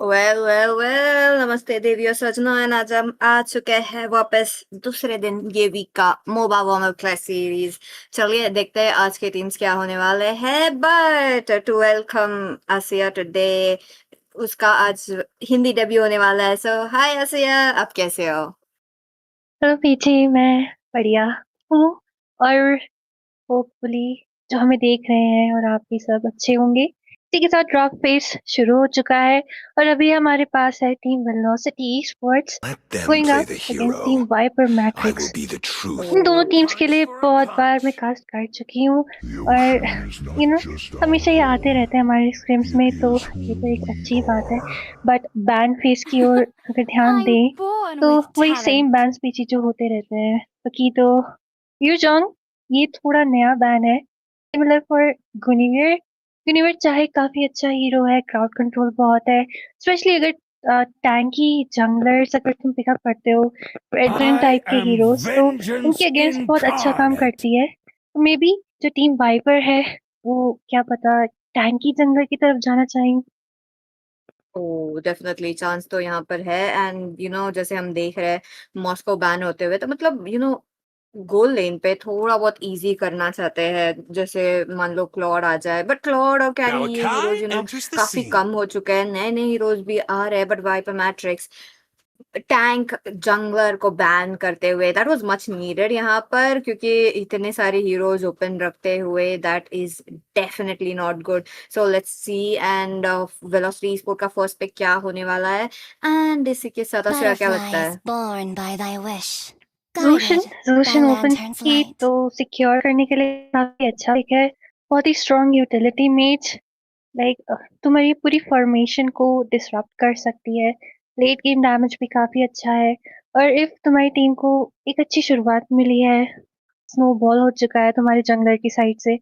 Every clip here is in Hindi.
वेल नमस्ते देवी और सजनों एंड आज हम आ चुके हैं वापस दूसरे दिन ये वीक का मोबा वार्मअप क्लास सीरीज। चलिए देखते हैं आज के टीम्स क्या होने वाले हैं। But to welcome Asia today, उसका आज हिंदी डेब्यू होने वाला है। सो हाय आसिया, आप कैसे हो? तो पीछे मैं बढ़िया हूँ और होपफुली जो हमें देख रहे हैं और आप भी सब अच्छे होंगे। इसी के साथ ड्रॉप फेज शुरू हो चुका है और अभी हमारे पास है team Velocity Sports Let them going play up the against team hero. Viper I Matrix. will be the truth. इन दोनों टीम्स के लिए बहुत बार मैं कास्ट कर चुकी हूँ और हमेशा ये आते रहते हैं हमारे स्क्रिम्स में, तो ये तो एक अच्छी बात है। बट बैन फेस की ओर अगर ध्यान दें तो वही सेम बैन स्पीची जो होते रहते हैं। बाकी तो यूजोंग ये थोड़ा नया बैन है, सिमिलर फॉर गुनिवेर। गुनिवेर चाहे काफी अच्छा हीरो है, क्राउड कंट्रोल बहुत है, स्पेशली अगर टैंकी जंगलर्स अगर तुम पिकअप करते हो, एड्रिन टाइप के हीरोज, तो उनके अगेंस्ट बहुत अच्छा काम करती है। तो मे बी जो टीम वाइपर है वो क्या पता टैंकी जंगल की तरफ जाना चाहेंगे। ओ डेफिनेटली चांस तो यहाँ पर है। एंड जैसे हम देख रहे हैं मॉस्को बैन होते हुए, तो मतलब गोल लेन पे थोड़ा बहुत इजी करना चाहते हैं। जैसे मान लो क्लॉड आ जाए, बट क्लॉड और कैरी ये हीरोज enters the काफी scene. कम हो चुके हैं, नए नए हीरोज भी आ रहे हैं। But Viper Matrix tank jungler को बैन करते हुए दैट वाज मच नीडेड यहाँ पर, क्योंकि इतने सारे हीरोज ओपन रखते हुए that is definitely not good. So let's see. And velocity sport का फर्स्ट पिक क्या होने वाला है, एंड इसी के साथ असरा क्या लगता है? born by thy wish, जोशन guided by जोशन open lantern's की light. तो सिक्योर करने के लिए काफी अच्छा पिक है। बहुत ही स्ट्रॉन्ग यूटिलिटी मेज, लाइक तुम्हारी पूरी फॉर्मेशन को डिसरप्ट कर सकती है। लेट गेम डैमेज भी काफी अच्छा है। और इफ तुम्हारी टीम को एक अच्छी शुरुआत मिली है, स्नोबॉल हो चुका है तुम्हारे जंगलर की साइड से,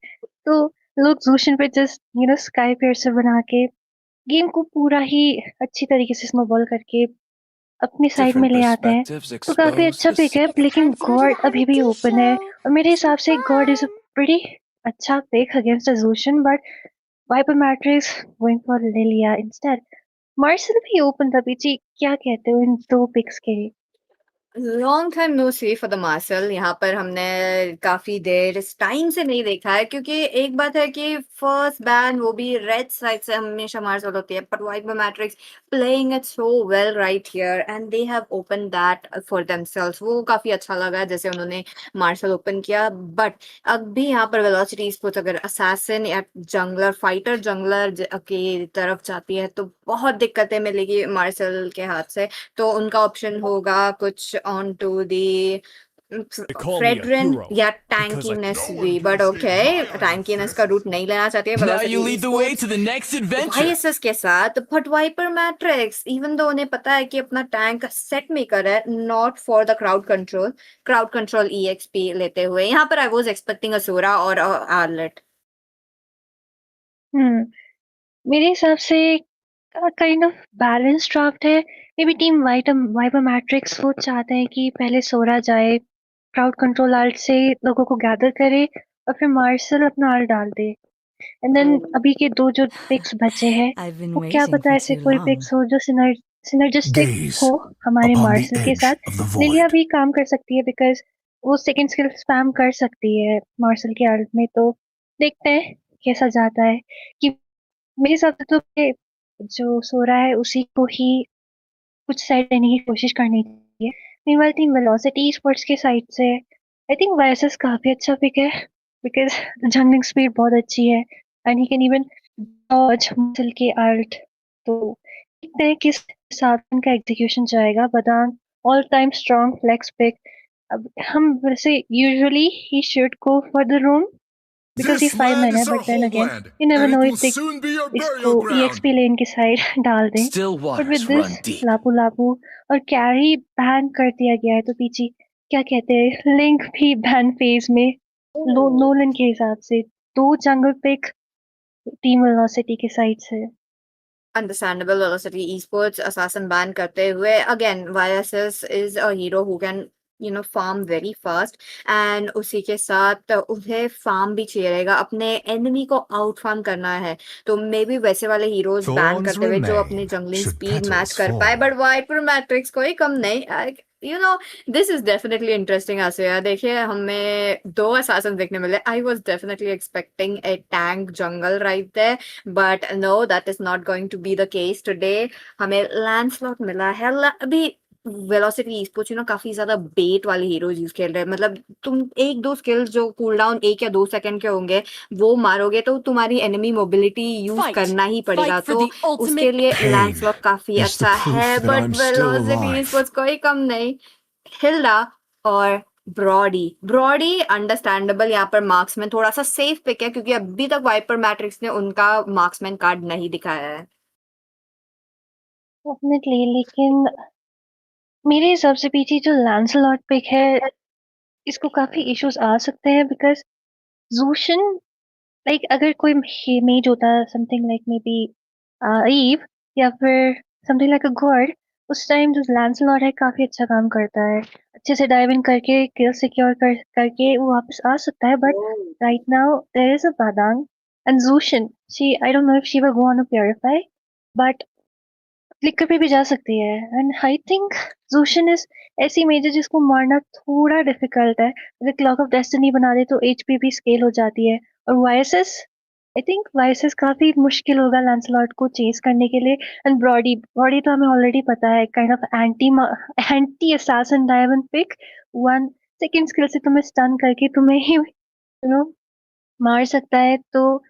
तो लोग जोशन पे जस्ट स्काई पियर्सर बना के गेम को पूरा ही अच्छी तरीके से स्नोबॉल करके अपनी साइड में Different ले आते हैं। perspectives तो काफी expose अच्छा the पिक है, लेकिन गॉड अभी भी ओपन है और मेरे हिसाब से गॉड इज अ प्रीटी अच्छा पिक अगेंस्ट अ जोशन। But Viper Matrix going for Lylia instead. Marshal भी ओपन था पीछे, क्या कहते हो इन दो पिक्स के लिए? Long time no see for the Marshal. यहाँ पर हमने काफी देर इस टाइम से नहीं देखा है, क्योंकि एक बात है कि फर्स्ट बैन वो भी रेड साइड से हमेशा मार्शल होती है। But Viper Matrix playing it so well right here and they have open that for themselves. वो काफी अच्छा लगा जैसे उन्होंने मार्शल ओपन किया। बट अब भी यहाँ पर वेलोसिटी स्पोर्ट्स अगर असैसिन या जंगलर फाइटर जंगलर की तरफ जाती है तो बहुत दिक्कतें मिलेगी मार्शल के हाथ से। तो उनका ऑप्शन होगा कुछ ऑन टू दी फ्रेडरिन या टैंकीनेस भी। बट ओके, टैंकीनेस का रूट नहीं लेना चाहती है Now you velocity lead the way to the next adventure. YSS के साथ। But Viper matrix even though उन्हें पता है कि अपना टैंक सेट मेकर है, not for the crowd control EXP लेते हुए यहाँ पर आई वाज एक्सपेक्टिंग असुरा और आर्लेट। मेरे हिसाब से काइंड ऑफ बैलेंस ड्राफ्ट है। Maybe team Viper Matrix वो चाहते हैं कि पहले सोरा जाए, क्राउड कंट्रोल आर्ट से लोगों को गैदर करे और फिर मार्शल अपना आर्ट डाल दे। एंड देन अभी के दो जो पिक्स बचे हैं, I've been वो क्या waiting पता for ऐसे too कोई long. पिक्स हो जो सिनर्जिस्टिक Gaze हो हमारे upon the मार्शल के edge साथ। of the Lylia void. भी काम कर सकती है बिकॉज वो सेकंड स्किल स्पैम कर सकती है मार्शल के आर्ट में। तो देखते हैं कैसा जाता है। कि मेरे हिसाब से तो ये जो सो रहा है उसी को ही कुछ साइड लेने की कोशिश करनी चाहिए। मीनवाइल टीम वेलोसिटी स्पोर्ट्स के साइड से आई थिंक वायसेस काफी अच्छा पिक है बिकॉज जंपिंग स्पीड बहुत अच्छी है and he can even dodge मसल के आर्ट। तो देखते हैं किस हिसाब से इनका एग्जीक्यूशन जाएगा। Badang all time strong flex pick. अब हम वैसे यूजुअली ही should go for the roam because ये This 5 land मैन है, is our but then again homeland, you never and know it will if they soon be our इसको burial ground. EXP लेन की साइड डाल दें। Still but with waters this run deep. Lapu Lapu और कैरी बैन कर दिया गया है, तो पीछे क्या कहते हैं लिंक भी बैन फेज में नोलन के हिसाब से। दो जंगल पिक टीम वेलोसिटी के साइड से। Understandable. Velocity esports assassin ban करते हुए again YSS is a hero who can farm very fast and उसी के साथ उन्हें फार्म भी चाहिए रहेगा, अपने एनिमी को आउट फार्म करना है। तो मे बी वैसे वाले हीरोज बैन Thorns करते हुए जो अपनी remain jungling should speed match petals कर पाए, fall. बट वाइपर मैट्रिक्स कोई कम नहीं। This is definitely interesting. आसिया देखिए, हमें 2 असैसिन देखने मिले। I was definitely expecting a tank jungle right there, but no, that is not going to be the case today. हमें लैंडस्लॉट मिला है। अभी वेलोसिटी स्पोर्ट्स काफी ज्यादा बेट वाले हीरोज यूज खेल रहे हैं। मतलब तुम 1-2 स्किल्स जो कूल डाउन 1 या 2 सेकंड के होंगे वो मारोगे तो तुम्हारी एनिमी मोबिलिटी यूज Fight. करना ही पड़ेगा। Fight for तो the ultimate उसके लिए Pain लैंडस्लॉट काफी is the अच्छा proof है, that but I'm still velocity alive. Sports कोई कम नहीं। हिल्डा और ब्रॉडी ब्रॉडी अंडरस्टैंडेबल, यहाँ पर मार्क्समैन थोड़ा सा सेफ पिक है क्योंकि अभी तक वाइपर मैट्रिक्स ने उनका मार्क्समैन कार्ड नहीं दिखाया है। डेफिनेटली, लेकिन मेरे हिसाब से पीछे जो लैंसलॉट पिक है इसको काफी इश्यूज आ सकते हैं, बिकॉज जूशन, लाइक अगर कोई मेज होता है something like maybe Eve या फिर समथिंग लाइक अ गॉड, उस टाइम जो लैंसलॉट है काफी अच्छा काम करता है, अच्छे से डाइव इन करके किल सिक्योर करके वो वापस आ सकता है। But right now there is a Badang and Zhuxin, she I don't know if she will go on a purify, but flicker पे भी जा सकती है। And I think Zhuxin is ऐसी मेज है जिसको मारना थोड़ा डिफिकल्ट है। अगर क्लॉक ऑफ डेस्टिनी बना दे तो एचपी भी स्केल हो जाती है। और वायसेस, आई थिंक वायसेस काफी मुश्किल होगा लैंसलॉट को चेस करने के लिए। एंड ब्रॉडी ब्रॉडी तो हमें ऑलरेडी पता है kind of anti assassin Diamond pick, 1 second skill से तुम्हें स्टन करके तुम्हें ही मार सकता है। तो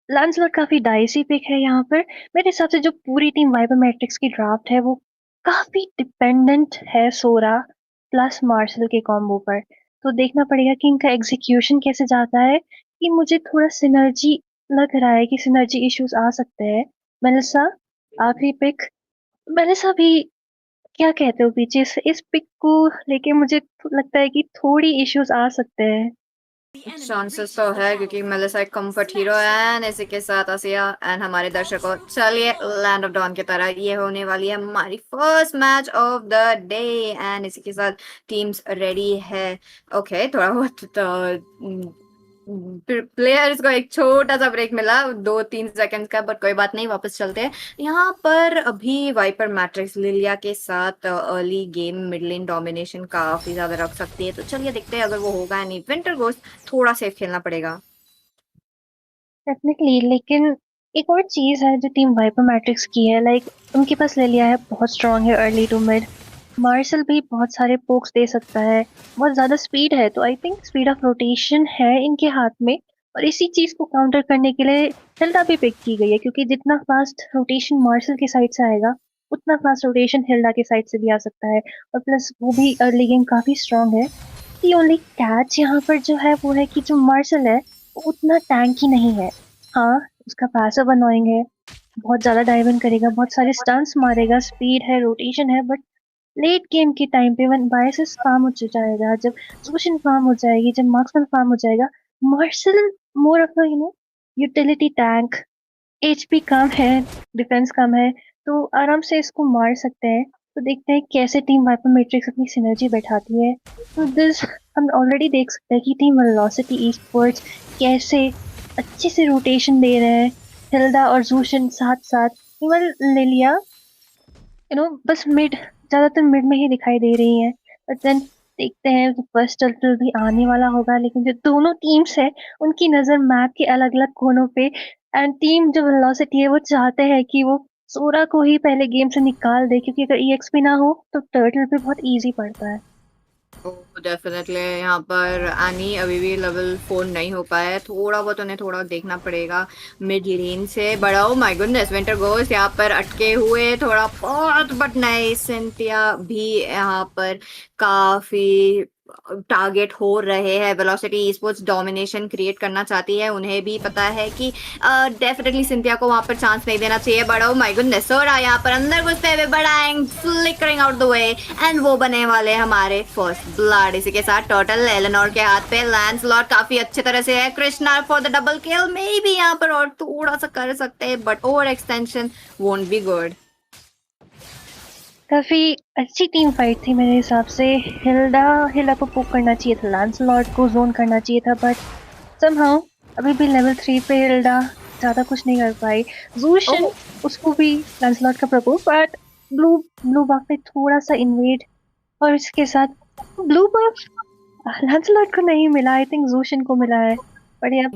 लैंसलॉट काफी डाइसी पिक है यहाँ पर। मेरे हिसाब से जो पूरी टीम वाइपर मैट्रिक्स की ड्राफ्ट है वो काफी डिपेंडेंट है सोरा प्लस मार्शल के कॉम्बो पर। तो देखना पड़ेगा कि इनका एग्जीक्यूशन कैसे जाता है। कि मुझे थोड़ा सिनर्जी लग रहा है कि सिनर्जी इश्यूज आ सकते हैं। मेलिसा, आखिरी पिक, मेलिसा भी क्या कहते हो पीछे इस पिक को लेके? मुझे लगता है कि थोड़ी इश्यूज आ सकते हैं। चांसेस तो है क्योंकि मेलिसा एक कंफर्ट हीरो है। एंड इसी के साथ आसिया एंड हमारे दर्शकों, चलिए लैंड ऑफ डॉन की तरह ये होने वाली है हमारी first match of the day. And इसी के साथ टीम्स रेडी है। ओके, थोड़ा बहुत तो प्लेयर्स को एक छोटा सा ब्रेक मिला 2-3 सेकंड का, बट कोई बात नहीं, वापस चलते हैं। यहाँ पर अभी वाइपर मैट्रिक्स लिलिया के साथ अर्ली गेम मिड लेन डोमिनेशन काफी ज्यादा रख सकती है। तो चलिए देखते हैं अगर वो होगा। नहीं, विंटर गोस्ट थोड़ा सेफ खेलना पड़ेगा। डेफिनेटली, लेकिन एक और चीज है जो टीम वाइपर मैट्रिक्स की है, लाइक उनके पास ले लिया है बहुत स्ट्रांग है अर्ली टू मिड। मार्शल भी बहुत सारे पोक्स दे सकता है, बहुत ज्यादा स्पीड है। तो I think speed of rotation है इनके हाथ में। और इसी चीज को काउंटर करने के लिए हिल्डा भी पिक की गई है, क्योंकि जितना फास्ट रोटेशन मार्शल की साइड से आएगा उतना फास्ट रोटेशन हिल्डा की साइड से भी आ सकता है। और प्लस वो भी अर्ली गेम काफी स्ट्रांग है। दी ओनली कैच यहाँ पर जो है वो है कि जो मार्शल है वो उतना टैंकी नहीं है। हाँ, उसका पैसिव अनोइंग है, बहुत ज्यादा डाइव इन करेगा, बहुत सारे स्टंट्स मारेगा, स्पीड है, रोटेशन है। बट लेट गेम के टाइम पे वन बायसेस फार्म हो जाएगा, जब सोशन फार्म हो जाएगी, जब मार्क्समैन फार्म हो जाएगा, marshal more of utility tank, HP कम है, डिफेंस कम है, तो आराम से इसको मार सकते हैं। तो देखते हैं कैसे टीम वाइपर मैट्रिक्स अपनी सिनर्जी बैठाती है। तो दिस हम ऑलरेडी देख सकते हैं कि टीम वेलोसिटी ई-स्पोर्ट्स कैसे अच्छे से रोटेशन दे रहे हैं। हिल्डा और जूशन साथ साथ, इवन लिलिया बस मिड, ज्यादातर मिड में ही दिखाई दे रही है। बट देन देखते हैं तो फर्स्ट टर्टल भी आने वाला होगा। लेकिन जो दोनों टीम्स है उनकी नजर मैप के अलग अलग कोनों पे, एंड टीम जो वेलोसिटी है वो चाहते हैं कि वो सोरा को ही पहले गेम से निकाल दे, क्योंकि अगर ईएक्सपी ना हो तो टर्टल पे बहुत इजी पड़ता है। डेफिनेटली यहाँ पर एनी अभी भी लेवल 4 नहीं हो पाया है। थोड़ा बहुत उन्हें थोड़ा देखना पड़ेगा मिड लेन से। बड़ा ओ माय गुडनेस, विंटर गोस्ट यहाँ पर अटके हुए थोड़ा बहुत, बट नहीं, सिंथिया भी यहाँ पर काफी टारगेट हो रहे हैं। वेलोसिटी स्पोर्ट्स डोमिनेशन क्रिएट करना चाहती है, उन्हें भी पता है कि डेफिनेटली सिंथिया को वहां पर चांस नहीं देना चाहिए। बड़ा ओ माय गुडनेस, सोरा यहाँ पर अंदर घुसते हुए बड़ा flickering out the way, and वो बने वाले हमारे फर्स्ट ब्लड। इसी के साथ टोटल एलेनोर के हाथ पे लैंसलॉट काफी अच्छे तरह से है। Krishna for the double kill, may be यहाँ पर और थोड़ा सा कर सकते हैं, but over extension won't be good. काफी अच्छी टीम फाइट थी मेरे हिसाब से। हिल्डा को पोक करना चाहिए था, लैंसलॉट को जोन करना चाहिए था, बट समहाउ अभी भी लेवल 3 पे हिल्डा ज्यादा कुछ नहीं कर पाई। जूशन ओह उसको भी लैंसलॉट का प्रकोप, बट ब्लू ब्लू बाफ पे थोड़ा सा इन्वेड, और इसके साथ ब्लू बाफ लैंसलॉट को नहीं मिला, आई थिंक जूशन को मिला है। बट या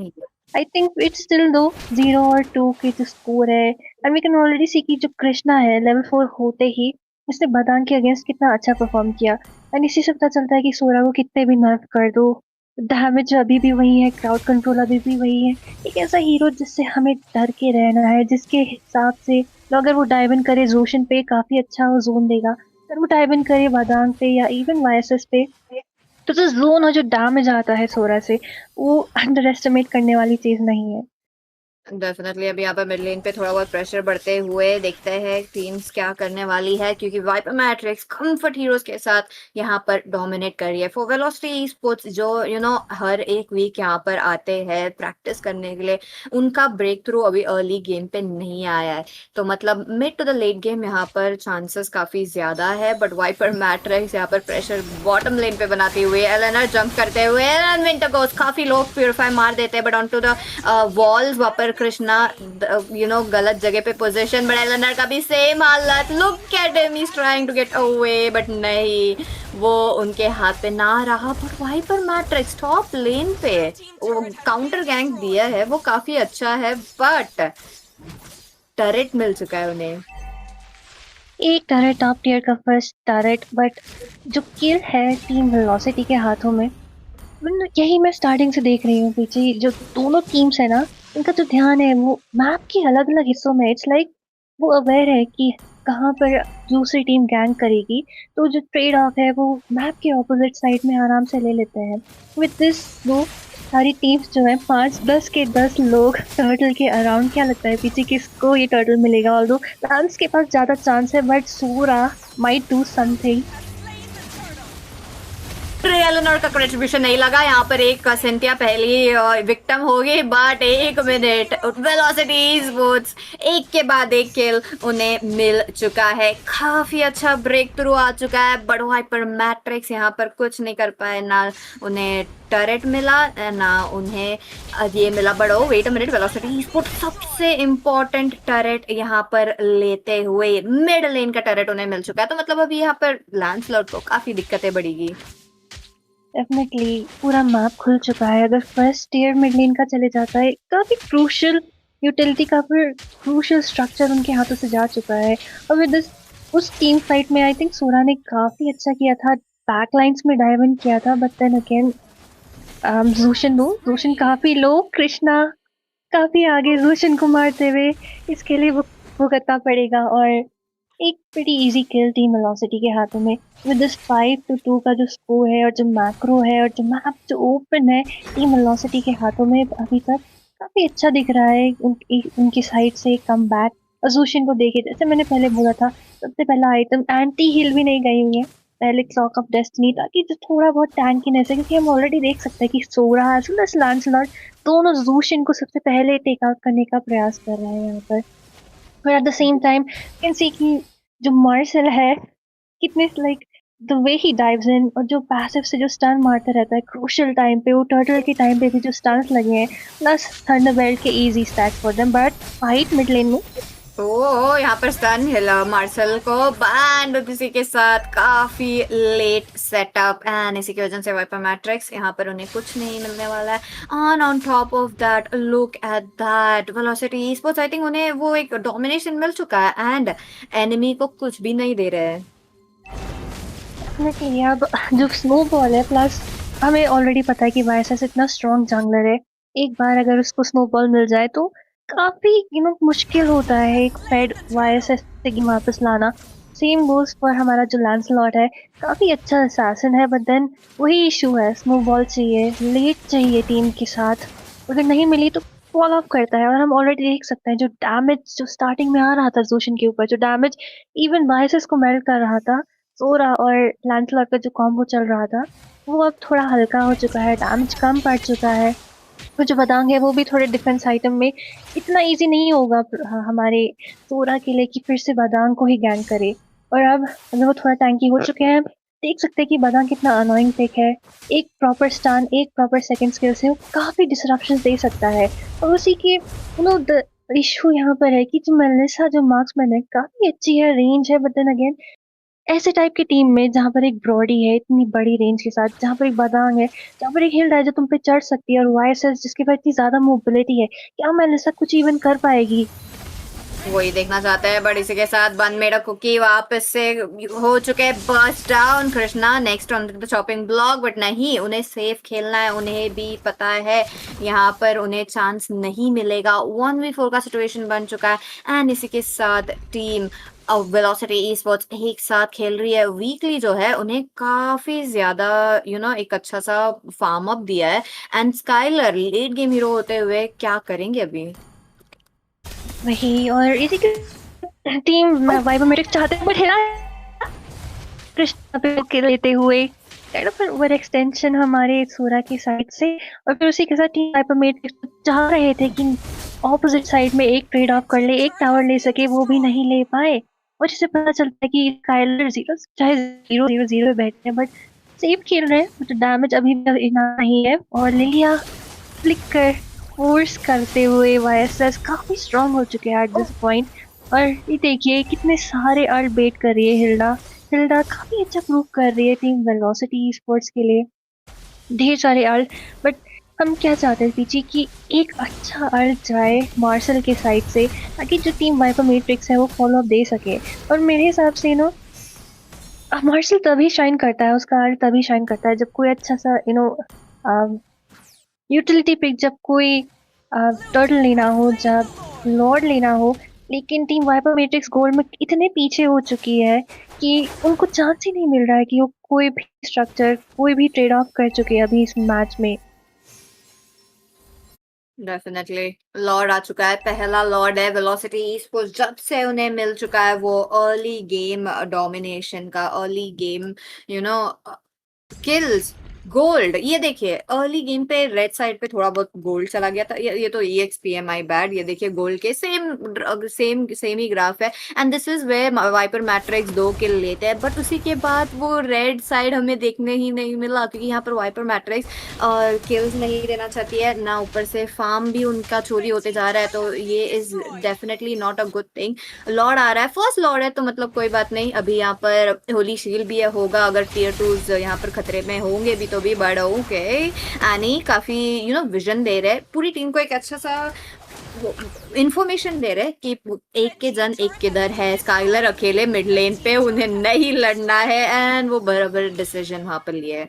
आई थिंक इट्स स्टिल दो 0 और 2 के जो स्कोर है, एंड वी कैन ऑलरेडी सी कि जो कृष्णा है लेवल 4 होते ही उसने बादाम के अगेंस्ट कितना अच्छा परफॉर्म किया, एंड इसी से पता चलता है कि सोरा को कितने भी नर्फ कर दो, डैमेज अभी भी वही है, क्राउड कंट्रोल अभी भी वही है। एक ऐसा हीरो जिससे हमें डर के रहना है, जिसके हिसाब से तो अगर वो डाइव इन करे जोशन पे काफी अच्छा वो जोन देगा, अगर वो डाइव इन करे बादाम पे या इवन वायसेस पे, तो जो जोन और जो डैमेज आता है सोरा से वो अंडर एस्टिमेट करने वाली चीज नहीं है। डेफिनेटली अभी यहाँ पर मिड लेन पे थोड़ा बहुत प्रेशर बढ़ते हुए देखते हैं टीम्स क्या करने वाली है, क्योंकि वाइपर मैट्रिक्स कंफर्ट हीरोज के साथ यहाँ पर डोमिनेट कर रही है। फॉर वेलोसिटी स्पोर्ट्स जो हर एक वीक यहाँ पर आते हैं प्रैक्टिस करने के लिए, उनका ब्रेक थ्रू अभी अर्ली गेम पे नहीं आया है, तो मतलब mid to the late game यहाँ पर चांसेस काफी ज्यादा है। बट वाइपर मैट्रिक्स यहाँ पर प्रेशर बॉटम लेन पे बनाते हुए एलेनर जंप करते हुए काफी लोग प्यूरिफाई मार देते हैं, but on to the walls वहाँ पर कृष्णा गलत जगह पे पोजीशन, बट एलेनर का भी सेम हालत, look at him, he is trying to get away, but नहीं, वो उनके हाथ पे ना रहा। But Viper Matrix top lane पे वो काउंटर गैंग दिया है, वो काफी अच्छा है, बट टरेट मिल चुका है उन्हें। एक टरेट टॉप टियर का फर्स्ट टरेट, बट जो किल है टीम वेलोसिटी के हाथों में, यही मैं स्टार्टिंग से देख रही हूँ पीछे जो दोनों टीम्स है ना, इनका जो ध्यान है वो मैप के अलग अलग हिस्सों में, इट्स लाइक वो अवेयर है कि कहाँ पर दूसरी टीम गैंग करेगी, तो जो ट्रेड ऑफ है वो मैप के ऑपोजिट साइड में आराम से ले लेते हैं। विद दिस दो सारी टीम्स जो है 5-10 के 10 लोग टर्टल के अराउंड, क्या लगता है पीछे किसको ये टर्टल मिलेगा? ऑल्दो लांस के पास ज्यादा चांस है, but Sora might do something. Eleanor का कंट्रीब्यूशन नहीं लगा यहाँ पर, एक सिंथिया पहली विक्टिम होगी, बट एक मिनट वेलोसिटी स्पोर्ट्स एक के बाद एक किल उन्हें मिल चुका है, काफी अच्छा ब्रेक थ्रू आ चुका है। बट वाइपर मैट्रिक्स यहाँ पर कुछ नहीं कर पाए, ना उन्हें टरेट मिला ना उन्हें ये मिला। But oh wait a minute, Velocity Sports सबसे इम्पोर्टेंट टरेट यहाँ पर लेते हुए मिड लेन का टरेट उन्हें मिल चुका है, तो मतलब अभी यहाँ पर लैंसलॉट को काफी दिक्कतें बढ़ेगी। डेफिनेटली पूरा मैप खुल चुका है, अगर फर्स्ट ईयर मिड लेन का चले जाता है काफी क्रूशियल यूटिलिटी का, फिर क्रूशियल स्ट्रक्चर उनके हाथों से जा चुका है। और विद दिस उस टीम फाइट में आई थिंक सोरा ने काफी अच्छा किया था, बैक लाइंस में डाइव इन किया था, बट देन अगेन जोशन काफी लो, कृष्णा काफी आगे जोशन को मारते हुए, इसके लिए भुगतना पड़ेगा, और एक प्रीटी इजी किल टीम वेलोसिटी के हाथों में। विद दिस 5-2 का जो स्कोर है और जो मैक्रो है और जो मैप जो ओपन है टीम वेलोसिटी के हाथों में अभी तक काफी अच्छा दिख रहा है। उनकी साइड से कम बैक अजूशन को देखे, जैसे मैंने पहले बोला था, सबसे पहला आइटम एंटी हिल भी नहीं गई हुई है, पहले क्लॉक ऑफ डेस्टिनी, ताकि जो थोड़ा बहुत टैंकीनेस है, क्योंकि हम ऑलरेडी देख सकते हैं कि सोरा एज वेल एज लैंसलॉट दोनों जूशन को सबसे पहले टेक आउट करने का प्रयास कर रहे हैं यहाँ पर। और at the same time can see कि जो मार्शल है कितने like the way he dives in, और जो पैसिव से जो स्टन मारता रहता है क्रूशियल टाइम पे, वो टर्टल के टाइम पे भी जो स्टन्स लगे हैं, प्लस थंडरबेल्ट के easy stats for them. But fight mid lane में तो यहाँ पर स्टन हिला मार्शल को, बैंड इसी के साथ काफी लेट सेटअप, एंड इसी की वजह से वाइपर मैट्रिक्स यहाँ पर उन्हें कुछ नहीं मिलने वाला है। On top of that look at that velocity sports, I think उन्हें वो एक डोमिनेशन मिल चुका है एंड एनिमी को कुछ भी नहीं दे रहे हैं। डेफिनेटली अब जो स्नोबॉल है, प्लस हमें ऑलरेडी पता है कि वायसस इतना स्ट्रॉन्ग जंगलर है, एक बार अगर उसको स्नोबॉल मिल जाए तो काफी मुश्किल होता है एक फेड वायसस से वापस लाना। सेम गोज फॉर हमारा जो लैंसलॉट है, काफी अच्छा असैसिन है, बट देन वही इशू है, स्नोबॉल चाहिए, लेट चाहिए टीम के साथ, अगर नहीं मिली तो फॉल ऑफ करता है। और हम ऑलरेडी देख सकते हैं जो डैमेज जो स्टार्टिंग में आ रहा था जोशन के ऊपर, जो डैमेज इवन वायसस को मेल्ट कर रहा था, सोरा और लैंसलॉट का जो कॉम्बो चल रहा था, वो अब थोड़ा हल्का हो चुका है, डैमेज कम पड़ चुका है। वो जो बदांग है वो भी थोड़े डिफेंस आइटम में इतना इजी नहीं होगा हमारे सोरा के लिए कि फिर से बदांग को ही गैंग करे। और अब वो थोड़ा टैंकी हो चुके हैं। देख सकते हैं कि बादाम कितना अनोइंग पिक है। एक प्रॉपर स्टन, एक प्रॉपर सेकंड स्किल से वो काफी डिसरप्शंस दे सकता है। और उसी के द इशू यहाँ पर है कि जो मेलिसा जो मार्क्समैन है काफी अच्छी है, रेंज है, बट देन अगेन ऐसे टाइप की टीम में जहाँ पर एक ब्रॉडी है इतनी बड़ी रेंज के साथ, जहाँ पर एक बादांग है, जहाँ पर एक हिल्डा है जो तुम पे चढ़ सकती है, और वाईएसएस जिसके पास इतनी ज्यादा मोबिलिटी है, क्या मेलिसा कुछ इवन कर पाएगी? वही देखना चाहते हैं, बट इसी के साथ बन मेरा कुकी वापस से हो चुके हैं bust down. Krishna next on the chopping block, but नहीं, उन्हें सेफ खेलना है, उन्हें भी पता है यहाँ पर उन्हें चांस नहीं मिलेगा। 1v4 का सिचुएशन बन चुका है एंड इसी के साथ टीम वेलोसिटी esports एक साथ खेल रही है। वीकली जो है उन्हें काफी ज्यादा एक अच्छा सा फार्म अप दिया है and Skylar late game hero होते हुए क्या करेंगे अभी? वही, और इसी के टीम वाइबोमेट्रिक चाहते हैं, बट हिला कृष्णा पे के लेते हुए काइंड ऑफ ओवर एक्सटेंशन हमारे सूरा की साइड से। और फिर उसी के साथ टीम वाइबोमेट्रिक चाह रहे थे कि ऑपोजिट साइड में एक ट्रेड ऑफ कर ले, एक टावर ले सके, वो भी नहीं ले पाए। और जिससे पता चलता है कि स्काइलर जीरो चाहे 0-0-0 बैठे हैं, बट सेफ खेल रहे हैं, बट डैमेज अभी भी इतना नहीं है। और लिलिया फ्लिकर फोर्स करते हुए वाईएसएस काफी स्ट्रांग हो चुके हैं एट दिस पॉइंट। और ये देखिए कितने सारे अर्ल बेट कर रही है हिल्डा। हिल्डा काफी अच्छा प्रूव कर रही है टीम वेलोसिटी स्पोर्ट्स के लिए, ढेर सारे अर्ल। बट हम क्या चाहते हैं पीछे कि एक अच्छा अर्ल जाए मार्शल के साइड से, ताकि जो टीम वाइपर मैट्रिक्स है वो फॉलो अप दे सके। और मेरे हिसाब से मार्शल तभी शाइन करता है, उसका अर्ल तभी शाइन करता है जब कोई अच्छा सा यूटिलिटी पिक, जब कोई टर्टल लेना हो, जब लॉर्ड लेना हो। लेकिन टीम वाइपर मैट्रिक्स गोल्ड में इतने पीछे हो चुकी है कि उनको चांस ही नहीं मिल रहा है कि वो कोई भी स्ट्रक्चर, कोई भी ट्रेड ऑफ कर चुके हैं अभी इस मैच में। डेफिनेटली लॉर्ड आ चुका है, पहला लॉर्ड है वेलोसिटी esports जब से उन्हें मिल चुका है वो अर्ली गेम डोमिनेशन का, अर्ली गेम किल्स, गोल्ड। ये देखिए अर्ली गेम पे रेड साइड पे थोड़ा बहुत गोल्ड चला गया था, ये तो EXP है, माय बैड। ये देखिए गोल्ड के सेम ही ग्राफ है and this is where Viper Matrix 2 kill लेते हैं, बट उसी के बाद वो रेड साइड हमें देखने ही नहीं मिला, क्योंकि यहाँ पर वाइपर मैट्रिक्स किल्स नहीं देना चाहती है ना, ऊपर से फार्म भी उनका चोरी होते जा रहा है, तो ये is definitely not a good thing. Lord आ रहा है, फर्स्ट लॉर्ड है तो मतलब कोई बात नहीं, अभी यहाँ पर होली शील्ड भी होगा, अगर टियर 2 यहाँ पर खतरे में होंगे भी तो भी, बड़ा ओके। एनी काफी विजन दे रहे, पूरी टीम को एक अच्छा सा इंफॉर्मेशन दे रहे कि एक के जन एक किधर है, स्काइलर अकेले मिड लेन पे, उन्हें नहीं लड़ना है एंड वो बराबर डिसीजन वहां पर लिए।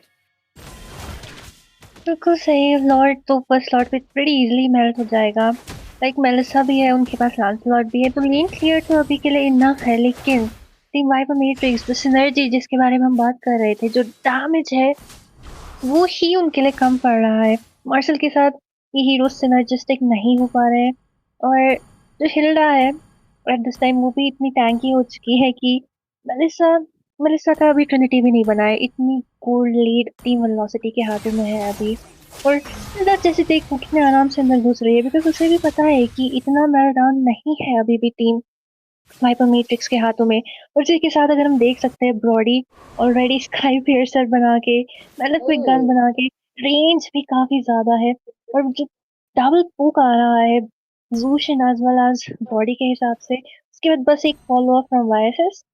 बिल्कुल सही, लॉर्ड तो फर्स्ट लॉर्ड पे pretty easily मेल्ट हो जाएगा। लाइक मेलिसा भी है, उनके पास लांसलॉट भी है, तो लेन क्लियर तो अभी के लिए इनफ है। लेकिन टीम वाइपर मैट्रिक्स जो सिनर्जी जिसके बारे में हम बात कर रहे थे, जो डैमेज है वो ही उनके लिए कम पड़ रहा है। मार्शल के साथ ये हीरो सिनर्जिस्टिक नहीं हो पा रहे हैं। और जो हिल्डा है एट दिस टाइम वो भी इतनी टैंकी हो चुकी है कि मेलिसा मेलिसा का अभी ट्रिनिटी भी नहीं बना है, इतनी गोल्ड लीड टीम वेलोसिटी के हाथों में है अभी। और हिल्डा जैसे देखो कितने आराम से अंदर घुस रही है, बिकॉज उसे भी पता है कि इतना मेल्टडाउन नहीं है अभी भी टीम वाइपर मैट्रिक्स के हाथों में। और इसी के साथ अगर हम देख सकते हैं ब्रॉडी ऑलरेडी स्काई पियर्सर बना के, मैलेफिक गन बना के, रेंज भी काफी ज्यादा है। और जो डबल पोक आ रहा है जूशन एज वेल एज बॉडी के हिसाब से, उसके बाद बस एक follow up from YSS.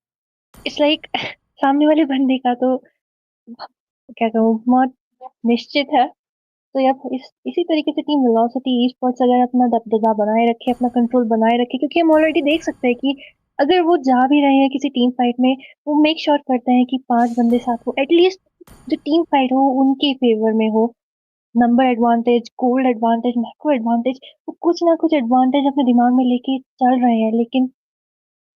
It's like सामने वाले बंदे का तो क्या कहूँ मौत निश्चित है। तो अब इसी तरीके से टीम वेलोसिटी esports अगर अपना दबदबा बनाए रखे, अपना कंट्रोल बनाए रखे, क्योंकि हम ऑलरेडी देख सकते हैं कि अगर वो जा भी रहे हैं किसी टीम फाइट में, वो मेक श्योर करते हैं कि 5 बंदे साथ हो, एटलीस्ट जो टीम फाइट हो उनके फेवर में हो। Number advantage, gold advantage, macro advantage, वो कुछ ना कुछ एडवांटेज अपने दिमाग में लेके चल रहे हैं। लेकिन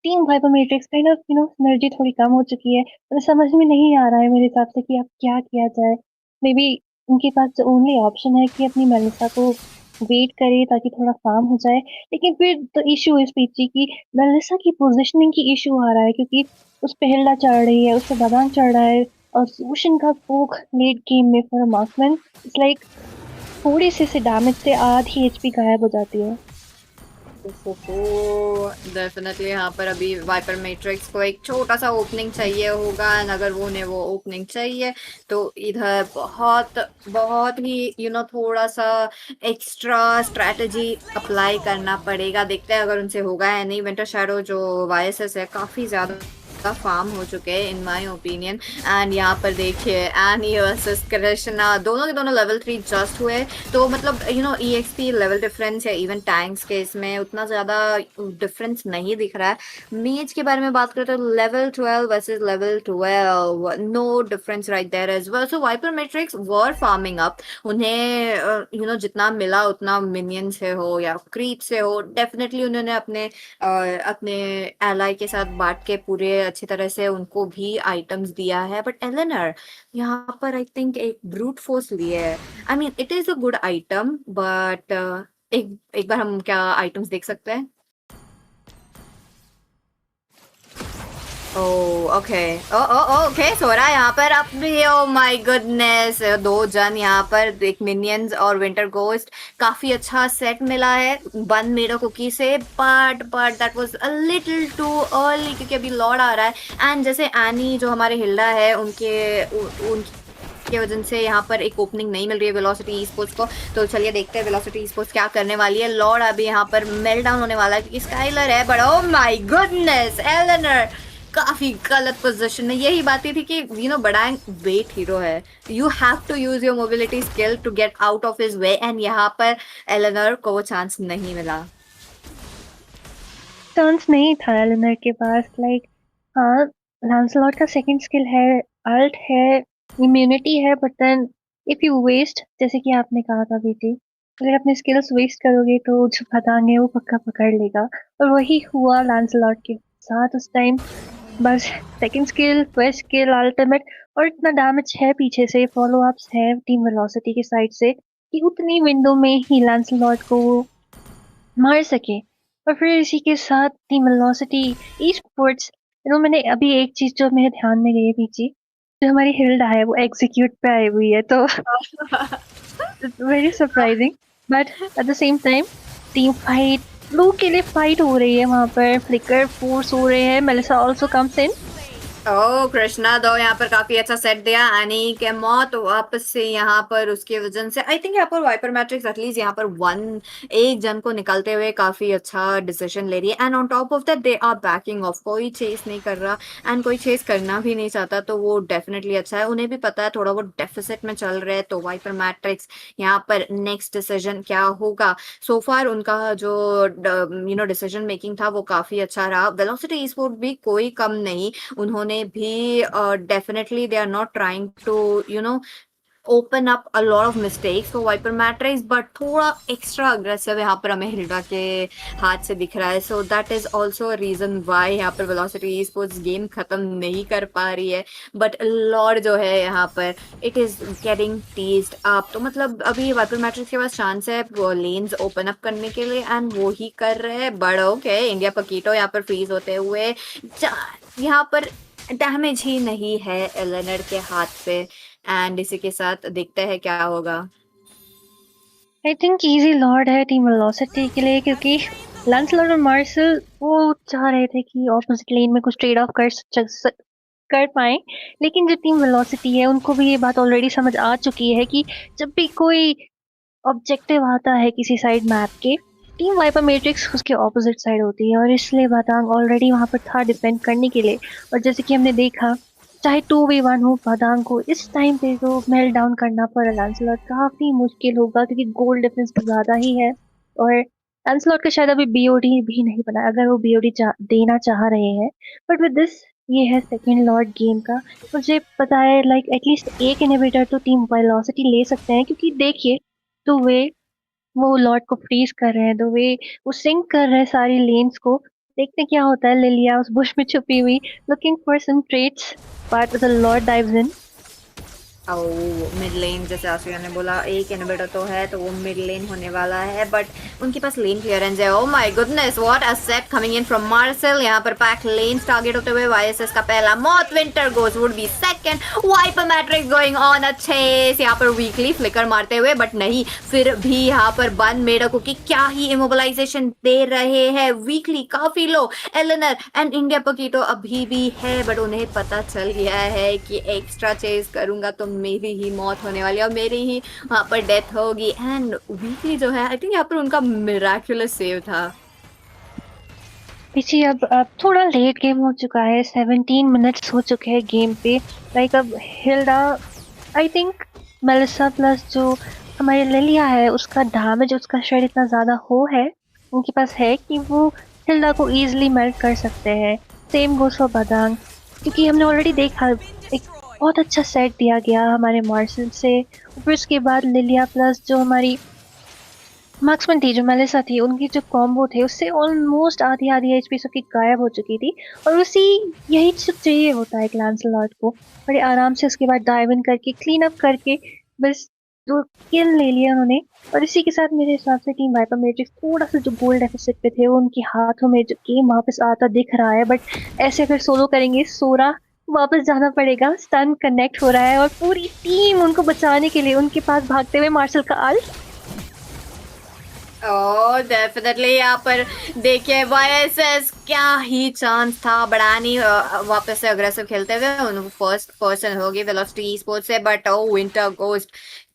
team Viper Matrix kind of energy थोड़ी कम हो चुकी है, उन्हें समझ में नहीं आ रहा है मेरे हिसाब से कि अब क्या किया जाए। मे बी उनके पास ओनली ऑप्शन है कि अपनी मेलिसा को वेट करे ताकि थोड़ा फार्म हो जाए। लेकिन फिर द इशू इस पीछे की मेलिसा की पोजीशनिंग की इशू आ रहा है, क्योंकि उस पे हिल्डा चढ़ रही है, उस पे बादाम चढ़ रहा है, और सूशन का पोक लेट गेम में फॉर मार्क्समैन इट्स लाइक थोड़ी से डैमेज से आधी एचपी गायब हो जाती है। डेफिनेटली यहाँ पर अभी वाइपर मैट्रिक्स को एक छोटा सा ओपनिंग चाहिए होगा, एंड अगर उन्हें वो ओपनिंग चाहिए तो इधर बहुत बहुत ही थोड़ा सा एक्स्ट्रा स्ट्रैटेजी अप्लाई करना पड़ेगा। देखते हैं अगर उनसे होगा या नहीं। विंटर शैडो जो वायसेस है काफी ज्यादा फार्म हो चुके हैं इन माय ओपिनियन। एंड यहाँ पर देखिए एनी वर्सेस कृष्णा, दोनों के दोनों लेवल 3 जस्ट हुए, तो मतलब EXP लेवल डिफरेंस या इवन टैंक्स के इसमें उतना ज्यादा डिफरेंस नहीं दिख रहा है। मेज के बारे में बात करें तो level 12 versus level 12, no difference right there as well. So Viper Matrix were farming up, उन्हें जितना मिला उतना मिनियन से हो या क्रीप से हो, डेफिनेटली उन्होंने अपने एलाई के साथ बांट के पूरे अच्छी तरह से उनको भी आइटम्स दिया है। बट एलेनर यहाँ पर आई थिंक एक ब्रूट फोर्स लिए है। I mean it is a good item, but एक बार हम क्या आइटम्स देख सकते हैं? ओके ओके सोरा यहाँ पर अब भी, ओ माय गुडनेस, 2 जन यहाँ पर, एक मिनियंस और विंटर गोस्ट। काफी अच्छा सेट मिला है बन मेरा कुकी से, but that was a little too early क्योंकि अभी लॉर्ड आ रहा है। एंड जैसे एनी जो हमारे हिल्डा है उनके वजह से यहाँ पर एक ओपनिंग नहीं मिल रही है वेलोसिटी स्पोर्ट्स को। तो चलिए देखते हैं वेलोसिटी स्पोर्ट्स क्या करने वाली है। लॉर्ड अभी यहाँ पर मेल्ट डाउन होने वाला है क्योंकि स्काइलर है, but oh my goodness Eleanor काफी गलत पोजीशन में। यही बात थी कि बड़ा वेट हीरो है, you have to use your mobility skill to get out of his way, and यहाँ पर एलेनर को वो चांस नहीं मिला। चांस नहीं था एलेनर के पास। लाइक हाँ, लैंसलॉट का सेकंड स्किल है, अल्ट है, इम्यूनिटी है, but then if you waste, जैसे कि आपने कहा था बेटी, अगर अपने स्किल्स वेस्ट करोगे तो जो पतंग है वो पक्का पकड़ लेगा, और वही हुआ लैंसलॉट के साथ उस टाइम। बस second skill, first skill, ultimate, और इतना डैमेज है पीछे से, फॉलो अप्स है टीम वेलोसिटी की साइड से कि उतनी विंडो में ही लैंसलॉट को मार सके। और फिर इसी के साथ टीम वेलोसिटी ई स्पोर्ट्स, मैंने अभी एक चीज जो मेरे ध्यान में गई है पीछे, जो हमारी हिल्डा है वो एग्जीक्यूट पे आई हुई है, तो very surprising. But at the same time team fight, blue के लिए फाइट हो रही है वहां पर, फ्लिकर फोर्स हो रहे हैं, Melissa also comes in. Krishna दो यहाँ पर काफी अच्छा सेट दिया। एनी के मौत वापस से यहाँ पर उसकी वजह से आई थिंक यहाँ पर वाइपर मैट्रिक्स एटलीस्ट यहाँ पर एक जन को निकलते हुए काफी अच्छा डिसीजन ले रही है। And on top of that they are backing off, कोई चेस नहीं कर रहा एंड कोई चेस करना भी नहीं चाहता, तो वो डेफिनेटली अच्छा है। उन्हें भी पता है थोड़ा वो डेफिसिट में चल रहे हैं, तो वाइपर मैट्रिक्स यहाँ पर नेक्स्ट डिसीजन क्या होगा। सो फार उनका जो डिसीजन मेकिंग था वो काफी अच्छा रहा। वेलोसिटी स्पोर्ट भी कोई कम नहीं, उन्होंने भी definitely they are not trying to open up a lot of mistakes for Viper Matrix, but थोड़ा extra aggressive यहाँ पर हमें हिल्डा के हाथ से दिख रहा है। So that is also a reason why यहाँ पर Velocity Esports गेम खत्म नहीं कर पा रही है। But Lord जो है यहाँ पर it is getting teased up, तो मतलब अभी Viper Matrix के पास चांस है लेन्स ओपन अप करने के लिए एंड वो ही कर रहे हैं। बट ओके, इंडिया पकीटो यहाँ पर फ्रीज होते हुए, यहाँ पर डैमेज ही नहीं है एलेनर के हाथ पे, एंड इसी के साथ देखते हैं क्या होगा। आई थिंक इजी लॉर्ड है टीम वेलोसिटी के लिए, क्योंकि लैंसलॉट और मार्शल वो चाह रहे थे कि ऑपोजिट लेन में कुछ ट्रेड ऑफ कर पाए, लेकिन जो टीम वेलोसिटी है उनको भी ये बात ऑलरेडी समझ आ चुकी है कि जब भी कोई ऑब्जेक्टिव आता है किसी साइड मैप के, टीम वाइपर मैट्रिक्स उसके ऑपोजिट साइड होती है, और इसलिए बादांग ऑलरेडी वहां पर था डिफेंड करने के लिए। और जैसे कि हमने देखा, चाहे 2v1 हो, बादांग को इस टाइम पे तो मेल्ट डाउन करना पड़ा लैंसलॉट काफी मुश्किल होगा, क्योंकि गोल्ड डिफरेंस तो ज्यादा ही है, और लैंसलॉट का शायद अभी बीओडी भी नहीं बना, अगर वो बीओडी देना चाह रहे हैं। बट विद दिस, ये है सेकेंड लॉर्ड गेम का, मुझे पता है लाइक एटलीस्ट एक इनहिबिटर तो टीम वेलोसिटी ले सकते हैं, क्योंकि देखिए तो वे वो लॉर्ड को फ्रीज कर रहे हैं, तो वे वो सिंक कर रहे हैं सारी लेन्स को। देखते क्या होता है। लिलिया उस बुश में छुपी हुई, looking for some trades, but the lord dives in. Mid lane जैसे आसिया ने बोला, एक इनवर्टर तो है तो वो मिड लेन होने वाला है, बट उनके पास लेन क्लियरेंस है। ओ my goodness, what a set coming in from Marcel. यहाँ पर पैक लेन टारगेट होते हुए वाईएसएस का पहला मौत, winter goes would be second, Viper Matrix going on a chase. यहाँ पर वीकली फ्लिकर मारते हुए, बट नहीं, फिर भी यहाँ पर बन मेडको की क्या ही इमोबिलाइजेशन दे रहे हैं। वीकली काफी लो, एलेनर एंड इंडिया पकीटो अभी भी है, बट उन्हें पता चल गया है कि एक्स्ट्रा चेस करूंगा तो मेरी ही मौत होने वाली है और मेरी ही वहां पर डेथ होगी। एंड वीकली जो है, आई थिंक यहाँ पर उनका मिराक्युलस सेव था। पीछे अब थोड़ा लेट गेम हो चुका है, 17 मिनट्स हो चुके हैं गेम पे। लाइक अब Hilda, I think Melissa plus जो हमारी लिलिया है उसका डैमेज, उसका शेड इतना ज़्यादा हो है उनके पास है कि वो हिल्डा को ईजिली मेल्ट कर सकते हैं। सेम गोस फॉर बदांग, क्योंकि हमने ऑलरेडी देखा एक बहुत अच्छा सेट दिया गया हमारे मार्शल से। फिर उसके बाद लिलिया प्लस जो हमारी मार्क्समैन थी, जो मेलिसा थी, उनकी जो कॉम्बो थे उससे ऑलमोस्ट आधी आधी एचपी सबकी गायब हो चुकी थी। और उसी यही जो चाहिए होता है एक लैंसलॉट को, बड़े आराम से उसके बाद डाइव इन करके क्लीन अप करके बस 2 किल ले लिया उन्होंने। और इसी के साथ मेरे हिसाब से टीम वाइपर मैट्रिक्स थोड़ा सा जो गोल डेफिसिट पे थे वो उनके हाथों में जो गेम वापस आता दिख रहा है। बट ऐसे अगर सोलो करेंगे, सोरा वापस जाना पड़ेगा, स्टन कनेक्ट हो रहा है और पूरी टीम उनको बचाने के लिए उनके पास भागते हुए मार्शल का आल्ट। ओह डेफिनेटली यहाँ पर देखिए वाईएसएस क्या ही चांस था बढ़ानी वापस से अग्रेसिव खेलते हुए। फर्स्ट पर्सन होगी वेलोसिटी स्पोर्ट्स से, बट ओ विंटर गोस्ट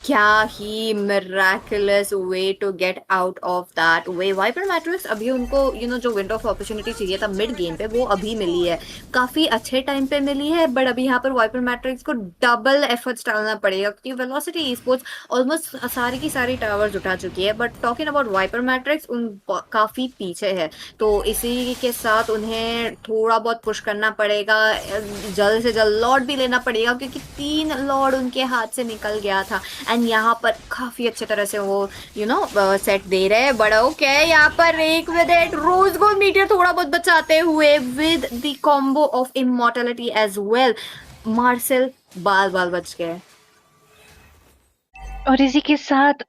क्या ही miraculous way to get out of that way. Viper Matrix अभी उनको जो विंडो ऑफ अपॉर्चुनिटी चाहिए था मिड गेम पे वो अभी मिली है, काफी अच्छे टाइम पे मिली है। बट अभी यहाँ पर वाइपर मैट्रिक्स को डबल एफर्ट्स डालना पड़ेगा क्योंकि वेलोसिटी स्पोर्ट्स ऑलमोस्ट सारी की सारी टावर्स उठा चुकी है, but talking about Viper Matrix उन काफी पीछे है। तो इसी के साथ उन्हें थोड़ा बहुत पुश करना पड़ेगा, जल्द से जल्द लॉर्ड भी लेना पड़ेगा क्योंकि 3 लॉर्ड उनके हाथ से निकल गया था। एंड यहाँ पर काफी अच्छे तरह से वो सेट दे रहे हैं। बड़ा ओके, यहाँ पर एक with it rose gold meteor थोड़ा बहुत बचाते हुए with the combo of immortality as well. Marcel बाल बाल बच गए। और इसी के साथ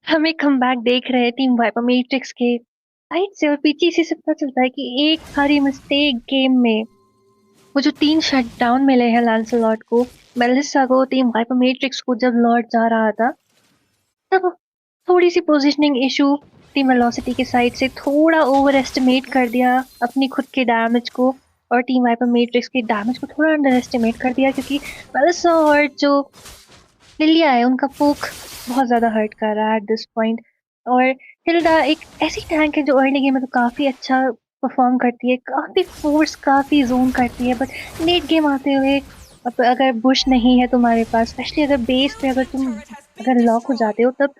हम एक कमबैक देख रहे हैं टीम वाइपर मैट्रिक्स के साइड से। और पीछे इसी से पता चलता है कि एक सारी मिस्टेक गेम में वो जो 3 शटडाउन मिले हैं लैंसलॉट को, मेलिसा को, टीम वाइपर मैट्रिक्स को जब लॉर्ड जा रहा था तब थोड़ी सी पोजीशनिंग इशू टीम वेलोसिटी के साइड से, थोड़ा ओवर एस्टिमेट कर दिया अपनी खुद के डैमेज को और टीम वाइपर मैट्रिक्स के डैमेज को थोड़ा अंडर एस्टिमेट कर दिया, क्योंकि मेलिसा और जो लिलिया है उनका पोक बहुत ज़्यादा हर्ट कर रहा है एट दिस पॉइंट। और हिल्डा एक ऐसी टैंक है जो अर्ली गेम में तो काफ़ी अच्छा परफॉर्म करती है, काफ़ी फोर्स, काफ़ी जोन करती है। बट लेट गेम आते हुए अब अगर बुश नहीं है तुम्हारे पास, स्पेशली अगर बेस पे अगर लॉक हो जाते हो, तब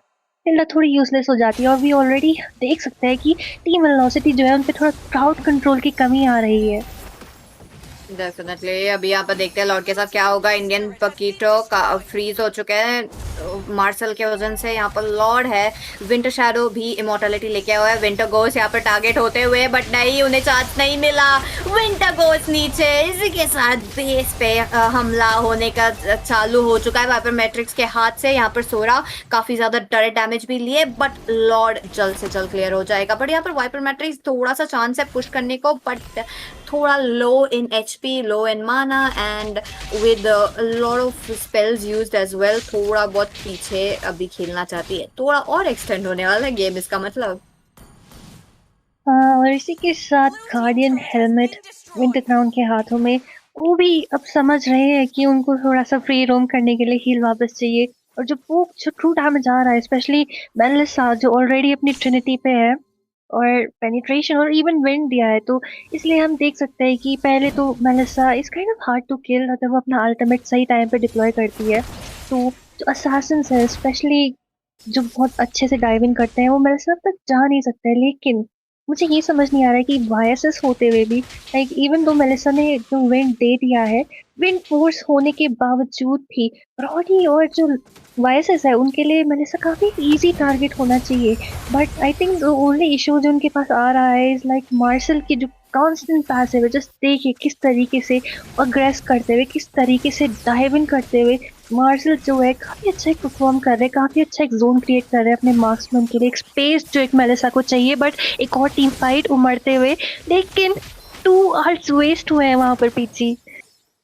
हिल्डा थोड़ी यूजलेस हो जाती है। और भी ऑलरेडी देख सकते हैं कि टीम वेलोसिटी जो है उन पर थोड़ा क्राउड कंट्रोल की कमी आ रही है। डेफिनेटली अभी यहाँ पर देखते हैं लॉर्ड के साथ क्या होगा। इंडियन पकीटो का फ्रीज हो चुके हैं मार्शल के वजन से। यहाँ पर लॉर्ड है, विंटर शैडो भी इमॉर्टलिटी लेके आया है। विंटर गोस यहाँ पर टारगेट होते हुए, बट नहीं, उन्हें चांस नहीं मिला। विंटर गोस नीचे। इसी के साथ बेस पे हमला होने का चालू हो चुका है वाइपर मैट्रिक्स के हाथ से। यहाँ पर सोरा काफी ज्यादा टर्रेट डैमेज भी लिए, बट लॉर्ड जल्द से जल्द क्लियर हो जाएगा। बट यहाँ पर वाइपर मैट्रिक्स थोड़ा सा चांस है पुश करने को, बट थोड़ा लो इन HP, low in mana and with a lot of spells used as well, थोड़ा बहुत पीछे अभी खेलना चाहती है। थोड़ा और एक्सटेंड होने वाला है गेम इसका मतलब। और इसी के साथ गार्डियन हेलमेट विंटर क्राउन के हाथों में, वो भी अब समझ रहे हैं कि उनको थोड़ा सा फ्री रोम करने के लिए हील वापस चाहिए। और जो ट्रू डैमेज आ रहा है, स्पेशली मेलिसा जो ऑलरेडी अपनी ट्रिनिटी पे है और पेनिट्रेशन और इवन विंड दिया है, तो इसलिए हम देख सकते हैं कि पहले तो Melissa is kind of hard to kill अगर वो अपना अल्टीमेट सही टाइम पे डिप्लॉय करती है। तो जो असैसिन्स है स्पेशली जो बहुत अच्छे से डाइव इन करते हैं, वो मेलिसा तक जा नहीं सकते। लेकिन मुझे ये समझ नहीं आ रहा है कि वाईएसएस होते हुए भी, लाइक इवन दो मेलिसा ने जो विंड दे दिया है, विंड फोर्स होने के बावजूद भी ब्रॉडी और जो वाईएसएस है उनके लिए मेलिसा काफ़ी इजी टारगेट होना चाहिए। But I think the only issue जो उनके पास आ रहा है इज लाइक मार्शल की जो कॉन्स्टेंट पैसिव है। जस्ट देखिए किस तरीके से अग्रेस करते हुए, किस तरीके से डाइव इन करते हुए मार्शल जो है काफी अच्छा एक परफॉर्म कर रहे हैं, काफी अच्छा एक जोन क्रिएट कर रहे हैं अपने मार्क्समैन के लिए, एक स्पेस जो एक मेलिसा को चाहिए, बट एक और टीम फाइट उमड़ते हुए, लेकिन 2 आवर्स वेस्ट हुए हैं वहां पर पीछे।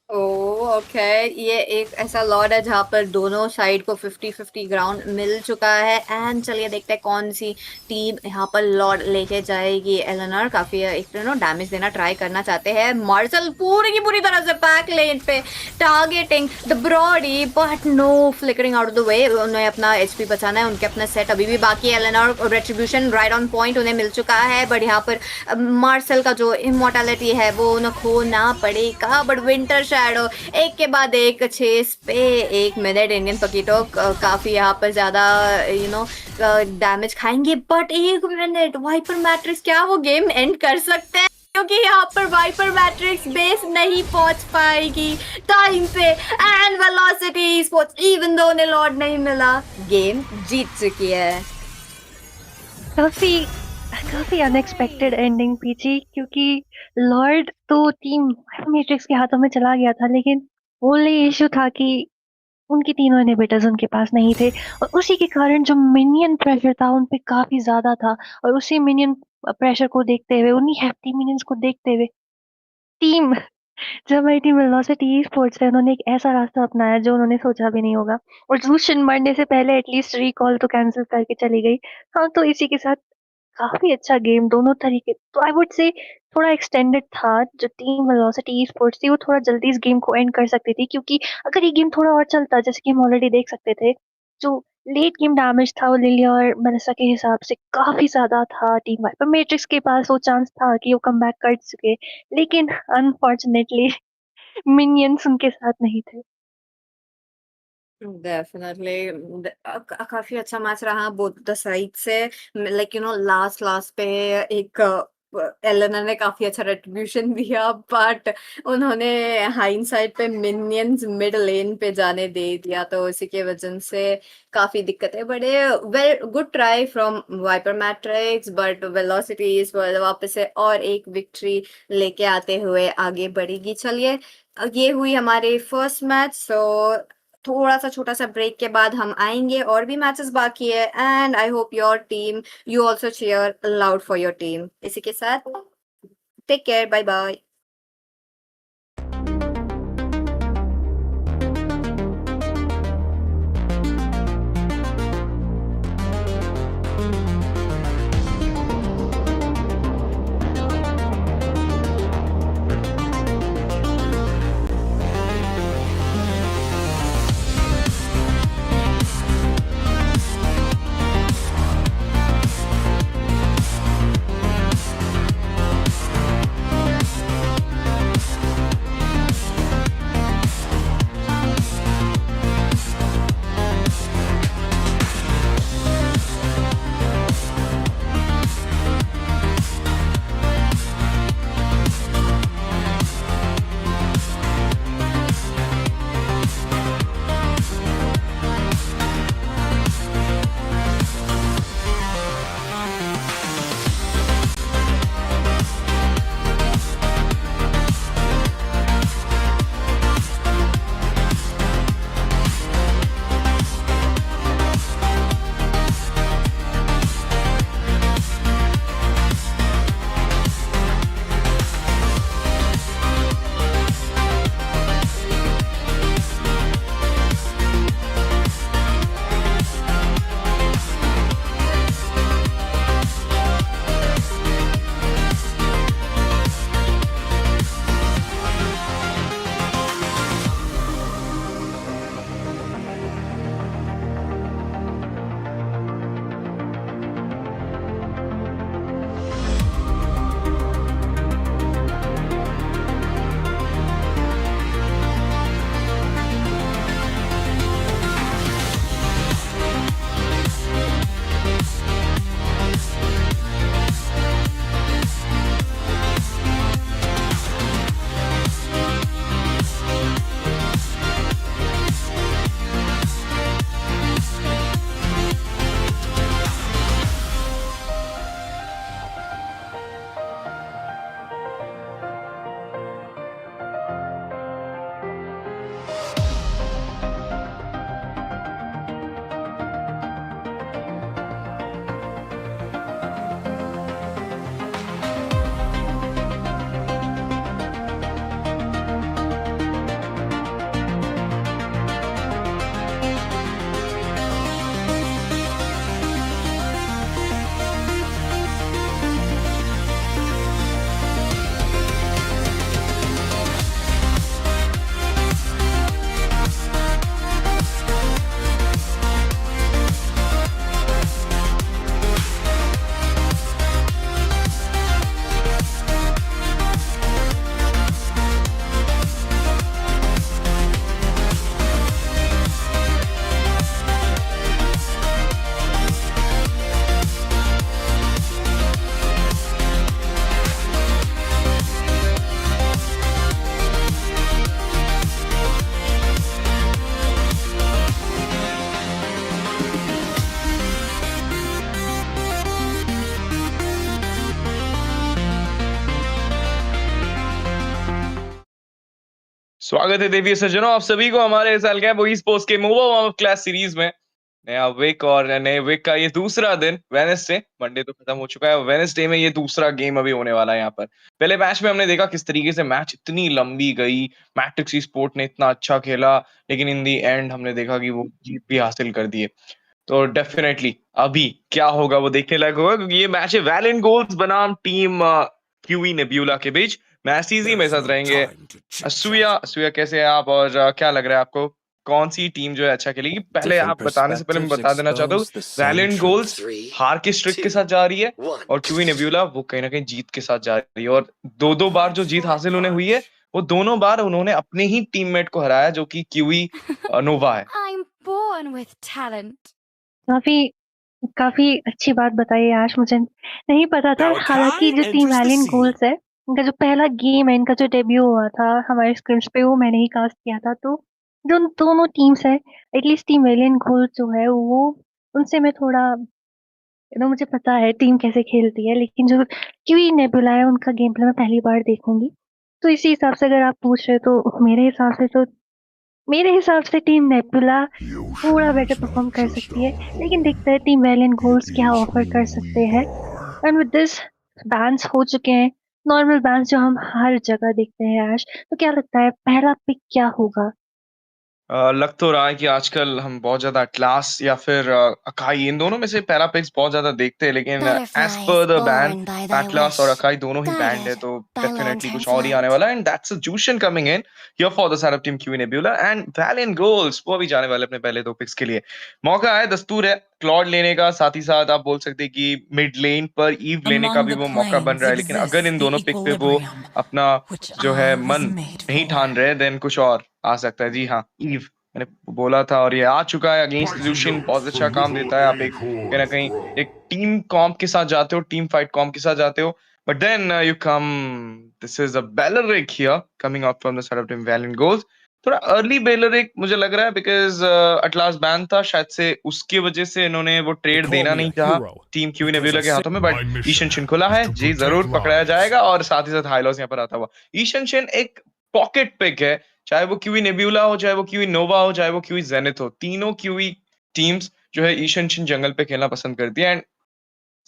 ओके, ये एक ऐसा लॉर्ड है जहाँ पर दोनों साइड को 50-50 ग्राउंड मिल चुका है। एंड चलिए देखते हैं कौन सी टीम यहाँ पर लॉर्ड लेके जाएगी। एलेनर काफी एक डैमेज देना ट्राई करना चाहते हैं। मार्शल पूरी की पूरी तरह से बैक लेन पे targeting the Brody, but no flickering out of the way. उन्हें अपना एचपी बचाना है, उनके अपना सेट अभी भी बाकी है। एलेनर रेट्रीब्यूशन राइट ऑन पॉइंट उन्हें मिल चुका है, बट यहाँ पर मार्शल का जो इमोर्टैलिटी है वो उन्हें खोना पड़ेगा। बट विंटर शैडो एक के बाद एक चेस पे 1 मिनट इंडियन पकीटो काफी यहाँ पर ज्यादा डैमेज खाएंगे, बट 1 मिनट वाइपर मैट्रिक्स क्या वो गेम एंड कर सकते हैं? क्योंकि यहाँ पर वाइपर मैट्रिक्स बेस नहीं पहुंच पाएगी टाइम पे। And velocity sports even though उन्हें लॉर्ड नहीं मिला, गेम जीत चुकी है। काफी काफी अनएक्सपेक्टेड एंडिंग पीछे, क्योंकि लॉर्ड तो टीम मैट्रिक्स के हाथों में चला गया था, लेकिन ओनली इशू था कि उनकी तीनों इनहिबिटर्स उनके पास नहीं थे, और उसी के कारण जो मिनियन प्रेशर था उन पे काफी ज्यादा था। और उसी मिनियन प्रेशर को देखते हुए, उन्हीं हैप्पी मिनियंस को देखते हुए, टीम जो हमारी टीम वेलोसिटी स्पोर्ट्स है, उन्होंने एक ऐसा रास्ता अपनाया जो उन्होंने सोचा भी नहीं होगा, और लूशन मरने से पहले एटलीस्ट रिकॉल तो कैंसिल करके चली गई। हाँ, तो इसी के साथ काफी अच्छा गेम दोनों तरीके, तो आई वुड से थोड़ा एक्सटेंडेड था। जो टीम वेलोसिटी स्पोर्ट्स थी वो थोड़ा जल्दी इस गेम को एंड कर सकती थी, क्योंकि अगर ये गेम थोड़ा और चलता, जैसे कि हम ऑलरेडी देख सकते थे, जो लेट गेम डैमेज था वो लिलिया और मेलिसा के हिसाब से काफी ज्यादा था। टीम वाइपर मैट्रिक्स के पास वो चांस था कि वो कम बैक कर सके, लेकिन अनफॉर्चुनेटली मिनियंस उनके साथ नहीं थे। डेफिनेटली काफी अच्छा मैच रहा बोथ द साइड से। लाइक लास्ट पे एक एलेना ने काफी अच्छा रेट्रीब्यूशन दिया, बट उन्होंने हाइंडसाइड पे मिनियंस मिड लेन पे जाने दे दिया, तो इसी के वजह से काफी दिक्कतें बड़े। Well good try from Viper Matrix, but Velocity वापस से और एक विक्ट्री लेके आते हुए आगे बढ़ेगी। चलिए, ये हुई हमारी फर्स्ट मैच। सो थोड़ा सा छोटा सा ब्रेक के बाद हम आएंगे, और भी मैचेस बाकी है। And I hope your team you also cheer loud for your team. इसी के साथ टेक केयर, बाय बाय। स्वागत है देवी सज्जनों आप सभी को हमारे इस अलगैम्बो स्पोर्ट्स के मोबा वार्म क्लास सीरीज में। नया वीक और नए वीक का ये दूसरा दिन, वेडनेसडे, मंडे तो खत्म हो चुका है, वेडनेसडे में ये दूसरा गेम अभी होने वाला है। यहाँ पर पहले मैच में हमने देखा किस तरीके से मैच इतनी लंबी गई, मैट्रिक्स स्पोर्ट ने इतना अच्छा खेला, लेकिन इन दी एंड हमने देखा कि वो जीत भी हासिल कर दिए। तो डेफिनेटली अभी क्या होगा वो देखने लायक होगा, क्योंकि ये मैच है वैलेंट गोल्स बनाम टीम क्यूई नेब्यूला के बीच। मैच सीजी मेरे साथ रहेंगे असूया। असूया कैसे हैं आप, और क्या लग रहा है आपको, कौन सी टीम जो है अच्छा खेलेगी? पहले आप बताने से पहले मैं बता देना चाहता हूँ, वैलेंट गोल्स हार के स्ट्रिक के साथ जा रही है और क्यूई नेब्यूला वो कहीं ना कहीं जीत के साथ जा रही है। और दो बार जो जीत हासिल उन्हें हुई है, वो दोनों बार उन्होंने अपने ही टीममेट को हराया, जो कि क्यूई नोवा है। I'm born with talent. काफी काफी अच्छी बात बताई आज, मुझे नहीं पता था। Our हालांकि Kai जो team enters the valiant scene. Goals है, उनका जो पहला गेम है, इनका जो डेब्यू हुआ था हमारे स्क्रिम्स पे, वो मैंने ही कास्ट किया था। तो जो दोनों टीम्स है, एटलीस्ट टीम वैलियंट गोल्स जो है वो, उनसे मैं थोड़ा मुझे पता है टीम कैसे खेलती है। लेकिन जो क्यूई नेबुला है, उनका गेम प्ले मैं पहली बार देखूंगी। तो इसी हिसाब से अगर आप पूछ रहे तो मेरे हिसाब से टीम नेबुला थोड़ा बेटर परफॉर्म कर सकती है। लेकिन देखते हैं टीम वैलियंट गोल्स क्या ऑफर कर सकते हैं। एंड विद दिस, बैन्स हो चुके हैं, नॉर्मल बैन्स जो हम हर जगह देखते हैं आज। तो क्या लगता है पहला पिक क्या होगा? लग तो रहा है कि आजकल हम बहुत ज्यादा क्लास या फिर अकाई, इन दोनों में से पैरा पिक्स बहुत ज्यादा देखते हैं, लेकिन एज पर द बैन पैटलास और अकाई दोनों ही बैंड है, तो डेफिनेटली कुछ और ही आने वाला है। And that's a Zhuxin coming in here for the setup team Q Nebula and Valiant Goals, वो अभी जाने वाले अपने पहले दो पिक्स के लिए। मौका है, दस्तूर है क्लॉड लेने का, साथ ही साथ आप बोल सकते हैं कि मिड लेन पर ईव लेने का भी वो मौका बन रहा है। लेकिन अगर इन दोनों पिक पे वो अपना जो है मन नहीं ठान रहे, देन कुछ और आ सकता है। जी हाँ, ईव मैंने बोला था और ये आ चुका है। अगेंस्ट सोल्यूशन बहुत अच्छा काम देता है। आप एक कहीं ना कहीं एक टीम कॉम्प के साथ जाते हो, टीम फाइट कॉम्प के साथ जाते हो, but then you come, this is a Belerick here coming out from the side of team Valiant Goals. थोड़ा अर्ली बेलरिक मुझे लग रहा है, बिकॉज अटलास बैन था, शायद से उसकी वजह से इन्होंने वो ट्रेड देना नहीं चाहा टीम क्यू नेब्यूला के हाथों में। बट ईशन शिन खुला है जी, जरूर पकड़ाया जाएगा। और साथ ही साथ हाइलॉस यहाँ पर आता हुआ ईशन शिन एक पॉकेट पिक है, चाहे वो क्यूई नेब्यूला हो, चाहे वो क्यूई नोवा हो, चाहे वो क्यूई जेनिथ हो, तीनों क्यूई टीम्स जो है ईशन शिन जंगल पे खेलना पसंद करती है। एंड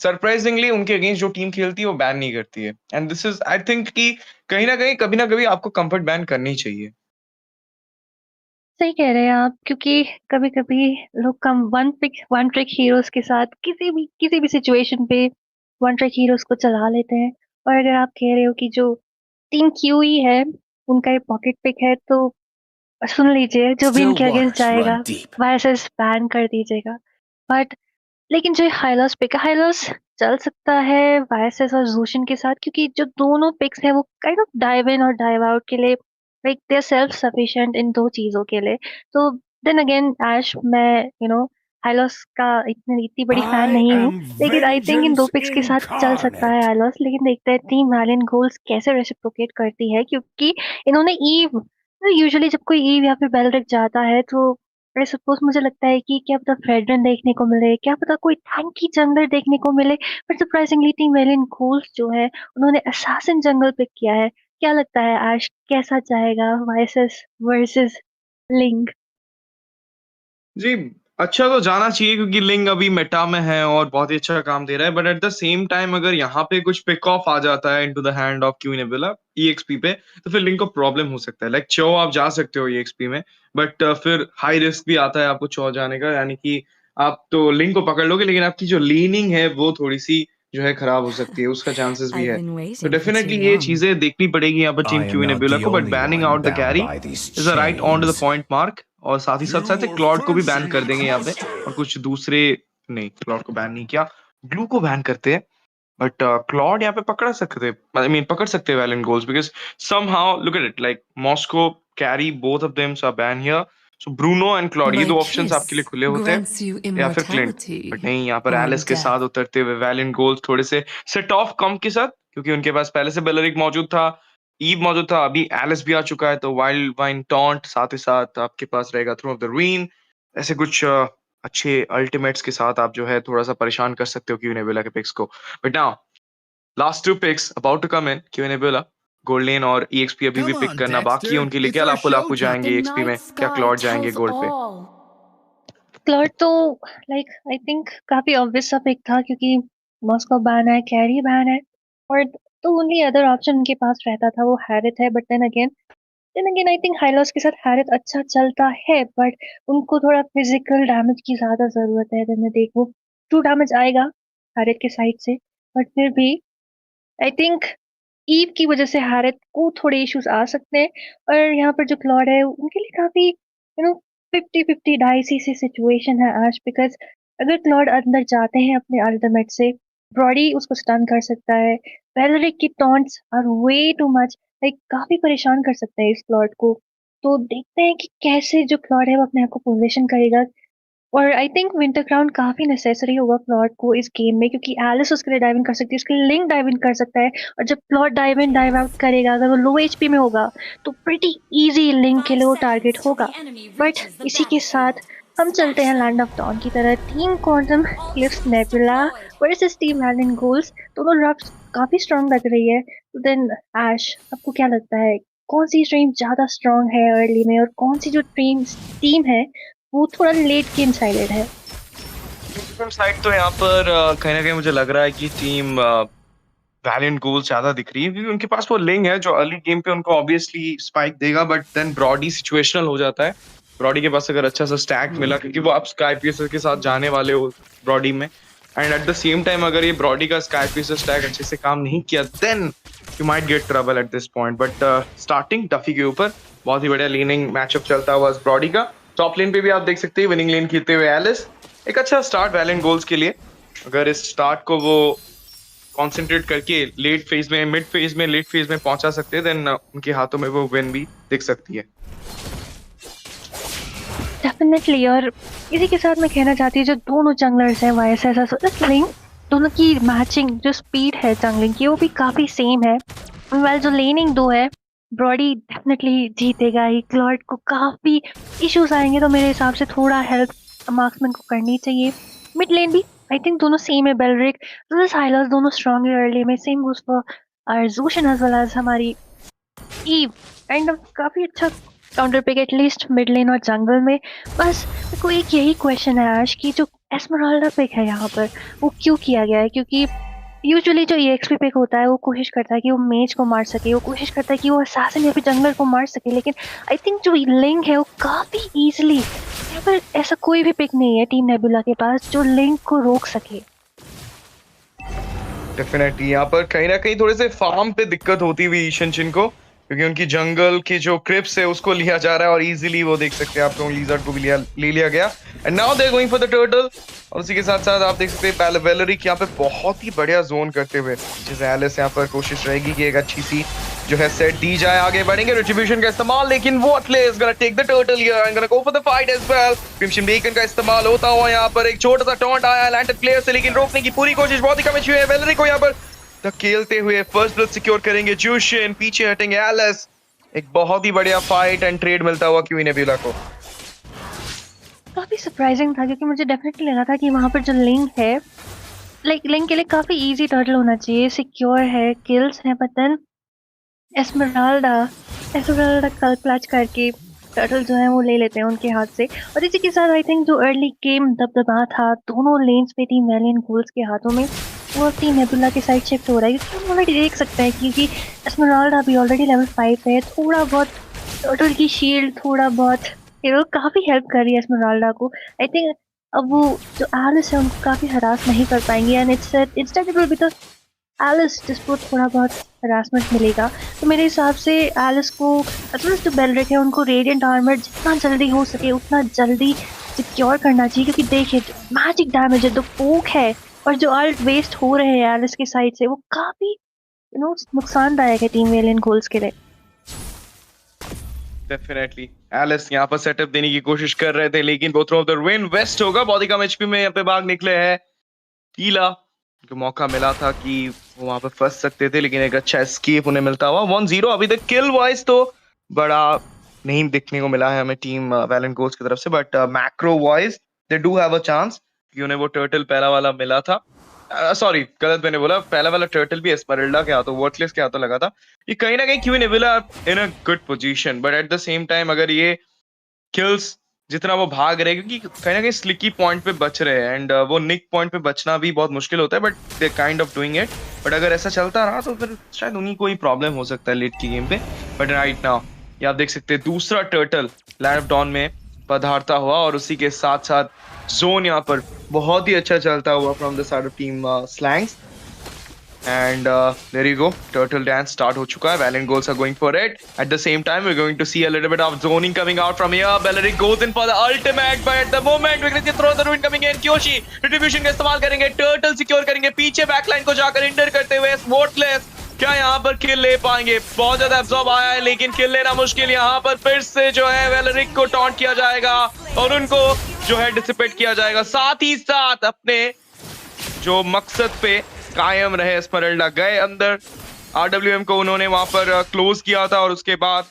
सरप्राइजिंगली उनके अगेंस्ट जो टीम खेलती है वो बैन नहीं करती है। And this is I think कि कहीं ना कहीं कभी ना कभी आपको कंफर्ट बैन करनी चाहिए। सही कह रहे हैं आप, क्योंकि कभी कभी लोग कम वन ट्रिक हीरोज के साथ किसी भी सिचुएशन पे वन ट्रिक हीरोज को चला लेते हैं। और अगर आप कह रहे हो कि जो टीम क्यूई है उनका ये पॉकेट पिक है, तो सुन लीजिए, जो भी Still इनके अगेंस्ट waters जाएगा run deep. वायसेस बैन कर दीजिएगा। बट लेकिन जो हाइलॉस पिक है, हाइलॉस चल सकता है वायसेस और जूशन के साथ, क्योंकि जो दोनों पिक्स हैं वो काइंड ऑफ डाइव इन और डाइव आउट के लिए, like they are self sufficient in दो चीजों के लिए। तो देन अगेन ऐश, मैं हाइलॉस का इतनी बड़ी फैन I नहीं हूँ। am लेकिन आई थिंक इन दो vengeance पिक्स के साथ चल सकता है incarnate. हाइलॉस। लेकिन देखते हैं टीम वैलियंट गोल्स कैसे रेसिप्रोकेट करती है, क्योंकि इन्होंने ईव, यूजुअली जब कोई ईव या फिर बेलरिक जाता है तो आई सपोज मुझे लगता है कि क्या पता फ्रेडरन देखने को मिले, क्या पता कोई टैंकी जंगल देखने को मिले। But surprisingly team valiant goals जो है, उन्होंने असैसिन जंगल पिक किया है। क्या लगता है आज कैसा जाएगा वाइसेस वर्सेस लिंग? जी, अच्छा तो जाना चाहिए, क्योंकि लिंग अभी मेटा में है और बहुत ही अच्छा काम दे रहा है। But at the same time अगर यहाँ पे कुछ पिक ऑफ आ जाता है into the hand of Q nebula EXP पे, तो फिर लिंग को प्रॉब्लम हो सकता है। लाइक चो आप जा सकते हो ईएक्सपी में, बट फिर हाई रिस्क भी आता है आपको चो जाने का, यानी कि आप तो लिंग को पकड़ लोगे, लेकिन आपकी जो लीनिंग है वो थोड़ी सी जो है खराब हो सकती है, उसका चांसेस भी I've है। been तो waiting for डेफिनेटली too ये long. चीजें देखनी पड़ेगी यहाँ पर I team am Q not Nebula the को। But only banning one out the bound carry by these is a right on to the chains. Point mark. और साथ ही You साथ were क्लॉड को भी बैन कर first देंगे यहाँ पे, master. और कुछ दूसरे, नहीं क्लॉड को बैन नहीं किया, ग्लू को बैन करते हैं। बट क्लॉड यहाँ पे पकड़ सकते, आई मीन पकड़ सकते हैं Valiant Goals, because somehow look at it, like Moscow carry, both of them are ban here. So Bruno and Claude, ये My दो ऑप्शंस आपके लिए kiss खुले होते हैं, grants you या फिर क्लिंट। बट immortality नहीं, यहाँ पर or एलिस के साथ death. उतरते हुए वैलेंट गोल्स थोड़े से सेट ऑफ कम के साथ, क्योंकि उनके पास पहले से बेलरिक मौजूद था, ईव मौजूद था, अभी एलिस भी आ चुका है, तो वाइल्ड वाइन टॉन्ट, साथ ही साथ आपके पास रहेगा थ्रो ऑफ द रीन। ऐसे कुछ अच्छे अल्टीमेट्स के साथ आप जो है थोड़ा सा परेशान कर सकते हो क्यू नेबुला के पिक्स को। But now last two picks about to come in, Q Nebula. Gold lane और EXP अभी भी Come पिक on, करना बाकी है Dexter. उनके लिए। It's क्या our लापू लापू showtime. जाएंगे The EXP में, night क्या sky क्लॉड जाएंगे tells गोल्ड पे? all. क्लॉड तो लाइक आई थिंक काफी ऑब्वियस सा पिक था क्योंकि मॉस्को बैन है, कैरी बैन है, और तो ओनली अदर ऑप्शन उनके पास रहता था वो हैरिथ है। But then again I think Hylos के साथ हैरिथ अच्छा चलता है, बट उनको थोड़ा फिजिकल डैमेज की ज्यादा जरूरत है। मैं देखूं 2 डैमेज आएगा हैरिथ के साइड से, बट फिर भी आई थिंक ईव की वजह से हैरिथ को थोड़े इश्यूज आ सकते हैं। और यहाँ पर जो क्लॉड है उनके लिए काफी 50-50 डाइसी सी सिचुएशन है आज, बिकॉज अगर क्लॉड अंदर जाते हैं अपने अल्टीमेट से, ब्रॉडी उसको स्टन कर सकता है। वेलरिक की taunts are way too much, like काफी परेशान कर सकता है इस क्लॉड को। तो देखते हैं कि कैसे जो क्लॉड है वो अपने आप को पोजीशन करेगा। और आई थिंक विंटर क्राउन काफी नेसेसरी होगा प्लॉट को इस गेम में, क्योंकि एलिस उसके लिए डाइव इन कर सकती है, उसके लिए लिंक डाइव इन कर सकता है। और जब plot dive in dive out करेगा, अगर वो लो एचपी में होगा तो प्रिटी इजी लिंक के लिए वो टारगेट होगा। बट इसी के साथ हम चलते हैं लैंड ऑफ डॉन की तरह। Team Quantum Cliffs Nebula versus team Valiant Goals, दोनों रफ्स काफी स्ट्रांग लग रही है। तो देन ऐश, आपको क्या लगता है कौन सी स्ट्रीम ज्यादा स्ट्रांग है अर्ली में, और कौन सी जो टीम है वो थोड़ा लेट गेम साइडेड है? साइड तो यहाँ पर कहीं ना कहीं मुझे लग रहा है कि टीम वैलियंट गोल्स ज्यादा दिख रही है, क्योंकि उनके पास वो लिंक है जो अर्ली गेम पे उनको ऑब्वियसली स्पाइक देगा, बट देन ब्रॉडी सिचुएशनल हो जाता है। ब्रॉडी के पास अगर अच्छा सा स्टैक मिला, क्योंकि वो आप स्काईपीएस के साथ जाने वाले हो ब्रॉडी में, and eight the same time अगर ये ब्रॉडी का स्काईपीएस स्टैक अच्छे से काम नहीं किया, then you might get trouble at this point. But starting Duffy के ऊपर बहुत ही बढ़िया लेनिंग मैचअप चलता हुआ ब्रॉडी का। टॉप लेन पे भी आप देख सकते हैं विनिंग लेन खेलते हुए एलिस, एक अच्छा स्टार्ट वैलेंट गोल्स के लिए। अगर इस स्टार्ट को वो कॉन्सेंट्रेट करके लेट फेज में, मिड फेज में, लेट फेज में पहुंचा सकते हैं, देन उनके हाथों में वो विन भी दिख सकती है। डेफिनेटली। और इसी के साथ मैं कहना चाहती हूँ जो दोनों जंगलर्स हैं वाईएसएस लिंक, दोनों की मैचिंग जो स्पीड है जंगलिंग की वो भी काफी सेम है। वेल जो लेनिंग दो है, ब्रॉडी डेफिनेटली जीतेगा ही। क्लॉड को काफी इश्यूज आएंगे, तो मेरे हिसाब से थोड़ा हेल्प मार्क्समैन को करनी चाहिए। मिड लेन भी आई थिंक दोनों सेम है, बेलरिक साइलस दोनों स्ट्रॉन्ग है अर्ली में। Same goes for our Zhuxin as well as हमारी ईव। एंड काफी अच्छा counter pick at least mid lane और जंगल में। बस मेरे को एक यही क्वेश्चन है आज की जो एस्मराल्डा पिक है यहाँ पर वो क्यों किया गया है? क्योंकि यूजुअली जो EXP पिक होता है वो कोशिश करता है कि वो मेज को मार सके, वो कोशिश करता है कि वो असैसिन या फिर जंगलर को मार सके, लेकिन आई थिंक जो लिंक है वो काफी इजीली, यहाँ पर ऐसा कोई भी पिक नहीं है टीम नेबुला के पास जो लिंक को रोक सके। डेफिनेटली यहाँ पर कहीं ना कहीं थोड़े से फार्म पे दिक्कत होती हुई ईशन को, क्योंकि उनकी जंगल की जो क्रिप्स है उसको लिया जा रहा है, और इजीली वो देख सकते हैं आप लोग लीजर्ड को भी ले लिया गया, and now they are going for the turtle. और उसी के साथ साथ आप देख सकते हैं वेलरिक यहाँ पे बहुत ही बढ़िया जोन करते हुए, जैसे एलिस यहाँ पर कोशिश रहेगी कि एक अच्छी सी जो है सेट दी जाए, आगे बढ़ेंगे रिट्रीब्यूशन का इस्तेमाल, लेकिन वॉटले is gonna take the turtle here and gonna go for the fight as well. Crimson beacon का इस्तेमाल होता हुआ यहाँ पर एक छोटा सा टॉन्ट आया लैंडेड प्लेयर से, लेकिन रोकने की पूरी कोशिश बहुत ही कम हुई है। वेलरिक को यहाँ पर धकेलते हुए फर्स्ट ब्लड सिक्योर करेंगे जूशियन, पीछे हटेंगे एलिस। एक बहुत ही बढ़िया फाइट एंड ट्रेड मिलता हुआ क्वीन नेबुला को। काफी सरप्राइजिंग था क्योंकि मुझे डेफिनेटली लगा था कि वहां पर जो लिंक है, लाइक लिंक के लिए काफी इजी टर्टल होना चाहिए, सिक्योर है, किल्स है, बट देन एस्मराल्डा कल क्लच करके टर्टल जो है वो ले लेते हैं उनके हाथ से। और इसी के साथ आई थिंक जो अर्ली गेम दबदबा था दोनों लेन्स पे टीम वैलियंट गोल्स के हाथों में, वो टीम नेबुला के साइड शिफ्ट हो रहा है, क्योंकि हम ऑलरेडी देख सकते हैं क्योंकि एस्मराल्डा भी ऑलरेडी लेवल 5 है। थोड़ा बहुत टर्टल की शील्ड, थोड़ा बहुत काफी हेल्प कर रही है एस्मराल्डा को। आई थिंक अब वो जो एलिस है उनको काफी हरास नहीं कर पाएंगे, and instead it will be the Alice जिसको थोड़ा बहुत हरासमेंट मिलेगा। तो मेरे हिसाब से एलिस को जो बेलरिक है उनको रेडिएंट आर्मर जितना जल्दी हो सके उतना जल्दी सिक्योर करना चाहिए, क्योंकि देखिए मैजिक डैमेज है, जो पोक है और जो अल्ट वेस्ट हो रहे हैं एलिस की साइड से, वो काफी नुकसानदायक है टीम वैलियंट गोल्स के लिए। डेफिनेटली एलिस यहाँ पर सेटअप देने की कोशिश कर रहे थे, लेकिन both of the win waste होगा। बहुत ही कम एचपी में यहाँ पे भाग निकले हैं टीला, उनको मौका मिला था कि वो वहां पे फंस सकते थे, लेकिन एक अच्छा एस्केप उन्हें मिलता हुआ 1-0। अभी तक किल वाइज तो बड़ा नहीं दिखने को मिला है हमें टीम वैलेंट गोल्स की तरफ से, but macro wise they do have a chance, कि उन्हें वो टर्टल पहला वाला मिला था। सॉरी गलत मैंने बोला, पहला वाला टर्टल भी एस्मरल्डा के हाथों, वर्थलेस के हाथों लगा था। ये कहीं ना कहीं क्यों nebula in a good position, but at the same time अगर ये किल्स जितना वो भाग रहे हैं, क्योंकि कहीं ना कहीं स्लिकी पॉइंट पे बच रहे हैं, एंड वो निक पॉइंट पे बचना भी बहुत मुश्किल होता है, but they kind of doing it. But अगर ऐसा चलता रहा तो फिर शायद उन्हीं को ही प्रॉब्लम हो सकता है लेट की गेम पे। बट राइट नाउ ये आप देख सकते हैं दूसरा टर्टल लैंड ऑफ डॉन में पधारता हुआ, और उसी के साथ साथ जोन यहाँ पर बहुत ही अच्छा चलता हुआ from the side of team slangs. And there you go, turtle dance start ho chuka hai. Valiant Ghouls are going for it. At the same time, we're going to see a little bit of zoning coming out from here. Maverick goes in for the ultimate, but at the moment we're going to throw the ruin coming in. Kyoshi retribution का इस्तेमाल करेंगे, turtle secure करेंगे, पीछे backline को जाकर इंटर करते हुए Smokeless क्या यहाँ पर किल ले पाएंगे? बहुत ज्यादा एब्जॉर्ब आया है, लेकिन किल लेना मुश्किल। यहाँ पर फिर से जो है वेलरिक को टॉन्ट किया जाएगा और उनको जो है डिसिपेट किया जाएगा, साथ ही साथ अपने जो मकसद पे कायम रहे एस्मरल्डा गए अंदर। आरडब्ल्यूएम को उन्होंने वहां पर क्लोज किया था और उसके बाद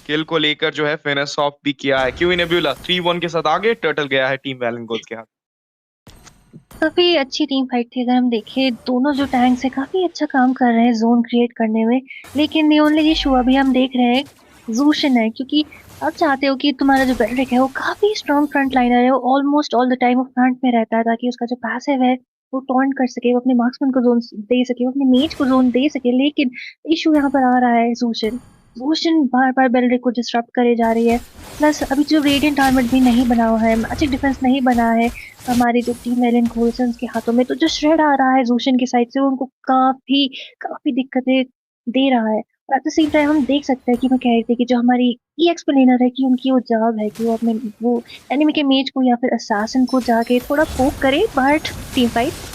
किल को लेकर जो है फिनिश ऑफ भी किया है। क्यों नेबुला 3-1 के साथ आगे, टर्टल गया है टीम वैलेंट गोल्स के हाथ। काफी अच्छी टीम फाइट थी। अगर हम देखें दोनों जो टैंक्स है काफी अच्छा काम कर रहे हैं जोन क्रिएट करने में, लेकिन the only इशू अभी हम देख रहे हैं जूशन है, क्योंकि आप चाहते हो कि तुम्हारा जो बेलरिक है वो काफी स्ट्रॉन्ग फ्रंट लाइनर है, वो ऑलमोस्ट ऑल द टाइम वो फ्रंट में रहता है ताकि उसका जो पैसिव है वो टॉन्ट कर सके, वो अपने मार्क्समैन को जोन दे सके, वो अपने मेज को जोन दे सके। लेकिन इशू यहाँ पर आ रहा है जूशन बार बार बेलरिक को डिस्टर्ब करे जा रही है। प्लस अभी जो रेडिएंट आर्मर भी नहीं बना हुआ है, मैजिक डिफेंस नहीं बना है हमारी जो टीम वैलेंट घोल्स के हाथों में, तो जो श्रेड आ रहा है जूशन की साइड से वो उनको काफी दिक्कतें दे रहा है। एट द सेम टाइम हम देख सकते हैं कि मैं कह रही थी कि जो हमारी एक्सप्लेनर है कि उनकी वो जॉब है कि वो अपने वो एनिमी के मेज को या फिर असैसिन को जाके थोड़ा पोक करे, बट टीम फाइट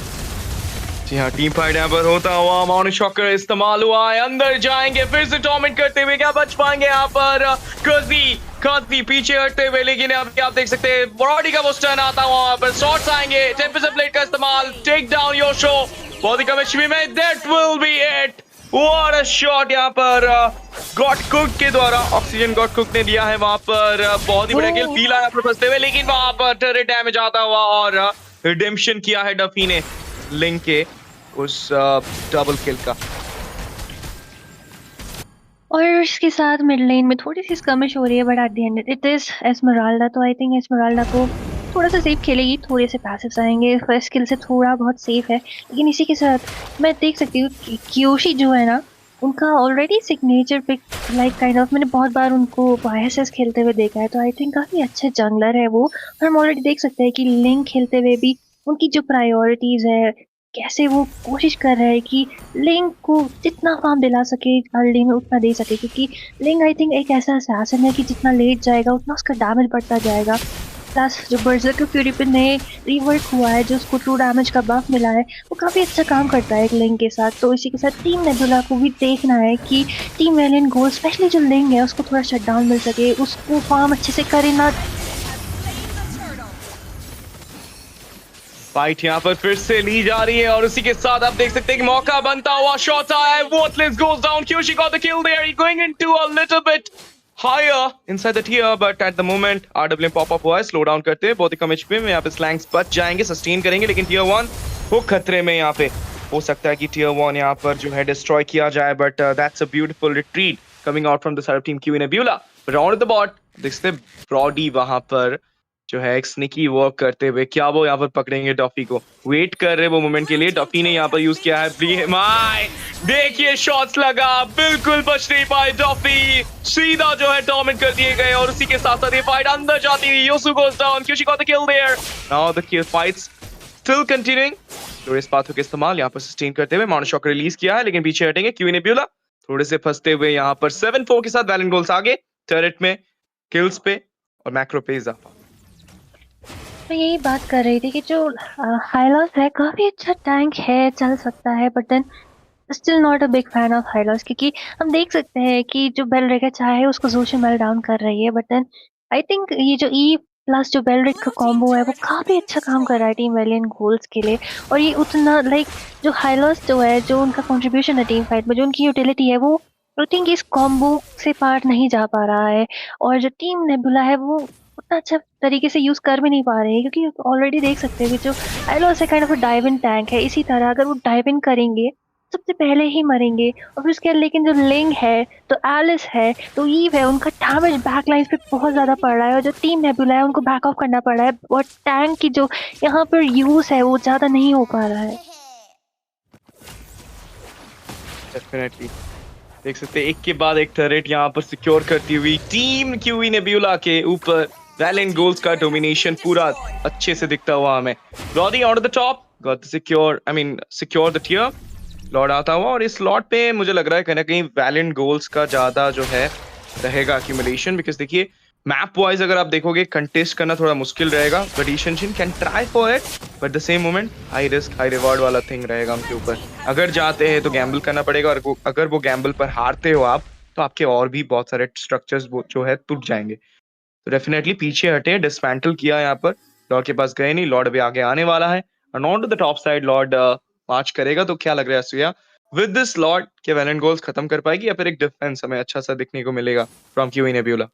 जी हाँ, टीम फाइट यहाँ पर होता हुआ माउंट शॉकर इस्तेमाल हुआ है, अंदर जाएंगे फिर से टॉर्मेंट करते हुए, क्या बच पाएंगे यहाँ पर काजी पीछे हटते हुए, लेकिन अभी आप देख सकते हैं बॉडी का वो स्टर्न आता हुआ, वहां पर शॉट्स आएंगे, टेम्परेचर प्लेट का इस्तेमाल, टेक डाउन योशो बहुत ही कम एचपी में, that will be it. What a shot यहाँ पर गॉट कुक के द्वारा, ऑक्सीजन गॉट कुक ने दिया है वहां पर, बहुत ही बड़ा किल फील आया पर फंसते हुए, लेकिन वहां पर टर्रेट डैमेज आता हुआ और रिडेम्पशन किया है डफी ने लिंक के उस डबल किल का। और इसके साथ मिड लेन में थोड़ी सी स्कर्मिश हो रही है, but at the end it is Esmeralda, तो आई थिंक एस्मराल्डा को थोड़ा सा सेफ खेलेगी, थोड़े से पैसिव्स आएंगे, फर्स्ट किल से थोड़ा बहुत सेफ है। लेकिन इसी के साथ मैं देख सकती हूँ कि क्योशी जो है ना, उनका already signature pick like kind of मैंने बहुत बार उनको वाईएसएस खेलते हुए देखा है, तो आई थिंक काफी अच्छे जंगलर है वो। और हम ऑलरेडी देख सकते हैं कि लिंक खेलते हुए भी उनकी जो प्रायोरिटीज है, कैसे वो कोशिश कर रहे हैं कि लिंक को जितना फार्म दिला सके अर्ली में उतना दे सके, क्योंकि लिंक आई थिंक एक ऐसा असैसिन है कि जितना लेट जाएगा उतना उसका डैमेज बढ़ता जाएगा। प्लस जो बर्जर फ्यूरी पे नए रिवर्क हुआ है, जो उसको ट्रू डैमेज का बफ मिला है, वो काफ़ी अच्छा काम करता है एक लिंक के साथ। तो इसी के साथ टीम नेबुला को भी देखना है कि टीम वैलियंट गोल्स स्पेशली जो लिंक है उसको थोड़ा शट डाउन मिल सके, उसको फार्म अच्छे से करे ना। फाइट यहाँ पर फिर से ली जा रही है और उसी के साथ आप देख सकते हैं कि मौका बनता हुआ शॉट आया है, Worthless goes down, Kyoshi got the kill there, he going into a little bit higher inside the tier, but at the moment RWM pop up हुआ है, स्लो डाउन करते हैं, बहुत ही कम HP में यहाँ पे स्लैंग्स बच जाएंगे, सस्टेन करेंगे, लेकिन tier 1 वो खतरे में यहाँ पे हो सकता है कि tier 1 यहाँ पर जो है डिस्ट्रॉय किया जाए, but that's a beautiful retreat coming out from the side of team Q Nebula, round the bot देख सकते ब्रॉडी वहां पर जो है एक स्निकी वर्क करते हुए, क्या वो यहाँ पर पकड़ेंगे डॉफी को, वेट कर रहे वो मोमेंट के लिए। डॉफी ने यहाँ पर यूज किया है माय, देखिए शॉट्स लगा, बिल्कुल बच नहीं पाए डॉफी, सीधा जो है टॉर्मेंट कर दिए गए और उसी के साथ साथ ये फाइट अंदर जाती हुई, योसु गोस डाउन, क्योंकि got the kill there, now the kill fights still continuing. तो इस पाथों के इस्तेमाल यहाँ पर सस्टेन करते हुए माउंट शॉक रिलीज किया है, लेकिन पीछे हटेंगे क्यू नेबुला थोड़े से फंसते हुए, यहाँ पर 7-4 के साथ वैलेंट गोल्स आगे टर्रेट में, किल्स पे और मैक्रो पे इजाफा। मैं यही बात कर रही थी कि जो हाइलॉस है काफी अच्छा टैंक है, चल सकता है, but then still not a big fan of Hylos, क्योंकि हम देख सकते हैं कि जो बेलरिक है चाहे उसको जोशी मेल डाउन कर रही है, बट देन आई थिंक ये जो ई प्लस जो बेलरिक का कॉम्बो है वो काफी अच्छा काम कर रहा है टीम वैलियंट गोल्स के लिए। और ये उतना लाइक जो हाइलॉस जो है, जो उनका कॉन्ट्रीब्यूशन है टीम फाइट में, जो उनकी यूटिलिटी है, वो आई थिंक इस कॉम्बो से पार्ट नहीं जा पा रहा है। और जो टीम नेबुला है वो इतना अच्छा तरीके से यूज़ कर भी नहीं पा रहे हैं, क्योंकि ऑलरेडी देख सकते हैं कि जो एलोस है kind of a dive in tank है। इसी तरह अगर वो डाइव इन करेंगे सबसे पहले ही मरेंगे। और फिर उसके बाद लेकिन जो लिंग है, तो एलिस है, तो ईव है, उनका डैमेज बैकलाइन्स पे बहुत ज़्यादा पड़ रहा है और जो टीम नेबुला है उनको बैक ऑफ करना पड़ रहा है और टैंक की जो यहाँ पर यूज़ है वो ज़्यादा नहीं हो पा रहा है। डेफिनेटली देख सकते हैं एक के बाद एक टर्रेट यहाँ पर सिक्योर करती हुई टीम क्यूवी नेब्यूला के ऊपर। वैलेंट गोल्स का डोमिनेशन पूरा अच्छे से दिखता हुआ हमें। Brody on the top got the secure the tier. Lord आता हुआ और इस लॉर्ड पे मुझे लग रहा है कहीं ना कहीं वैलेंट गोल्स का ज्यादा जो है रहेगा अक्यूमुलेशन। बिकॉज देखिए मैप वाइज अगर आप देखोगे कंटेस्ट करना थोड़ा मुश्किल रहेगा, but Ishan Shin can try for it, but the same moment high risk high reward वाला थिंग रहेगा उनके ऊपर। अगर जाते हैं तो गैम्बल करना पड़ेगा और अगर वो गैम्बल पर हारते हो आप तो आपके और भी बहुत सारे स्ट्रक्चर्स जो है टूट जाएंगे। तो डेफिनेटली पीछे हटे, डिसमेंटल किया यहाँ पर। लॉर्ड के पास गए नहीं, लॉर्ड अभी आगे आने वाला है और on to the top side lord march करेगा। तो क्या लग रहा है सुया, विद दिस लॉर्ड के वैलेंट गोल्स खत्म कर पाएगी या फिर एक डिफेंस हमें अच्छा सा दिखने को मिलेगा from qv nebula?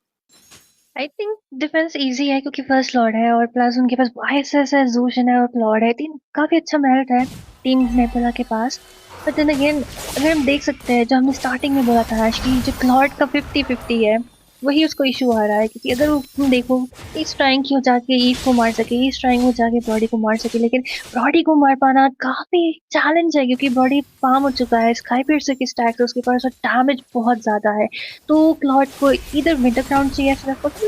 I think defence easy है क्योंकि फर्स्ट लॉर्ड है और प्लस उनके पास वाइसस है, जूशन है और लॉर्ड है। तीन काफी अच्छा मेरिट है टीम नेबुला के पास। बट देन अगेन अगर हम देख सकते हैं जो हमने स्टार्टिंग में बोला था आज की जो क्लॉड का 50-50 है वही उसको इशू आ रहा है। क्योंकि अगर तुम देखो इस ट्राइंग की हो जाके ईव को मार सके, इस ट्राइंग हो जाके बॉडी को मार सके, लेकिन बॉडी को मार पाना काफी चैलेंज है क्योंकि बॉडी फार्म हो चुका है, स्काई पियर्सर की स्टैक है उसके पास और डैमेज बहुत ज्यादा है। तो क्लॉड को इधर विंटर क्राउन चाहिए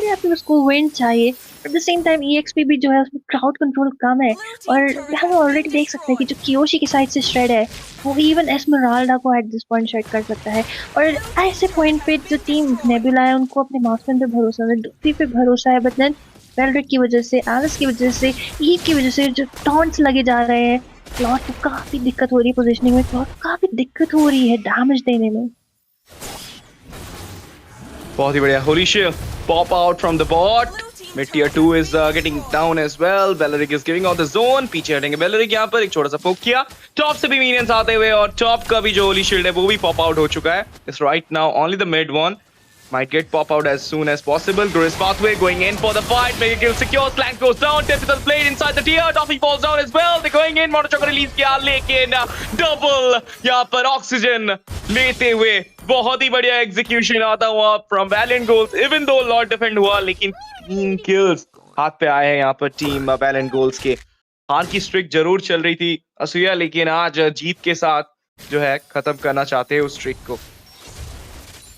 या फिर उसको विंड चाहिए। Eight the same time EXP भी जो है उसमें क्राउड कंट्रोल कम है और हम ऑलरेडी देख सकते हैं कि जो कियोशी की साइड से श्रेड है वो इवन एस्मेराल्डा को एट दिस पॉइंट श्रेड कर सकता है। और ऐसे पॉइंट पे जो टीम नेबुला है उनको अपने मार्क्समैन पे भरोसा है, डुफी पे भरोसा है, बट देन वेलरिक की वजह से, एलिस की वजह से, ईव की वजह से जो टॉन्ट्स लगे जा रहे हैं, क्लॉड को काफी दिक्कत हो रही है पोजीशनिंग में, क्लॉड को काफी दिक्कत हो रही है डैमेज देने में। बहुत ही बढ़िया, holy shit pop out from the bot. Mid tier 2 is getting down as well. Valerik is giving out the zone. पीछे हटेंगे Valerik यहाँ पर, एक छोटा सा पोक किया, टॉप से भी minions आते हुए और टॉप का भी जो होली शील्ड है वो भी पॉप आउट हो चुका है। It's right now only the mid one might get pop out as soon as possible. Gris pathway going in for the fight. Mega kill secures. Flank goes down. Typical blade inside the tier. Toffee falls down as well. They're going in. Monochoke release किया लेकिन double यहाँ पर ऑक्सीजन लेते हुए बहुत ही बढ़िया एग्जीक्यूशन आता हुआ from Valiant Goals. Even though lord defend हुआ लेकिन 3 किल्स हाथ पे आए हैं यहाँ पर टीम वैलेंट गोल्स के। हार की स्ट्रिक जरूर चल रही थी असूया, लेकिन आज जीत के साथ जो है खत्म करना चाहते हैं उस स्ट्रिक को।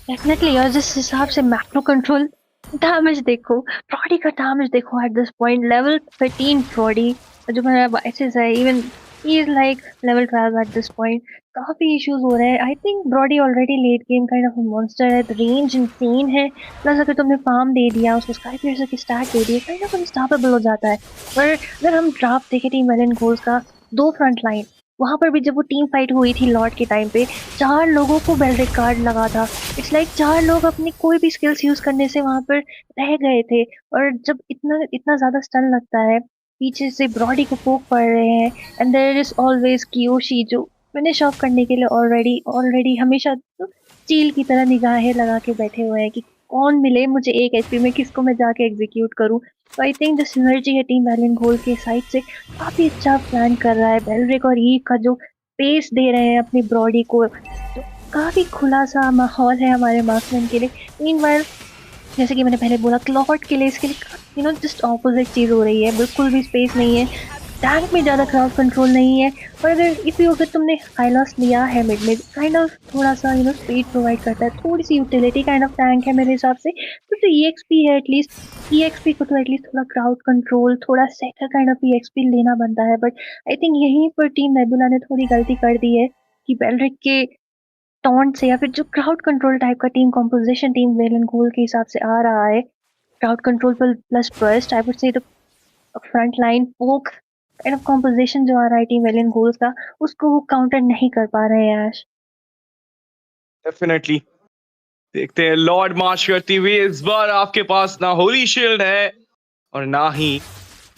डेफिनेटली। और जिस हिसाब से मैक्रो कंट्रोल डैमेज देखो, बॉडी का डैमेज देखो at this point, level 13 body जो मेरा बाइसेस है, even he is like level 12 at this point. काफी इश्यूज हो रहे हैं। I think Brody already late game kind of monster है, रेंज इंसेन है, प्लस अगर तुमने फार्म दे दिया उसको, स्काई पियर्सर की स्टैक दे दी, काइंड ऑफ अनस्टॉपेबल हो जाता है। पर अगर हम ड्राफ्ट देखें टीम वैलेंट गोल्स का, 2 फ्रंट लाइन वहां पर भी जब वो टीम फाइट हुई थी लॉर्ड के टाइम पे, 4 लोगों को बेलरिक कार्ड लगा था। इट्स लाइक 4 लोग अपनी कोई भी स्किल्स यूज करने से वहां पर रह गए थे। और जब इतना इतना ज्यादा स्टन लगता है, पीछे से ब्रॉडी को पोक पड़ रहे हैं, and there is always Kiyoshi जो फिनिश ऑफ करने के लिए ऑलरेडी हमेशा चील की तरह निगाहें लगा के बैठे हुए हैं कि कौन मिले मुझे 1 HP में, किसको मैं जाके एग्जीक्यूट करूं। तो आई थिंक जो सिनर्जी है टीम वैलेंट गोल के साइड से काफी अच्छा प्लान कर रहा है। बेलरिक और ईव का जो पेस दे रहे हैं अपनी बॉडी को, तो काफी खुला सा माहौल है हमारे मार्क्समैन के लिए। मीनवाइल जैसे कि मैंने पहले बोला, क्लॉड के लिए इसके लिए जस्ट ऑपोजिट चीज हो रही है, बिल्कुल भी स्पेस नहीं है, टैंक में ज़्यादा क्राउड कंट्रोल नहीं है। और अगर तुमने हाइलॉस लिया है मिड में, काइंड ऑफ थोड़ा सा स्पीड प्रोवाइड करता है, थोड़ी सी यूटिलिटी काइंड ऑफ टैंक है मेरे हिसाब से। तो जो EXP है एटलीस्ट EXP को तो एटलीस्ट थोड़ा क्राउड कंट्रोल, थोड़ा सेटर काइंड ऑफ EXP लेना बनता है। बट आई थिंक यहीं पर टीम नेबुला ने थोड़ी गलती कर दी है कि बेलरिक के टॉन्ट से या फिर जो क्राउड कंट्रोल टाइप का टीम कॉम्पोजिशन टीम वैलेंट गोल के हिसाब से आ रहा है, crowd control plus burst, I would say front line पोक काइंड ऑफ कॉम्पोजिशन जो आ रहा है टीम वैलेंट गोल्स का, उसको वो काउंटर नहीं कर पा रहे हैं आज। डेफिनेटली देखते हैं लॉर्ड मार्च करती हुई। इस बार आपके पास ना होली शील्ड है और ना ही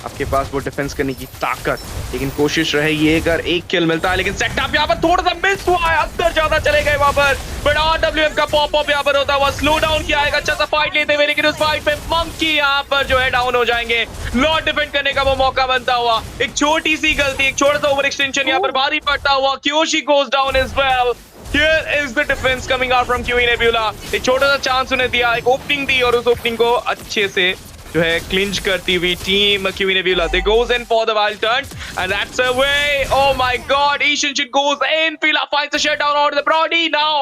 आपके पास वो डिफेंस करने की ताकत, लेकिन कोशिश रहेगी अगर एक किल मिलता है, लेकिन सेटअप यहाँ पर थोड़ा सा मिस हुआ है, अंदर ज्यादा चले गए वहां पर, बट RWM का पॉपअप यहाँ पर होता हुआ स्लो डाउन किया है अच्छा सा फाइट लेते हुए, लेकिन उस फाइट में मंकी यहाँ पर जो है डाउन हो जाएंगे। लॉर्ड डिफेंड करने का वो मौका बनता हुआ, एक छोटी सी गलती, एक छोटा सा ओवर एक्सटेंशन यहाँ पर भारी पड़ता हुआ, Kyoshi goes down as well. Here is the defense coming out from QE Nebula। एक छोटा सा चांस उन्हें दिया, एक ओपनिंग दी, और उस ओपनिंग को अच्छे से जो है क्लिंच करती हुई team QE Nebula, they goes in for the wild turn and that's away। Oh my god, Asian shit goes in, Fila finds the shutdown out of the Brody, now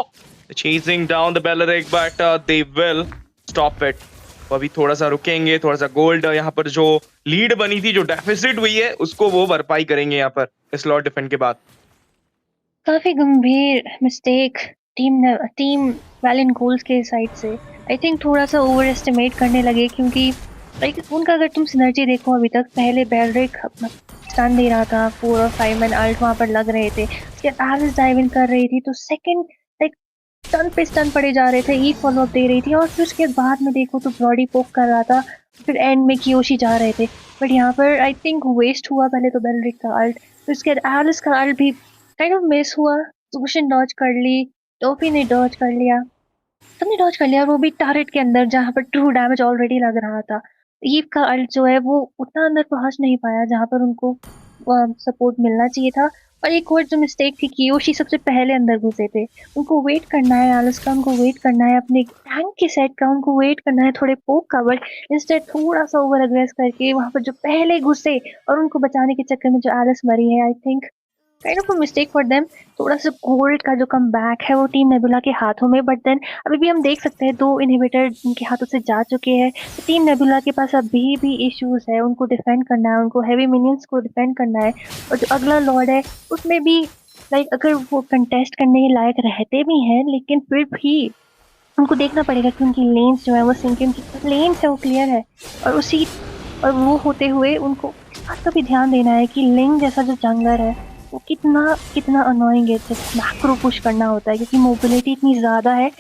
chasing down the Belleric, but they will stop it। वो अभी थोड़ा सा रुकेंगे, थोड़ा सा गोल्ड यहाँ पर जो लीड बनी थी, जो डेफिसिट हुई है, उसको वो भरपाई करेंगे यहाँ पर इस लॉर्ड डिफेंड के बाद। काफी गंभीर मिस्टेक टीम वैलियंट गोल्स के साइड से। आई थिंक थोड़ा सा ओवर एस्टिमेट करने लगे, क्योंकि लाइक उनका अगर तुम सिनर्जी देखो अभी तक, पहले बेलरिक स्टन दे रहा था, 4 और 5 मैन अल्ट वहां पर लग रहे थे, उसके बाद एलिस डाइव इन कर रही थी, तो सेकंड लाइक स्टन पे स्टन पड़े जा रहे थे, ई फॉलो अप दे रही थी, और फिर उसके बाद में देखो तो बॉडी पोक कर रहा था, फिर एंड में कियोशी जा रहे थे, बट यहाँ पर आई थिंक वेस्ट हुआ पहले तो बेलरिक का अल्ट, फिर उसके बाद एलिस का अल्ट भी काइंड ऑफ मिस हुआ, सुशन डॉज कर ली, टोपी ने डॉज कर लिया, सबने डॉज कर लिया, वो भी टारेट के अंदर जहाँ पर ट्रू डैमेज ऑलरेडी लग रहा था। ईव का अल्ट जो है वो उतना अंदर पहुंच नहीं पाया जहाँ पर उनको सपोर्ट मिलना चाहिए था। और एक और जो मिस्टेक थी, कियोशी सबसे पहले अंदर घुसे थे, उनको वेट करना है एलिस का, उनको वेट करना है अपने टैंक के सेट का, उनको वेट करना है थोड़े पोक का, बट इंस्टेड थोड़ा सा ओवर अग्रेस करके वहाँ पर जो पहले घुसे और उनको बचाने के चक्कर में जो एलिस मरी है, I think kind of a mistake for them. थोड़ा सा गोल्ड का जो कम बैक है वो टीम नेबुला के हाथों में, बट देन अभी भी हम देख सकते हैं 2 इनहिबिटर उनके हाथों से जा चुके हैं, तो टीम नेबुला के पास अभी भी इश्यूज है, उनको डिफेंड करना है, उनको हैवी मिनियंस को डिफेंड करना है, और जो अगला लॉर्ड है उसमें भी लाइक अगर वो कंटेस्ट करने के लायक रहते भी हैं, लेकिन फिर भी उनको देखना पड़ेगा कि उनकी लेन्स जो है वो सिंकिंग की लेन्स है वो क्लियर है, और वो होते हुए उनको इस बात का भी ध्यान देना है कि लिंग जैसा जो जंगलर है वो कितना अनोइंग है जब मैक्रो पुश करना होता है, क्योंकि मोबिलिटी इतनी ज़्यादा है,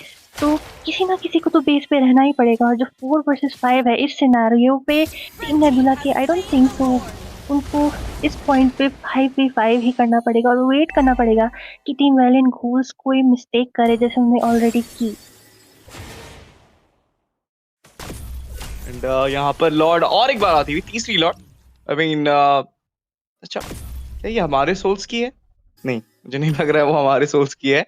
तो किसी ना किसी को तो बेस पे रहना ही पड़ेगा। और जो 4 वर्सेस 5 है इस सिनेरियो पे टीम नेबुला के, आई डोंट थिंक सो उनको इस पॉइंट पे 5v5 ही करना पड़ेगा, और वेट करना पड़ेगा कि टीम वैलियंट घूल्स कोई मिस्टेक करे जैसे उन्होंने ऑलरेडी की। एंड यहाँ पर लॉर्ड और एक बार आती हुई, तीसरी लॉर्ड, आई मीन अच्छा ये हमारे सोल्स की है? नहीं, मुझे नहीं लग रहा है वो हमारे सोल्स की है,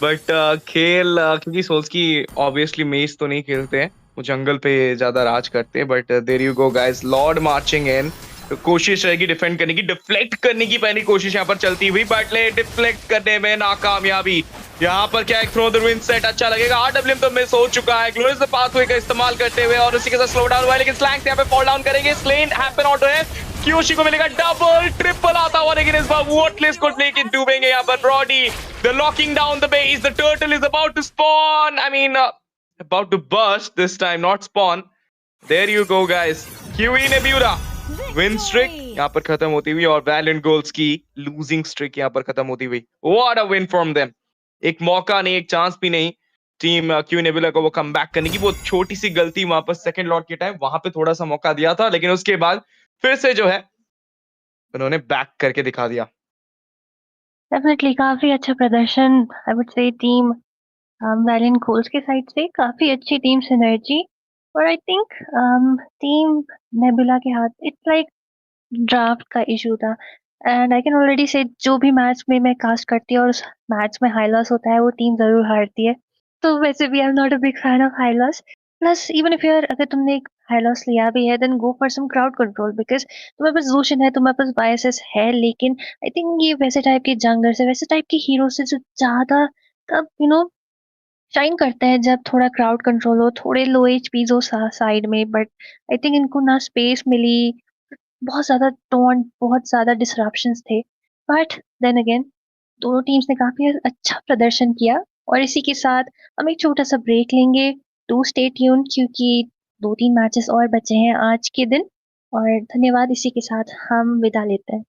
बट खेल क्योंकि सोल्स की ऑब्वियसली मेज तो नहीं खेलते हैं, वो जंगल पे ज्यादा राज करते हैं, but there you go guys, lord marching in, तो कोशिश रहेगी डिफेंड करने की, डिफ्लेक्ट करने की पहली कोशिश यहाँ पर चलती हुई, बट ले डिफ्लेक्ट करने में नाकामयाबी। यहाँ पर क्या एक थ्रो द विंड सेट अच्छा लगेगा, RWM तो मिस हो चुका है, ग्लोरियस द पाथवे का इस्तेमाल करते हुए, और उसी के साथ स्लो डाउन हुआ है, लेकिन स्लैंक्स यहाँ पे फॉल डाउन करेंगे, स्लेन हैपन ऑटो है, क्योशी को मिलेगा डबल ट्रिपल आता हुआ, लेकिन इस बार वोटलेस को लेके डूबेंगे यहाँ पर Brody. The locking down the base, the turtle is about to spawn, I mean about to burst this time, not spawn. There you go guys, QE Nebula win streak यहाँ पर खत्म होती हुई, और वैलियंट गोल्स की लूजिंग स्ट्रिक यहाँ पर खत्म होती हुई। What a win from them, एक मौका नहीं, एक चांस भी नहीं टीम QE Nebula को वो कम बैक करने की, वो छोटी सी गलती वहां पर सेकंड लॉट के टाइम, वहां पे थोड़ा सा मौका दिया था, लेकिन उसके बाद फिर से जो है उन्होंने बैक करके दिखा दिया। डेफिनेटली काफी अच्छा प्रदर्शन, I would say team valiant goals के साइड से, काफी अच्छी टीम सिनर्जी, और आई थिंक टीम नेबुला के हाथ इट्स लाइक ड्राफ्ट का इशू था, एंड आई कैन ऑलरेडी से जो भी मैच में मैं कास्ट करती हूँ और उस मैच में हाई लॉस होता है वो टीम जरूर हारती है, तो वैसे भी I am not a big fan of high loss, plus even if your अगर तुमने एक हाई लॉस लिया भी है then go for some crowd control, because तुम्हारे पास जोशन है, तुम्हारे पास बायसेस है, लेकिन आई थिंक ये वैसे टाइप के जंगलर से, वैसे टाइप के हीरो से जो ज्यादा तब शाइन करते हैं जब थोड़ा क्राउड कंट्रोल हो, थोड़े लो एचपीज हो साइड में, बट आई थिंक इनको ना स्पेस मिली, बहुत ज़्यादा टोंट, बहुत ज़्यादा डिसरप्शंस थे, बट देन अगेन दोनों टीम्स ने काफ़ी अच्छा प्रदर्शन किया, और इसी के साथ हम एक छोटा सा ब्रेक लेंगे, डू स्टे ट्यून, क्योंकि 2-3 मैचेस और बचे हैं आज के दिन, और धन्यवाद, इसी के साथ हम विदा लेते हैं।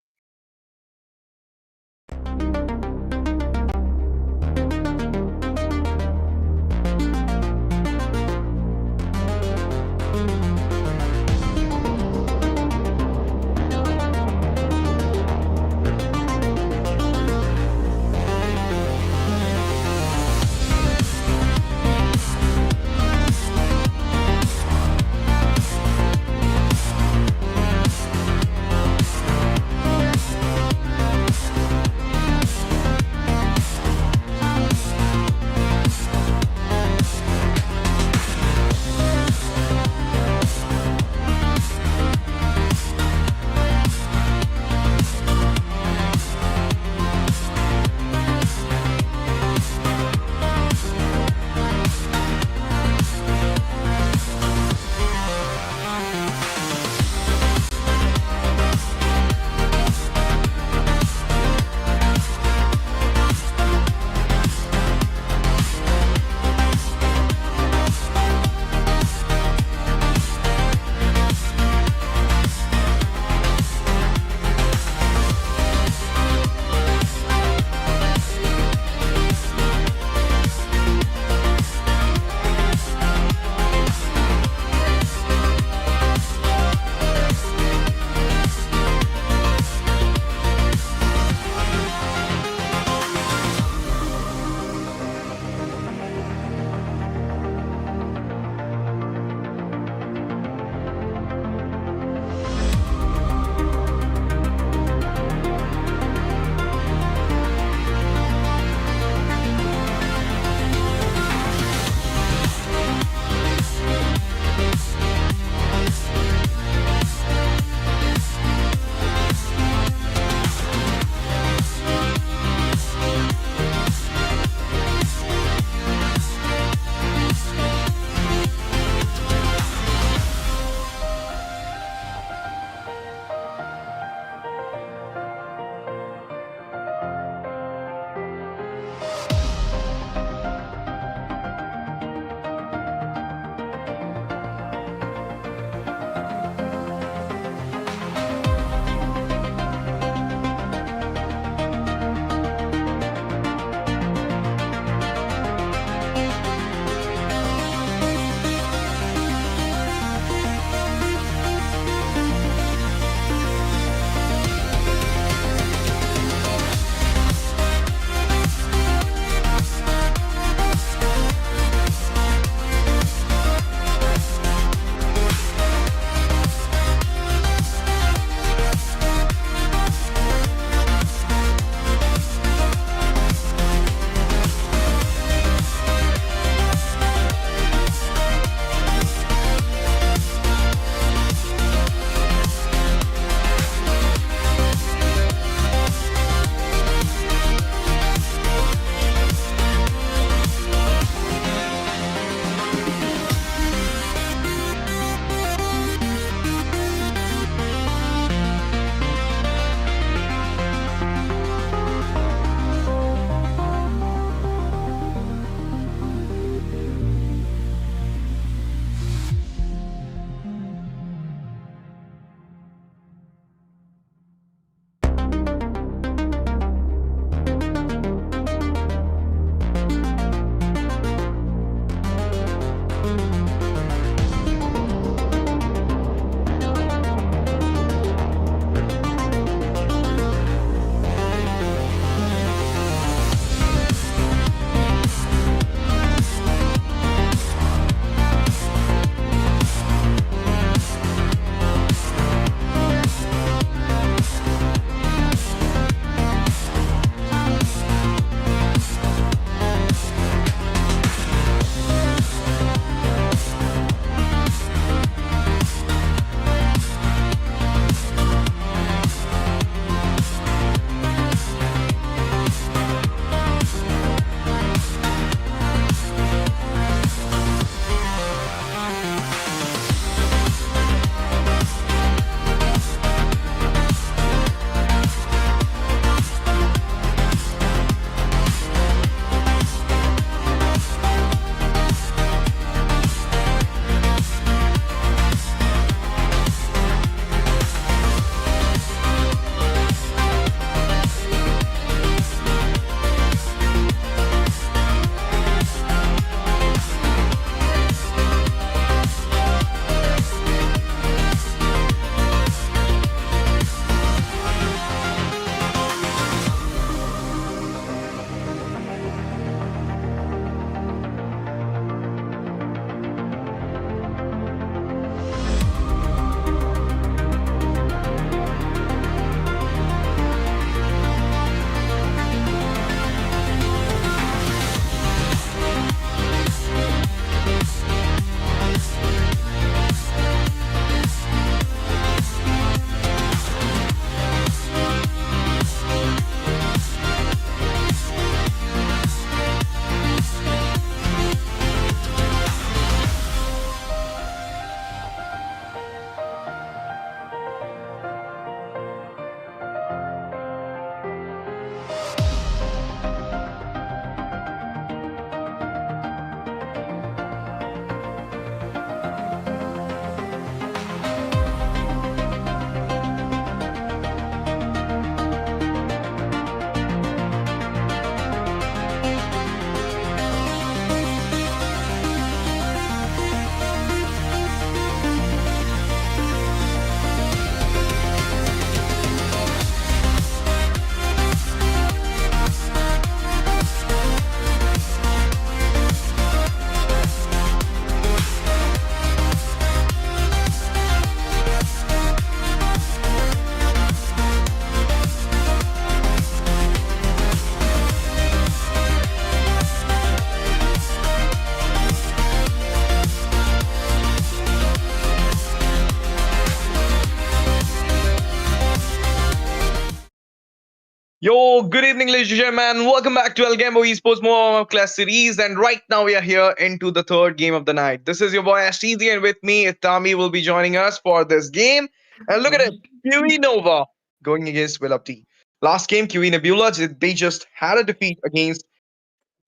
Yo, good evening, ladies and gentlemen. Welcome back to Algambo Esports MOBA class series. And right now we are here into the third game of the night. This is your boy STZ, and with me, Itami will be joining us for this game. And look at it, QE Nova going against Will Up T. Last game, QE Nebula, they just had a defeat against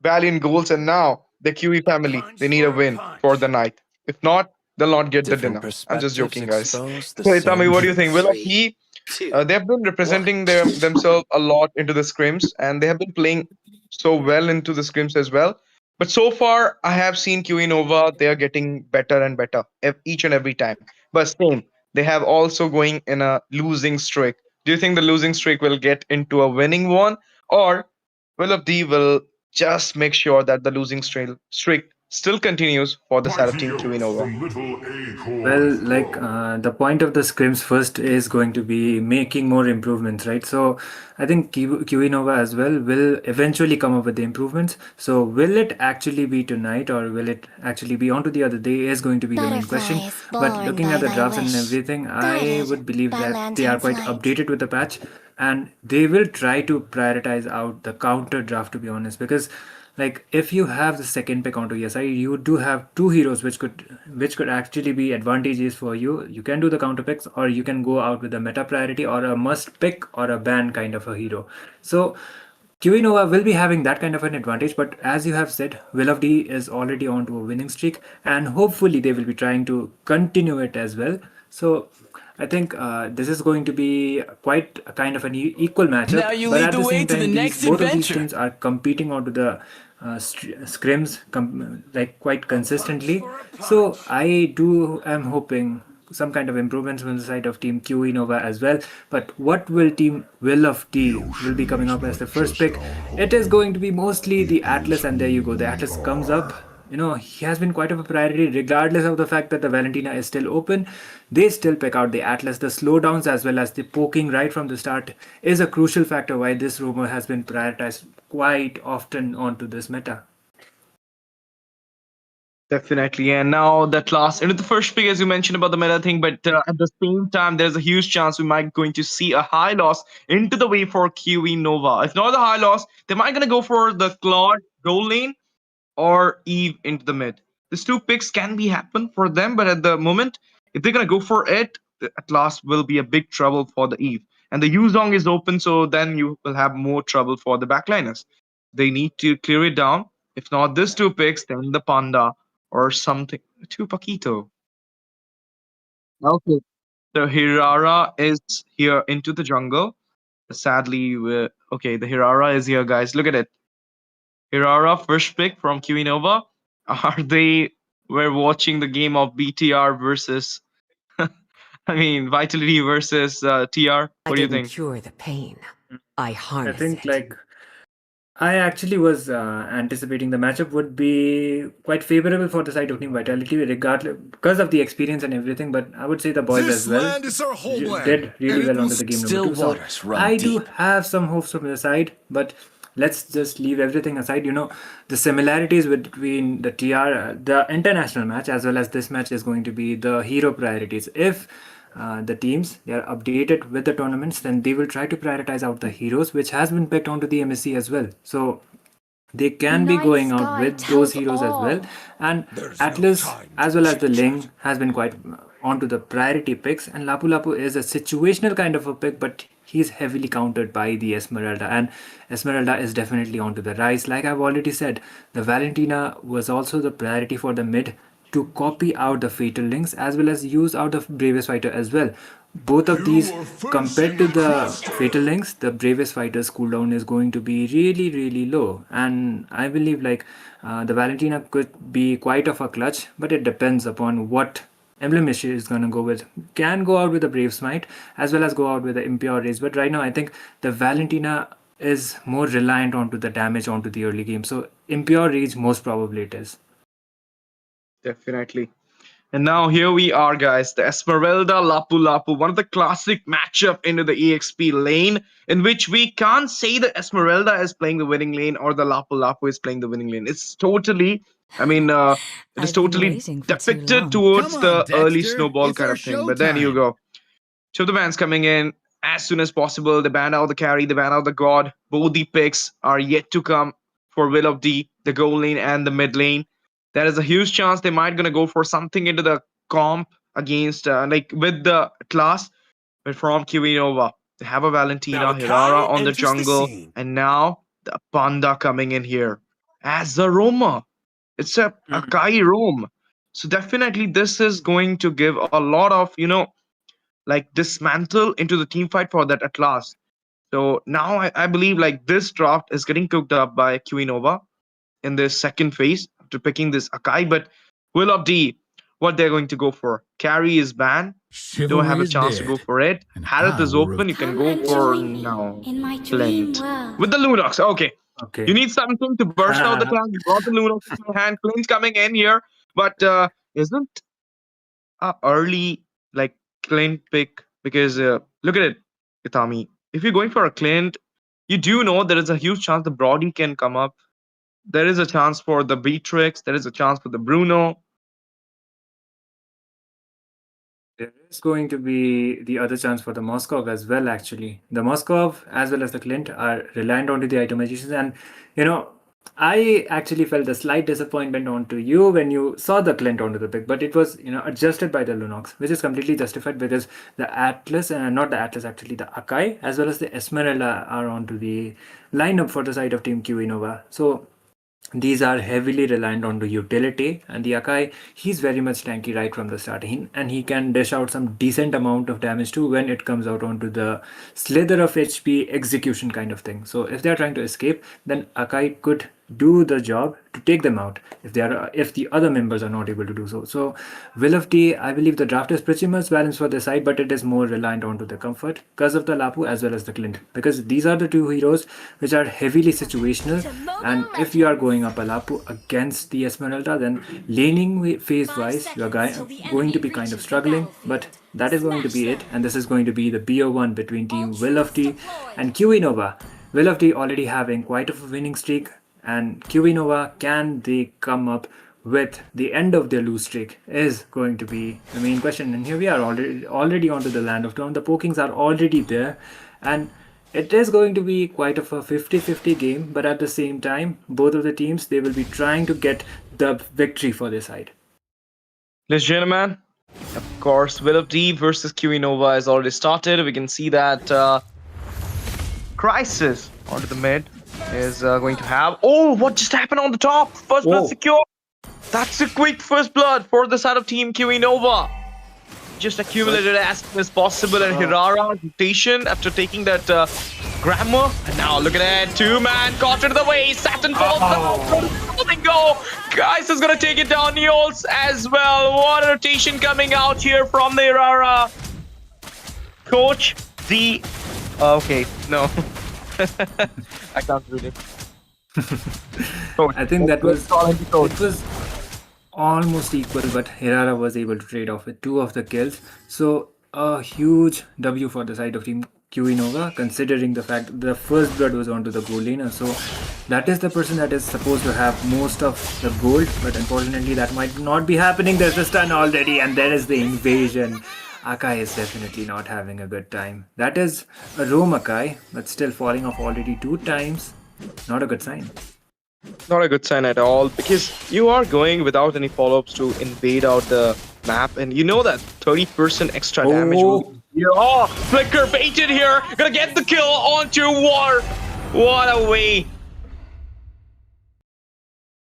Valiant Ghouls, and now the QE family, they need a win for the night. If not, they'll not get the dinner. I'm just joking, guys. So, Itami, what do you think? Will Up T, they have been representing themselves a lot into the scrims, and they have been playing so well into the scrims as well. But so far, I have seen QE Nova, they are getting better and better each and every time. But same, they have also going in a losing streak. Do you think the losing streak will get into a winning one, or Will of D will just make sure that the losing streak still continues for the side of Team QE Nova? Well, like the point of the scrims first is going to be making more improvements, right? So I think QE Nova as well will eventually come up with the improvements. So will it actually be tonight, or will it actually be on to the other day is going to be the main question. But looking at the drafts and everything, I would believe that they are quite updated with the patch, and they will try to prioritize out the counter draft, to be honest, because like if you have the second pick onto ESI, you do have two heroes which could actually be advantages for you. You can do the counter picks, or you can go out with a meta priority or a must pick or a ban kind of a hero. So QE Nova will be having that kind of an advantage, but as you have said, Will of D is already on to a winning streak, and hopefully they will be trying to continue it as well. So I think this is going to be quite a kind of an equal matchup. Now you but lead at the the way same to the time, next both of these adventure. teams are competing onto the scrims like quite consistently. So I am hoping some kind of improvements from the side of Team QE Nova as well. But what will Team Will of D will be coming up as the first pick? It is going to be mostly the Atlas, and there you go. The Atlas comes up. You know, he has been quite of a priority, regardless of the fact that the Valentina is still open. They still pick out the Atlas. The slowdowns as well as the poking right from the start is a crucial factor why this rumor has been prioritized quite often onto this meta. Definitely. And now that last into the first pick, as you mentioned about the meta thing, but at the same time, there's a huge chance we might going to see a high loss into the way for QE Nova. If not the high loss, they might gonna go for the Claude goal lane or Eve into the mid. These two picks can be happen for them, but at the moment, if they're gonna go for it, at last will be a big trouble for the Eve. And the Yuzong is open, so then you will have more trouble for the backliners. They need to clear it down. If not these two picks, then the Panda or something. Too Paquito. Okay. The Hirara is here into the jungle. Sadly, okay, the Hirara is here, guys. Look at it. Hirara, first pick from QE Nova. We're watching the game of BTR versus, I mean, Vitality versus TR. What do you think? Cure the pain. I I harness think it. like I actually was anticipating the matchup would be quite favorable for the side of Team Vitality, regardless because of the experience and everything. But I would say the boys This as well land is our homeland, did really and it well will onto the game still number 2. So waters run I do deep. have some hopes from the side, but let's just leave everything aside. You know, the similarities between the TR, the international match, as well as this match is going to be the hero priorities. If the teams they are updated with the tournaments, then they will try to prioritize out the heroes, which has been picked onto the MSC as well. So they can be Night going out sky with tells those heroes as well. all. And There's no Atlas time as to well as the chit-chat. Ling has been quite onto the priority picks, and Lapu Lapu is a situational kind of a pick, but he's heavily countered by the Esmeralda, and Esmeralda is definitely onto the rise. Like I've already said, the Valentina was also the priority for the mid to copy out the Fatal Links as well as use out the Bravest Fighter as well. Both of these, compared to the Fatal Links, the Bravest Fighter's cooldown is going to be really, really low. And I believe like the Valentina could be quite of a clutch, but it depends upon what Emblem is going to go with. Can go out with the Brave Smite as well as go out with the Impure Rays. But right now, I think the Valentina is more reliant onto the damage onto the early game. So Impure Rage, most probably it is. Definitely. And now here we are, guys. The Esmeralda Lapu Lapu, one of the classic matchup into the EXP lane, in which we can't say the Esmeralda is playing the winning lane or the Lapu Lapu is playing the winning lane. It's totally, I mean, it is I've been totally waiting for too depicted long. towards Come the on, early Dexter. snowball It's kind our of thing. But then you showtime. go. So the man's coming in. as soon as possible. They ban out the carry, they ban out the god. Both the picks are yet to come for Will of D, the goal lane and the mid lane. There is a huge chance they might gonna go for something into the comp against like with the class, but from Nova. They have a Valentina, Now Hirara Akai on the enters the jungle, scene. and now the Panda coming in here as the Roma. It's a Akai roam. So definitely this is going to give a lot of, like dismantle into the team fight for that at last. So now I believe like this draft is getting cooked up by Nova in this second phase after picking this Akai. But Will of D, what they're going to go for? Carry is banned. Don't have Chivalry a is chance to go dead, for it. and Harith I is will open. You can Come go and for join me no in my dream Clint world. with the Lunox. Okay, Okay. you need something to burst out the tank. You got the Lunox in your hand. Clint's coming in here, but isn't a early like Clint pick because look at it, Itami. If you're going for a Clint, you do know there is a huge chance the Brody can come up. There is a chance for the Beatrix. There is a chance for the Bruno. There is going to be the other chance for the Moskov as well, actually. The Moskov as well as the Clint are reliant onto the itemizations, and I actually felt a slight disappointment onto you when you saw the Clint onto the pick, but it was adjusted by the Lunox, which is completely justified because the Atlas, not the Atlas actually, the Akai as well as the Esmeralda are onto the lineup for the side of Team Nova. So these are heavily reliant on the utility, and the Akai, he's very much tanky right from the start, and he can dish out some decent amount of damage too when it comes out onto the slither of HP execution kind of thing. So if they're trying to escape, then Akai could do the job to take them out if the other members are not able to do so. So Will of D, I believe the draft is pretty much balanced for their side, but it is more reliant onto the comfort because of the Lapu as well as the Clint, because these are the two heroes which are heavily situational, and if you are going up a Lapu against the Esmeralda, then laning phase wise you are going to be kind of struggling, but that is going to be it, and this is going to be the BO1 between Team Will of D and Nova. Will of D already having quite a winning streak, and Nova, can they come up with the end of their lose streak is going to be the main question. And here we are already onto the land of dawn. The pokings are already there, and it is going to be quite of a 50-50 game, but at the same time, both of the teams, they will be trying to get the victory for their side. Ladies and gentlemen, of course, Will of D versus Nova has already started. We can see that Crisis onto the mid is going to have... Oh, what just happened on the top? First blood secure. That's a quick first blood for the side of Team Nova. Just accumulated as soon as possible, and Hirara rotation after taking that grammar. And now look at that, two-man caught into the way. Saturn falls down. Go. Guys is gonna take it down. Neols as well. What a rotation coming out here from the Hirara. Coach the... okay, no. I can't read it. I think that was it was almost equal, but Hirara was able to trade off with 2 of the kills. So a huge W for the side of Team Nova, considering the fact the first blood was onto the gold laner. So that is the person that is supposed to have most of the gold, but unfortunately that might not be happening. There's a stun already, and there is the invasion. Akai is definitely not having a good time. That is a roam Akai, but still falling off already 2 times. Not a good sign. Not a good sign at all, because you are going without any follow-ups to invade out the map, and you know that 30% extra damage will be here. Oh, Flicker baited here, gonna get the kill onto War. What a way.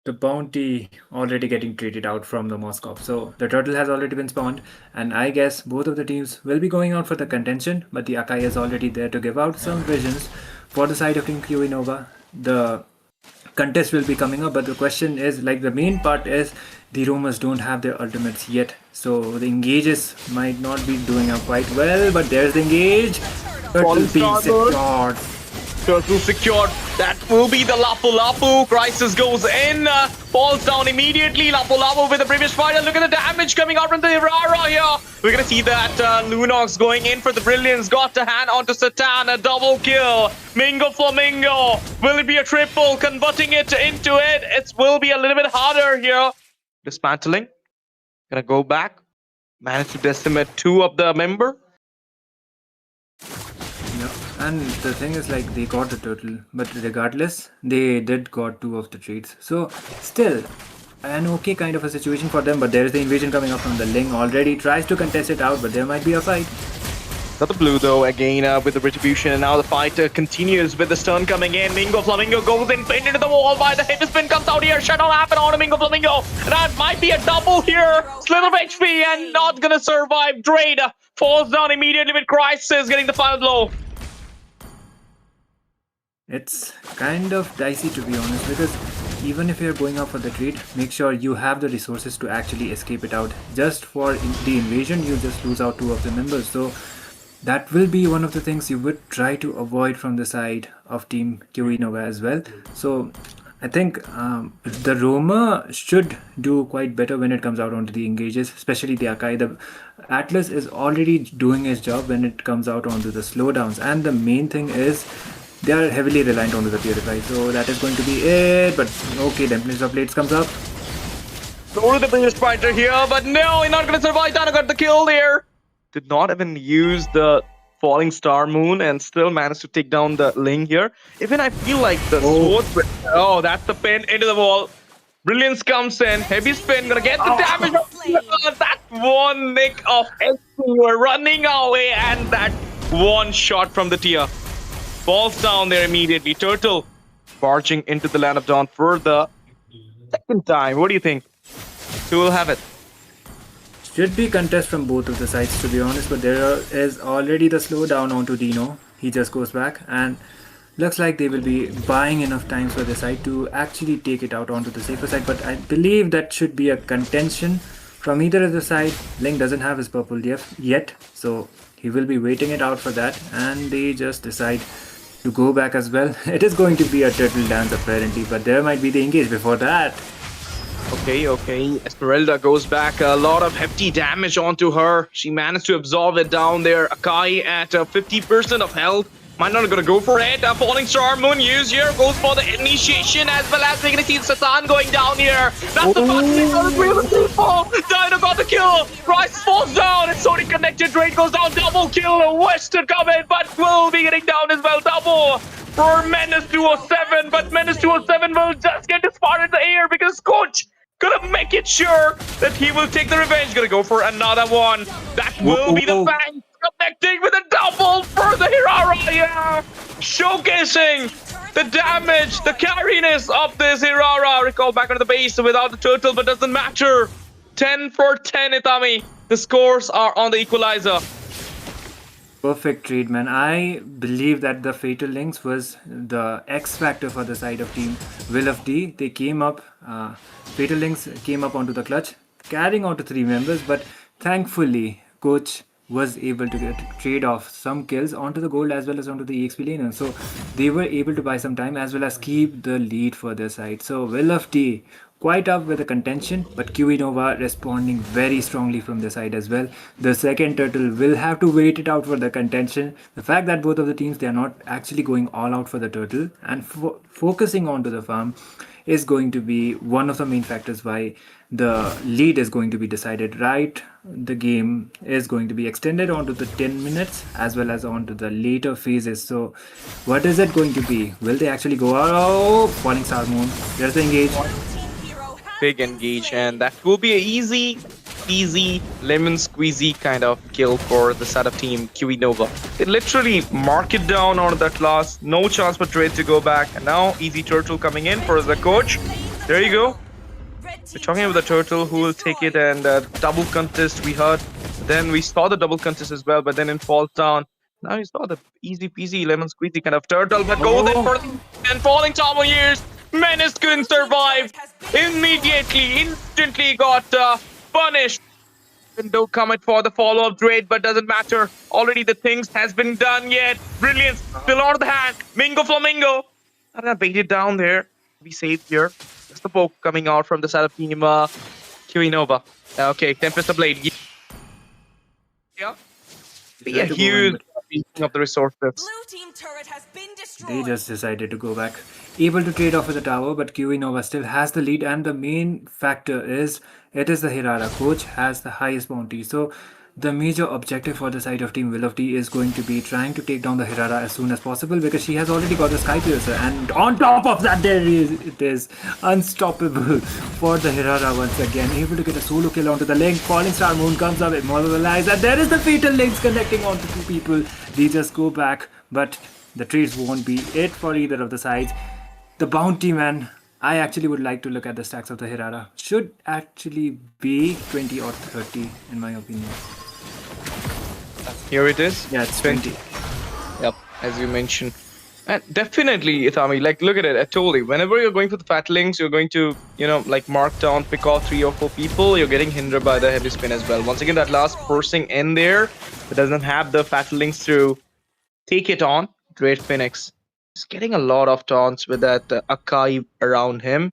The bounty already getting traded out from the Moscow. So the turtle has already been spawned, and I guess both of the teams will be going out for the contention, but the Akai is already there to give out some visions for the side of Team Nova. The contest will be coming up, but the question is, like, the main part is the Romans don't have their ultimates yet, so the engages might not be doing up quite well, but there's the engage. Turtle being secured. Turtle secured. That will be the Lapu Lapu. Crisis goes in, falls down immediately. Lapu Lapu with the previous fighter. Look at the damage coming out from the Hirara here. We're gonna see that Lunox going in for the brilliance. Got a hand onto Satan, a double kill. Mingo Flamingo. Will it be a triple? Converting it into it. It will be a little bit harder here. Dismantling. Gonna go back. Managed to decimate 2 of the member. And the thing is, like, they got the turtle, but regardless, they did got 2 of the trades. So still, an okay kind of a situation for them. But there is the invasion coming up from the Ling already. Tries to contest it out, but there might be a fight. Got the blue though again with the retribution, and now the fight continues with the stun coming in. Mingo Flamingo goes in, pinned into the wall by the heavy spin, comes out here. Shutdown happen on Mingo Flamingo. That might be a double here. Slither of HP and not gonna survive. Drade falls down immediately with Crisis getting the final blow. It's kind of dicey, to be honest, because even if you're going out for the trade, make sure you have the resources to actually escape it out. Just for the invasion, you just lose out 2 of the members. So that will be one of the things you would try to avoid from the side of Team QE Nova as well. So I think the Roma should do quite better when it comes out onto the engages, especially the Akai. The Atlas is already doing his job when it comes out onto the slowdowns, and the main thing is they are heavily reliant onto the Purify. So that is going to be it. But okay, Dampness of Blades comes up. Go to the British fighter here, but no, he's not gonna survive. Tano got the kill there. Did not even use the Falling Star Moon and still managed to take down the Ling here. Even I feel like the sword... Oh, that's the pin into the wall. Brilliance comes in. Heavy spin, gonna get the damage. That one nick of HP were running away, and that one shot from the Tia falls down there immediately. Turtle barging into the Land of Dawn for the second time. What do you think? Who will have it? Should be contest from both of the sides, to be honest, but there is already the slowdown onto Dino. He just goes back, and looks like they will be buying enough time for the side to actually take it out onto the safer side. But I believe that should be a contention from either of the side. Ling doesn't have his purple yet, so he will be waiting it out for that, and they just decide to go back as well. It is going to be a turtle dance apparently, but there might be the engage before that. Okay. Esmeralda goes back. A lot of hefty damage onto her. She managed to absorb it down there. Akai at 50% of health. Might not gonna go for it. Falling Star Moon used here. Goes for the initiation, as well as we're gonna see Satan going down here. That's the first thing on the real people. Dino got the kill. Rice falls down. It's Sony connected. Drake goes down. Double kill. Western coming, but will be getting down as well. Double for Menace 207. But Menace 207 will just get disbarred in the air because Coach gonna make it sure that he will take the revenge. Gonna go for another one. That will be the bang. Connecting with a double for the Hirara. Yeah. Showcasing the damage, the carriness of this Hirara. Recall back onto the base without the turtle, but doesn't matter. 10 for 10, Itami. The scores are on the equalizer. Perfect trade, man. I believe that the Fatal Links was the X factor for the side of Team Will of D. They came up, Fatal Links came up onto the clutch, carrying out to 3 members, but thankfully, Coach was able to trade off some kills onto the gold as well as onto the EXP laner. So they were able to buy some time as well as keep the lead for their side. So Will of D quite up with the contention, but QE Nova responding very strongly from the side as well. The second turtle will have to wait it out for the contention. The fact that both of the teams, they are not actually going all out for the turtle and focusing onto the farm is going to be one of the main factors why the lead is going to be decided right. The game is going to be extended onto the 10 minutes as well as onto the later phases. So what is it going to be? Will they actually go out? Oh, Falling Star Moon. There's the engage. Big engage, and that will be a easy lemon squeezy kind of kill for the setup team QE Nova. They literally mark it down on that class. No chance for trade to go back, and now easy turtle coming in for the coach. There you go. We're talking about the turtle who will take it, and double contest we heard. Then we saw the double contest as well, but then it falls down. Now you saw the easy peasy lemon squeezy kind of turtle, but go then for and falling Tomo years. Menace couldn't survive. Instantly got punished. Window commit for the follow-up trade, but doesn't matter. Already the things has been done yet. Brilliance still on the hand. Mingo Flamingo. I'm gonna bait it down there. Be safe here. Just the poke coming out from the side of team QE Nova. Okay, Tempest the Blade. Yeah. Be a huge using of the resources. Blue team turret has been destroyed. They just decided to go back. Able to trade off with the tower, but QE Nova still has the lead, and the main factor is it is the Hirara. Coach has the highest bounty. So the major objective for the side of Team Will of D is going to be trying to take down the Hirara as soon as possible, because she has already got the Sky Piercer, and on top of that it is unstoppable for the Hirara once again, able to get a solo kill onto the link. Falling Star Moon comes up, immobilized, and there is the fatal links connecting onto two people. They just go back, but the trades won't be it for either of the sides. The bounty, man, I actually would like to look at the stacks of the Hirara. Should actually be 20 or 30 in my opinion. Here it is. Yeah, it's 20. Yep, as you mentioned. And definitely, Ithami, like, look at it. I told you, whenever you're going for the fat links, you're going to, you know, like, mark down, pick off 3 or 4 people. You're getting hindered by the heavy spin as well. Once again, that last forcing in there, it doesn't have the fat links to take it on. Great Phoenix. He's getting a lot of taunts with that Akai around him.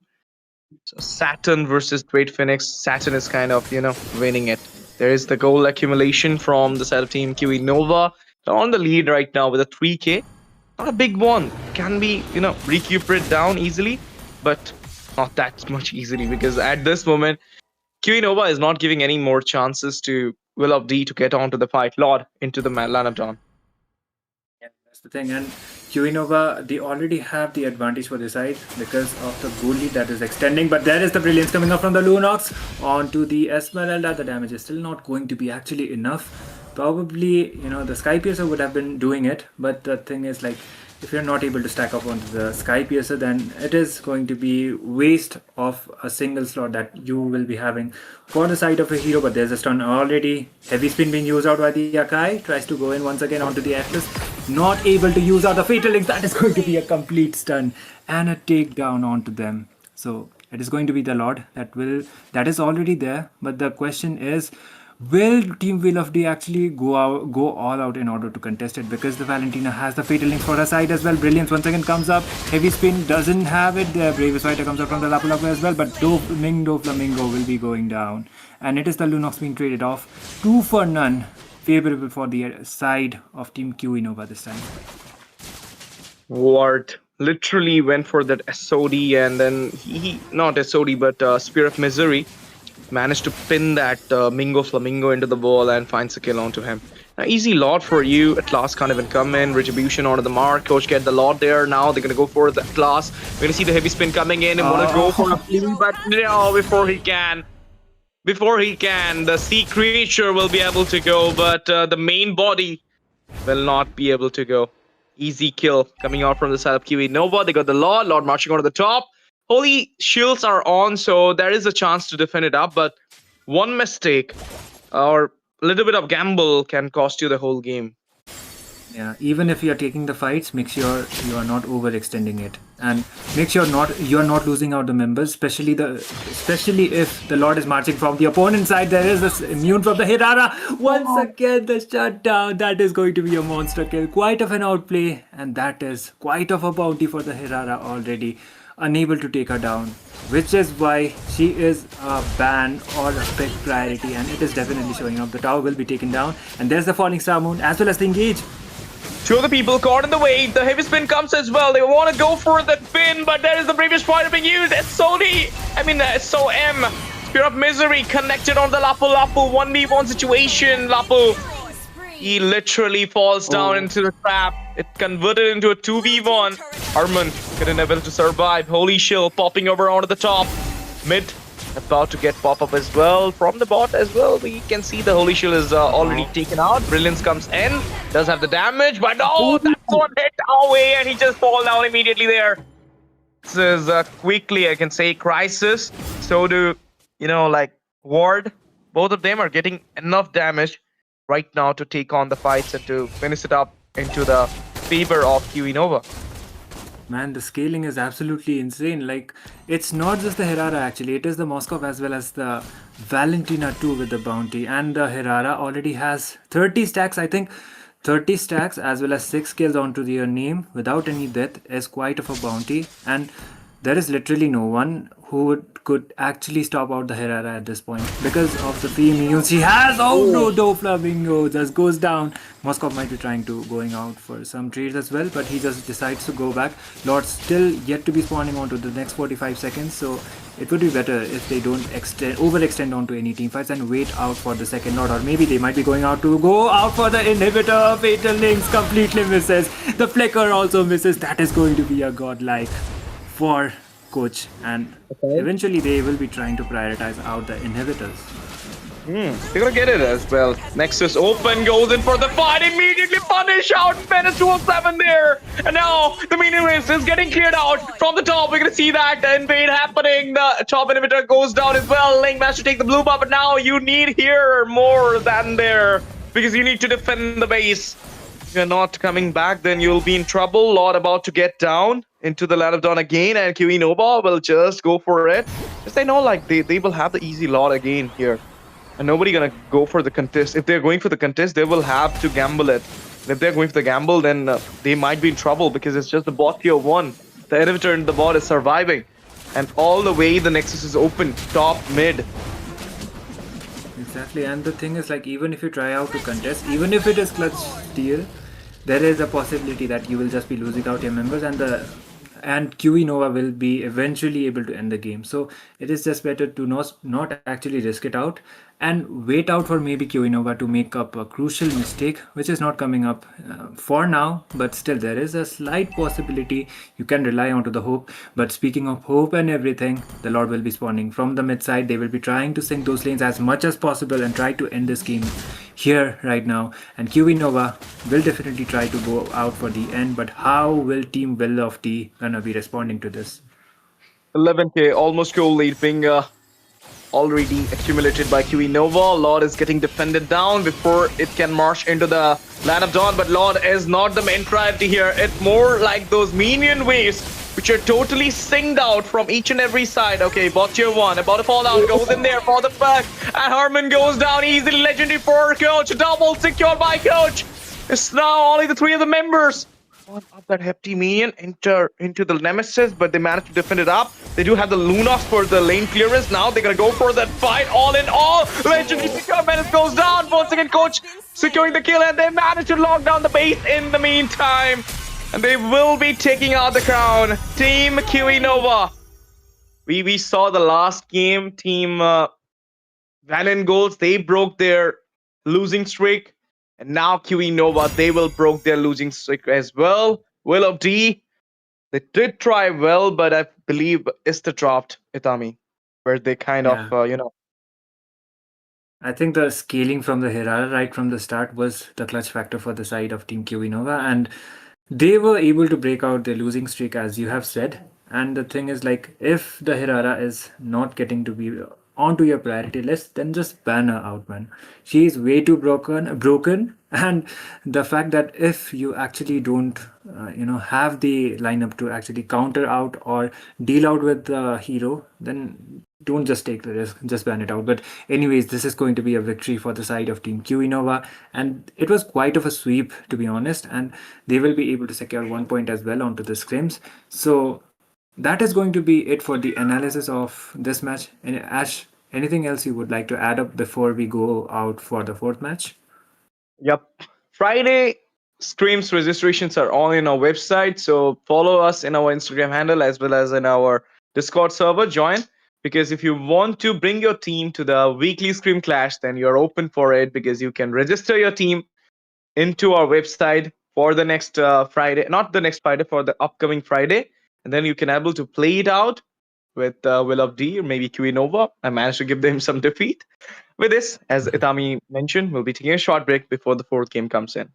So Saturn versus Great Phoenix. Saturn is kind of, you know, winning it. There is the goal accumulation from the side of Team QE Nova. They're on the lead right now with a 3k. Not a big one. Can be, you know, recuperate down easily, but not that much easily, because at this moment, QE Nova is not giving any more chances to Will of D to get onto the fight. Lord into the lineup down. Yeah, that's the thing. And QE Nova, they already have the advantage for this side because of the goal lead that is extending. But there is the brilliance coming up from the Lunox onto the Esmeralda. The damage is still not going to be actually enough. Probably, you know, the Sky Piercer would have been doing it. But the thing is, like, if you're not able to stack up onto the Sky Piercer, then it is going to be waste of a single slot that you will be having for the side of a hero. But there's a stun already. Heavy spin being used out by the Akai. Tries to go in once again onto the Atlas. Not able to use out the Fatal Link. That is going to be a complete stun and a takedown onto them. So it is going to be the Lord that is already there. But the question is, will Team Will of D actually go all out in order to contest it? Because the Valentina has the Fatal Link for her side as well. Brilliance once again comes up. Heavy Spin doesn't have it. The Bravest Fighter comes up from the Lapu Lapu as well. But Mingdo Flamingo will be going down. And it is the Lunox being traded off. 2 for none. Favorable for the side of Team QE Nova this time. Ward literally went for that SOD, and then he not SOD but Spear of Misery. Managed to pin that Mingo Flamingo into the wall and finds a kill onto him. Now, easy Lord for you. At last can't even come in. Retribution onto the mark. Coach get the Lord there. Now they're going to go for the class. We're going to see the heavy spin coming in and want to go for a plea, but no, before he can, the sea creature will be able to go, but the main body will not be able to go. Easy kill coming out from the side of QE Nova. They got the Lord marching onto the top. Holy shields are on, so there is a chance to defend it up, but one mistake or a little bit of gamble can cost you the whole game. Yeah, even if you are taking the fights, make sure you are not overextending it, and make sure you are not losing out the members, especially if the Lord is marching from the opponent side. There is this immune from the Hirara. Once again, the shutdown. That is going to be a monster kill. Quite of an outplay, and that is quite of a bounty for the Hirara already. Unable to take her down, which is why she is a ban or a big priority, and it is definitely showing up. The tower will be taken down, and there's the Falling Star Moon as well as the engage. 2 of the people caught in the way. The heavy spin comes as well. They want to go for the pin, but there is the Bravest Fighter being used. SOM. Spear of Misery connected on the Lapu Lapu 1v1 situation. Lapu, he literally falls down into the trap. It converted into a 2v1. Arman couldn't able to survive. Holy Shield popping over onto the top. Mid about to get pop-up as well. From the bot as well, we can see the Holy Shield is already taken out. Brilliance comes in. Does have the damage, but no, that one hit away and he just fall down immediately there. This is quickly, I can say, crisis. So do, you know, like Ward. Both of them are getting enough damage right now to take on the fights and to finish it up into the favor of QE Nova. Man, the scaling is absolutely insane. Like, it's not just the Hirara actually, it is the Moskov as well as the Valentina too with the bounty. And the Hirara already has 30 stacks, I think. 30 stacks as well as 6 kills onto their name without any death is quite of a bounty. And there is literally no one who could actually stop out the Herrera at this point because of the free minions she has. Oh no, Doflamingo just goes down. Moskov might be trying to going out for some trades as well, but he just decides to go back. Lord still yet to be spawning onto the next 45 seconds, so it would be better if they don't overextend onto any team fights and wait out for the second Lord, or maybe they might be going out to go out for the inhibitor. Fatal Links completely misses. The flicker also misses. That is going to be a godlike for coach, and eventually they will be trying to prioritize out the inhibitors. They're gonna get it as well. Nexus open, goes in for the fight, immediately punish out, menace 207 there. And now the minion race is getting cleared out from the top. We're gonna see that invade happening. The top inhibitor goes down as well. Link managed to take the blue buff, but now you need here more than there because you need to defend the base. If you're not coming back, then you'll be in trouble. Lord about to get down into the Land of Dawn again, and QE Nova will just go for it. Because they know like they will have the easy Lord again here. And nobody gonna go for the contest. If they're going for the contest, they will have to gamble it. And if they're going for the gamble, then they might be in trouble because it's just the bot tier 1. The inhibitor in the bot is surviving. And all the way the Nexus is open, top, mid. Exactly, and the thing is like even if you try out to contest, even if it is clutch steal, there is a possibility that you will just be losing out your members, and QE Nova will be eventually able to end the game. So it is just better to not actually risk it out and wait out for maybe QE Nova to make up a crucial mistake, which is not coming up for now, but still there is a slight possibility. You can rely onto the hope. But speaking of hope and everything, the Lord will be spawning from the mid side. They will be trying to sink those lanes as much as possible and try to end this game here right now. And QE Nova will definitely try to go out for the end, but how will Team Will of T gonna be responding to this? 11k, almost goal lead being already accumulated by QE Nova. Lord is getting defended down before it can march into the Land of Dawn, but Lord is not the main priority here. It's more like those minion waves which are totally synced out from each and every side. Okay, bot tier 1 about to fall out, goes in there for the back, and Herman goes down easily. Legendary for Coach, double secured by Coach. It's now only the 3 of the members. Up that hefty minion enter into the Nemesis, but they managed to defend it up. They do have the Lunox for the lane clearance. Now they're gonna go for that fight all in all. Legendary secure menace goes down. Once again, Coach securing the kill, and they managed to lock down the base in the meantime. And they will be taking out the crown. Team QE Nova. We saw the last game. Team Valiant Ghouls, they broke their losing streak. And now QE Nova, they will broke their losing streak as well. Will of D, they did try well, but I believe Ista dropped Itami, where they kind of, I think the scaling from the Herrera right from the start was the clutch factor for the side of Team QE Nova, and they were able to break out their losing streak, as you have said. And the thing is, like, if the Herrera is not getting to be onto your priority list, then just ban her out, man. She is way too broken, and the fact that if you actually don't have the lineup to actually counter out or deal out with the hero, then don't just take the risk, just ban it out. But anyways, this is going to be a victory for the side of Team QE Nova, and it was quite of a sweep, to be honest, and they will be able to secure 1 point as well onto the scrims. So that is going to be it for the analysis of this match. And Ash, anything else you would like to add up before we go out for the 4th match? Yep. Friday SCRIMS registrations are all in our website, so follow us in our Instagram handle as well as in our Discord server. Join, because if you want to bring your team to the weekly Scrim Clash, then you're open for it, because you can register your team into our website for the next Friday, not the next Friday, for the upcoming Friday, and then you can able to play it out with Will of D or maybe QE Nova. I managed to give them some defeat. With this, as Itami mentioned, we'll be taking a short break before the 4th game comes in.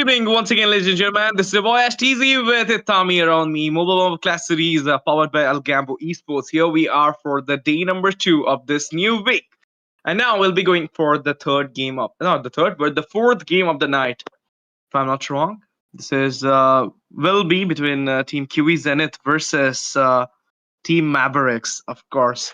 evening once again, ladies and gentlemen. This is your boy STZ with Tommy around me. MOBA Class Series powered by Algambo Esports. Here we are for the day number 2 of this new week. And now we'll be going for the third game of, not the third, but the fourth game of the night. If I'm not wrong, this is will be between Team QE Zenith versus Team Mavericks, of course.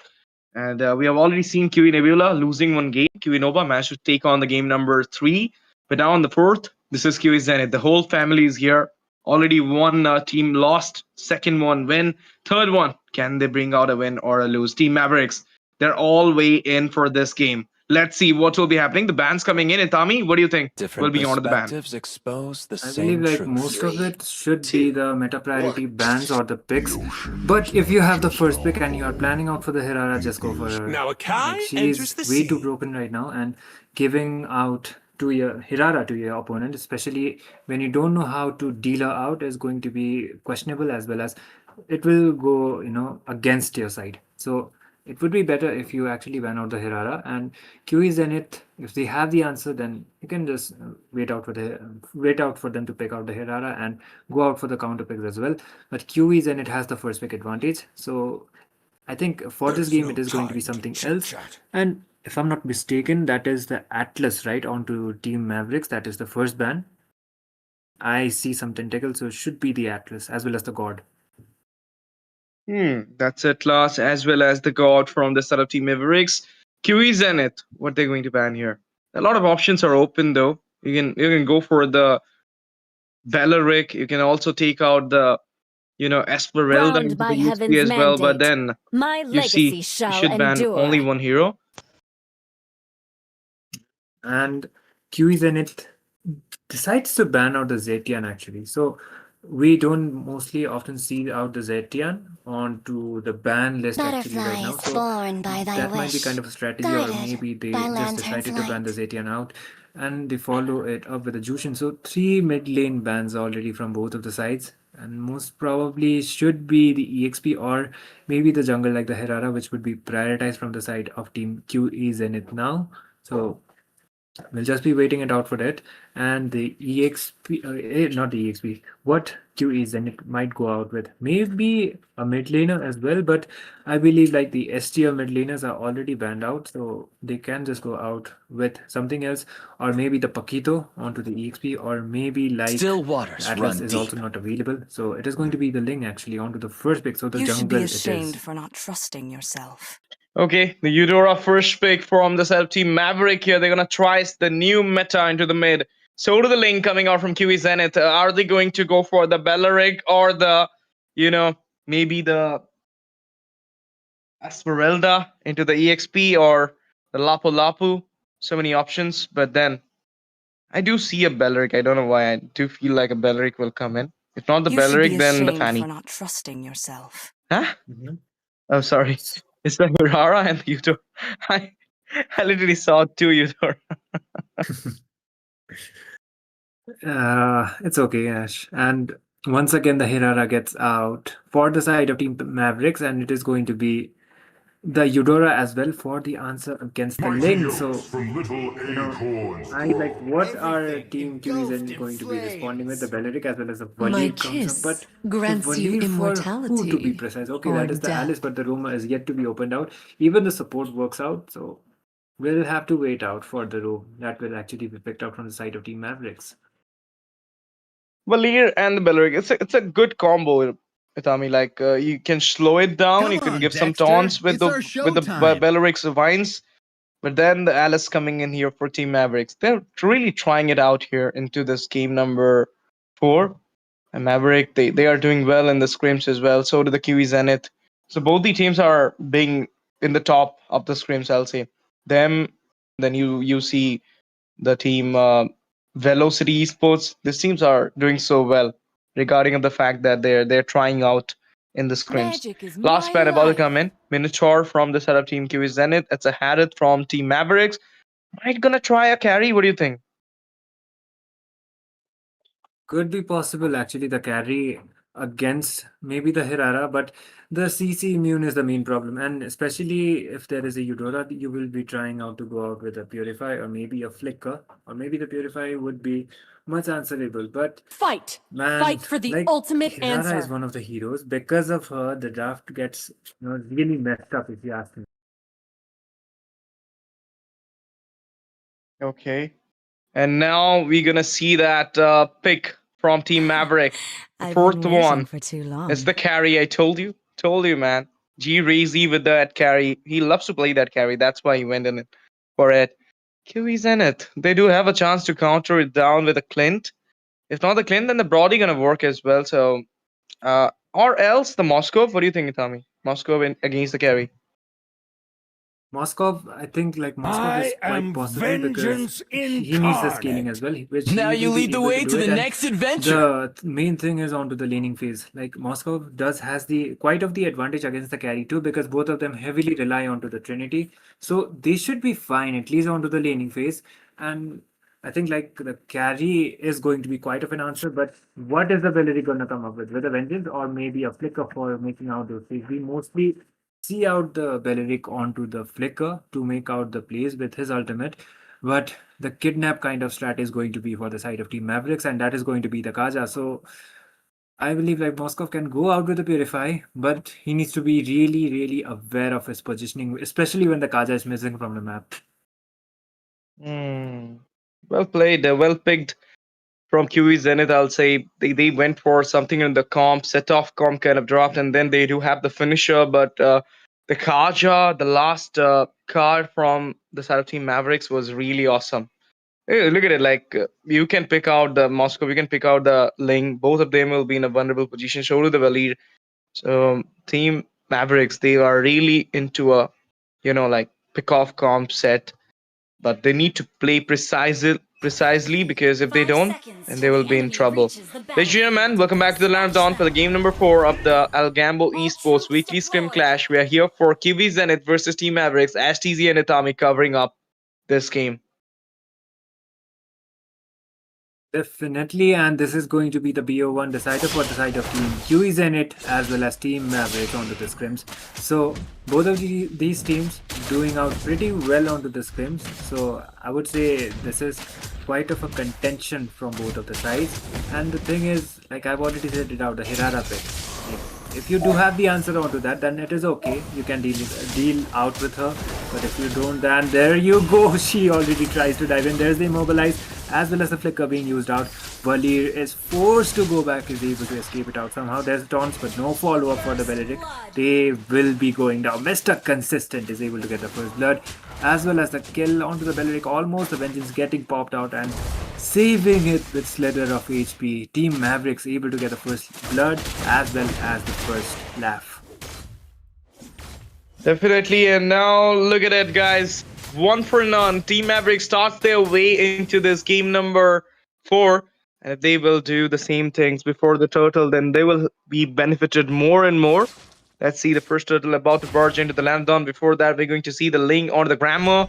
And we have already seen QE Nebula losing one game. QE Nova managed to take on the game number 3. But now on the 4th, this is QE Zenith. The whole family is here. Already one team lost, second one win, third one. Can they bring out a win or a lose? Team Mavericks, they're all way in for this game. Let's see what will be happening. The ban's coming in. And Tommy, what do you think will be on the ban? Expose the I believe like most of it should be the meta priority bans or the picks. But if you have the first pick and you are planning out for the Hirara, just go for her. Now Akai Like, she enters is the way too scene. broken right now, and giving out to your Hirara to your opponent, especially when you don't know how to deal her out, is going to be questionable, as well as it will go, against your side. So it would be better if you actually ban out the Hirara, and QE Zenith, if they have the answer, then you can just wait out for them to pick out the Hirara and go out for the counter picks as well. But QE Zenith has the first pick advantage, so I think for this game it is going to be something else. And if I'm not mistaken, that is the Atlas, right, onto Team Mavericks. That is the first ban. I see some tentacles, so it should be the Atlas as well as the God. That's Atlas as well as the God from the setup Team Mavericks. QE Zenith, what they're going to ban here. A lot of options are open though. You can go for the Valeric. You can also take out the Esmeralda Bound into by the heaven's EXP as well, but mandate, then my you see legacy you shall should ban endure. only one hero. And QE Zenith decides to ban out the Zetian actually. So we don't mostly often see out the Zetian onto the ban list actually right now. Butterflies So born by thy that might be wish, kind of a strategy, or guided maybe they by just lantern decided to ban the flight. Zetian out and they follow it up with a Jushin. So 3 mid lane bans already from both of the sides, and most probably should be the EXP or maybe the jungle like the Herrera, which would be prioritized from the side of Team QE Zenith now. So we'll just be waiting it out for that. And the EXP, not the EXP, what QE Zenith might go out with? Maybe a mid laner as well, but I believe like the S tier mid laners are already banned out, so they can just go out with something else, or maybe the Paquito onto the EXP, or maybe like Still waters Atlas run is deep. also not available. So it is going to be the Ling actually onto the first pick. So the You should jungle be it ashamed is. for not trusting yourself. Okay, the Eudora first pick from the setup Team Maverick here. They're gonna try the new meta into the mid. So to the link coming out from QE Zenith. Are they going to go for the Belleric or the, maybe the Esmeralda into the EXP or the Lapu Lapu? So many options, but then I do see a Belleric. I don't know why. I do feel like a Belleric will come in. If not the You should be Belleric, then the ashamed Fanny. for not trusting yourself. Huh? Mhm. Oh, sorry. It's the Urara and the Eudora. I literally saw 2 Eudora. It's okay, Ash. And once again, the Hirara gets out for the side of Team Mavericks, and it is going to be the Eudora as well for the answer against the Ling. So, I like what are Team QEZ going to be responding with? The Belleric as well as the Valir comes up, but the Valir for who to be precise? Okay, that is the Alice, but the rumor is yet to be opened out. Even the support works out, so we'll have to wait out for the room that will actually be picked out from the side of Team Mavericks. Valir and the Belleric. It's a good combo, Itami. Like you can slow it down. Come You can on, give some Dexter. taunts with It's the our Belleric's vines. But then the Alice coming in here for Team Mavericks. They're really trying it out here into this game number 4. And Maverick, they are doing well in the scrims as well. So do the QE Zenith. So both the teams are being in the top of the scrims, I'll say. Them, then you see the team Velocity Esports. These teams are doing so well regarding of the fact that they're trying out in the scrims. Magic is Last my span about to life. come in. Minotaur from the setup Team QE Zenith. It's a Harith from Team Mavericks. Might gonna try a carry. What do you think? Could be possible actually the carry against maybe the Hirara, but the CC immune is the main problem. And especially if there is a Eudora, you will be trying out to go out with a Purify or maybe a Flicker, or maybe the Purify would be much answerable. But Fight! man, Fight for the like ultimate Hirara answer. is one of the heroes. Because of her, the draft gets really messed up, if you ask me. Okay. And now we're gonna see that pick from Team Maverick. The I've fourth been waiting one for too long. is the carry. I told you. Told you, man. G Razy with that carry. He loves to play that carry. That's why he went in it for it. QE Zenith. They do have a chance to counter it down with a Clint. If not the Clint, then the Brody gonna work as well. So, or else the Moscow. What do you think, Tommy? Moscow against the carry. Moskov, I think like Moskov is quite possible because he needs the scaling as well, which Now he you will be lead the able way to do to the it. And next adventure. the main thing is onto the laning phase. Like Moskov has the quite of the advantage against the carry too, because both of them heavily rely onto the Trinity. So they should be fine at least onto the laning phase. And I think like the carry is going to be quite of an answer, but what is the ability going to come up with? With a vengeance or maybe a flicker for making out those plays? We mostly see out the Belleric onto the flicker to make out the plays with his ultimate. But the kidnap kind of strat is going to be for the side of Team Mavericks, and that is going to be the Kaja. So I believe like Moskov can go out with the Purify, but he needs to be really, really aware of his positioning, especially when the Kaja is missing from the map. Well played. Well picked from QE Zenith. I'll say they went for something in the comp, set off comp kind of draft, and then they do have the finisher. But the Kaja, the last card from the side of Team Mavericks was really awesome. Hey, look at it. Like you can pick out the Moscow, you can pick out the Ling. Both of them will be in a vulnerable position. Show to the lead. So Team Mavericks, they are really into a like pick off comp set, but they need to play precisely because if they don't, then they will be in trouble. Ladies and gentlemen, welcome back to the Land of Dawn for the game number 4 of the Algambo Esports Weekly Scrim Clash. We are here for QB Zenith versus Team Mavericks. TZ and Itami covering up this game. Definitely, and this is going to be the BO1 decider for the side of Team QE Zenith as well as Team Maverick onto the scrims. So both of these teams doing out pretty well onto the scrims. So I would say this is quite of a contention from both of the sides. And the thing is, like I've already said it out, the Hirara pick. If you do have the answer onto that, then it is okay. You can deal out with her. But if you don't, then there you go. She already tries to dive in. There's the immobilize as well as the flicker being used out. Valir is forced to go back, is able to escape it out somehow. There's taunts, but no follow-up for the Benedict. They will be going down. Mr. Consistent is able to get the first blood, as well as the kill onto the Belleric. Almost the Vengeance getting popped out and saving it with slither of HP. Team Mavericks able to get the first blood as well as the first laugh. Definitely, and now look at it, guys. 1 for none. Team Maverick starts their way into this game number 4. And if they will do the same things before the turtle, then they will be benefited more and more. Let's see the first turtle about to barge into the Land of Dawn. Before that, we're going to see the Ling on the Grammar.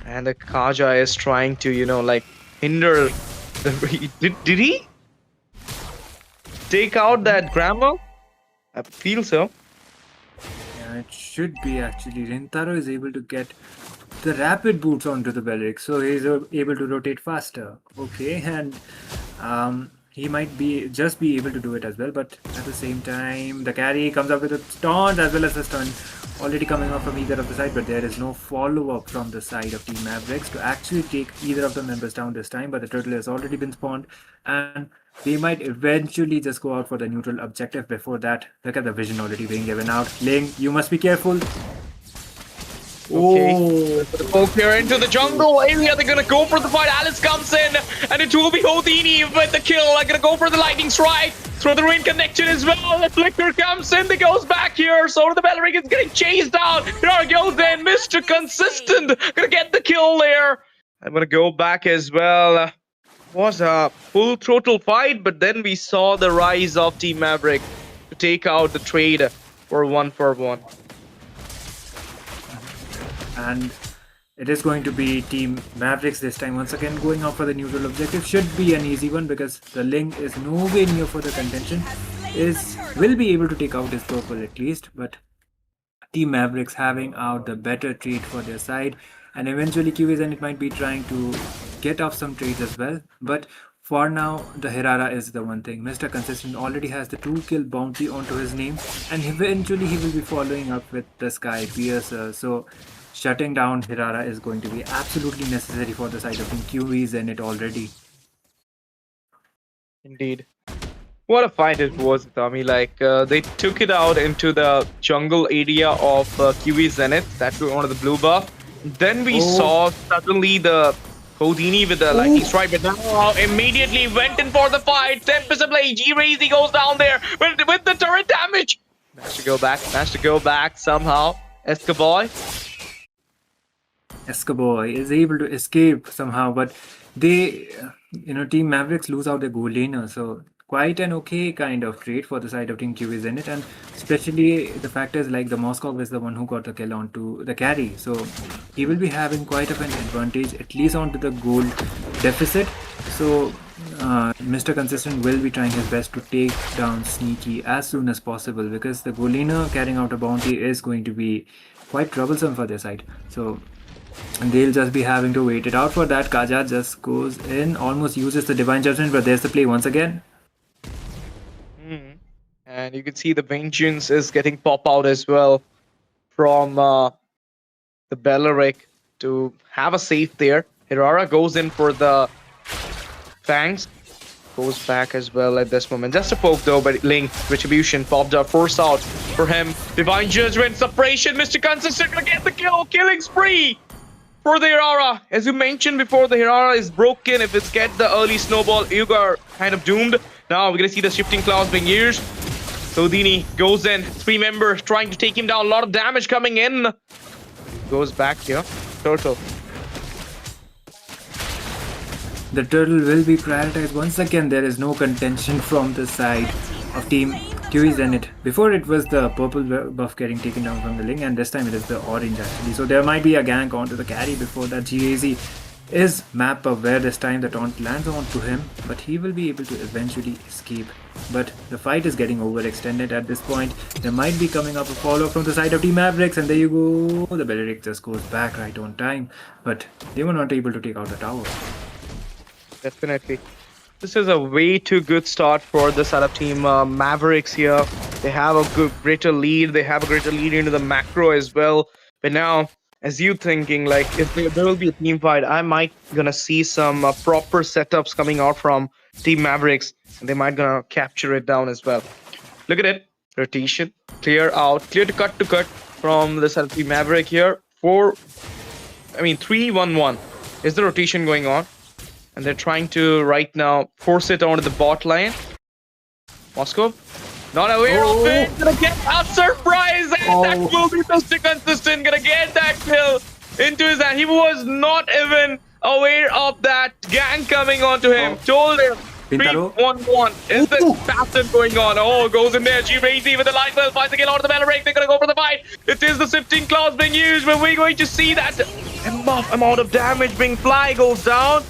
And the Kaja is trying to, hinder the... Did he take out that Grammar? I feel so. Yeah, it should be actually. Rintaro is able to get the rapid boots onto the Belleric, so he's able to rotate faster. Okay, and he might be able to do it as well, but at the same time, the carry comes up with a taunt as well as a stun already coming off from either of the side, but there is no follow-up from the side of Team Mavericks to actually take either of the members down this time, but the turtle has already been spawned, and they might eventually just go out for the neutral objective. Before that, look at the vision already being given out. Ling, you must be careful. Okay. Oh. The poke here into the jungle area. They're gonna go for the fight. Alice comes in, and it will be Houdini with the kill. They're gonna go for the lightning strike. Throw the rain connection as well. The flicker comes in. They goes back here. So the Maverick is getting chased down. Here goes in Mr. Consistent. Gonna get the kill there. I'm gonna go back as well. Was a full throttle fight, but then we saw the rise of Team Maverick to take out the trade for 1-for-1. And it is going to be Team Mavericks this time once again going out for the neutral objective. Should be an easy one because the Ling is nowhere near for the contention. Will be able to take out his purple at least, but Team Mavericks having out the better trade for their side, and eventually QA Zenith might be trying to get off some trades as well. But For now, the Hirara is the one thing. Mr. Consistent already has the 2-kill bounty onto his name, and eventually he will be following up with the Sky Piercer. So, shutting down Hirara is going to be absolutely necessary for the side of Team QE Zenith already. Indeed. What a fight it was, Tommy. Like, they took it out into the jungle area of QE Zenith. That was one of the blue buff. Then we saw suddenly the Houdini with the lightning strike, but now immediately went in for the fight. Tempest of play. G-Razy goes down there with the turret damage. Managed to go back somehow. Escaboy. Escaboy is able to escape somehow, but they, Team Mavericks lose out their goal laner, so quite an okay kind of trade for the side of Team QE Zenith, and especially the fact is like the Moskov is the one who got the kill onto the carry, so he will be having quite of an advantage, at least onto the gold deficit. So Mr. Consistent will be trying his best to take down Sneaky as soon as possible, because the goal laner carrying out a bounty is going to be quite troublesome for their side. So they'll just be having to wait it out for that. Kaja just goes in, almost uses the Divine Judgment, but there's the play once again. And you can see the Vengeance is getting pop out as well from the Belleric to have a safe there. Hirara goes in for the Fangs. Goes back as well at this moment. Just a poke though, but Link, Retribution popped up, force out for him. Divine Judgment, Suppression, Mr. Consistent gonna get the kill, killing spree for the Hirara. As you mentioned before, the Hirara is broken. If it's get the early snowball, you are kind of doomed. Now we're gonna see the shifting clouds being used. Houdini goes in, 3 members trying to take him down. A lot of damage coming in. Goes back here. Turtle. The turtle will be prioritized once again. There is no contention from the side of Team QE Zenith. Before it was the purple buff getting taken down from the Ling, and this time it is the orange actually. So there might be a gank onto the carry before that. G-Razy is map aware this time. The taunt lands onto him, but he will be able to eventually escape. But the fight is getting overextended at this point. There might be coming up a follow-up from the side of Team Mavericks, and there you go. The Belleric just goes back right on time, but they were not able to take out the tower. Definitely. This is a way too good start for the setup team Mavericks here. They have a greater lead. They have a greater lead into the macro as well. But now, as you thinking, like, if there will be a team fight, I might gonna see some proper setups coming out from Team Mavericks. And they might gonna capture it down as well. Look at it. Rotation. Clear out. Clear to cut from the setup team Maverick here. 3-1-1 is the rotation going on. And they're trying to right now force it onto the bot lane. Moscow, not aware of it. Gonna get a surprise, and that will be Mr. Consistent. Gonna get that kill into his hand. He was not even aware of that gang coming onto him. Told him. 3-1-1 is the pattern going on. Oh, goes in there. G-Razy with the light well, finds the kill out of the battle break. They're gonna go for the fight. It is the sifting clouds being used, but we're going to see that enough amount of damage being fly goes down.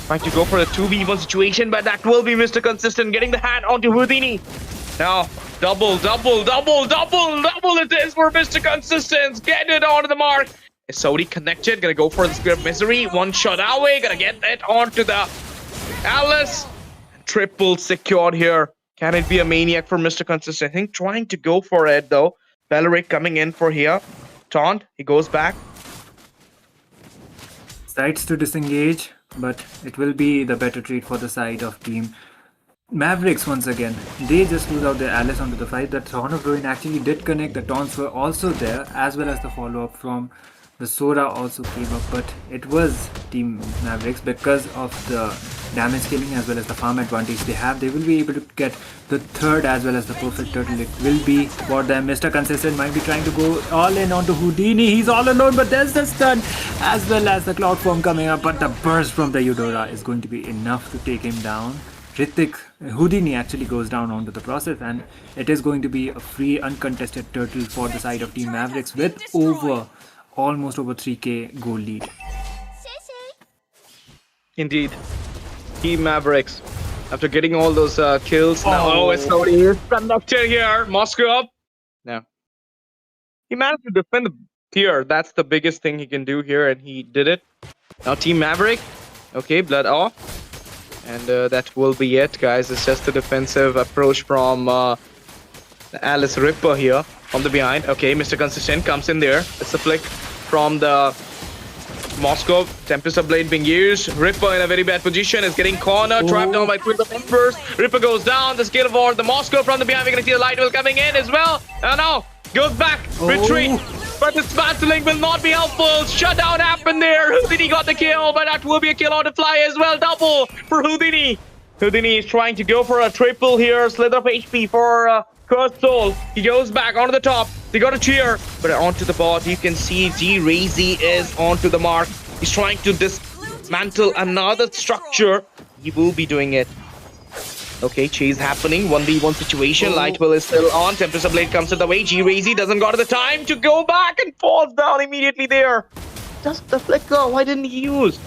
Trying to go for a 2v1 situation, but that will be Mr. Consistent getting the hand onto Houdini. Now, double it is for Mr. Consistent. Get it onto the mark. Is Saudi connected? Gonna go for the Spear of Misery. One shot away. Gonna get it onto the Alice. Triple secured here. Can it be a maniac for Mr. Consistent? I think trying to go for it though. Belleric coming in for here. Taunt. He goes back. Decides to disengage, but it will be the better trade for the side of Team Mavericks once again. They just lose out their Alice onto the fight. The Thorn of Ruin actually did connect. The taunts were also there, as well as the follow-up from the Sora also came up, but it was Team Mavericks because of the damage killing as well as the farm advantage they have. They will be able to get the third as well as the perfect turtle. It will be for them. Mr. Consistent might be trying to go all in onto Houdini. He's all alone, but there's the stun as well as the cloud form coming up, but the burst from the Eudora is going to be enough to take him down. Houdini actually goes down onto the process, and it is going to be a free uncontested turtle for the side of Team Mavericks with almost over 3k goal lead. Indeed. Team Mavericks, after getting all those kills, now it's Saudi is conducted here. Moscow up. Now, he managed to defend the tier. That's the biggest thing he can do here, and he did it. Now Team Maverick. Okay, blood off. And that will be it, guys. It's just a defensive approach from Alice Ripper here from the behind. Okay, Mr. Consistent comes in there. It's a flick from the Moscow. Tempest of Blade being used. Ripper in a very bad position is getting cornered, trapped down by 2 of the members. Ripper goes down. The skill for the Moscow from the behind. We're going to see the light will coming in as well. And now goes back, retreat. But this battling will not be helpful. Shutdown happened there. Houdini got the kill, but that will be a kill on the fly as well. Double for Houdini. Houdini is trying to go for a triple here. Slither of HP for Cursed Soul. He goes back onto the top. They got a cheer, but onto the bot. You can see G-Razy is onto the mark. He's trying to dismantle another structure. He will be doing it. Okay, chase happening. 1v1 situation. Light Will is still on. Tempest of Blade comes to the way. G-Razy doesn't got the time to go back and falls down immediately there. Just the flicker. Why didn't he use?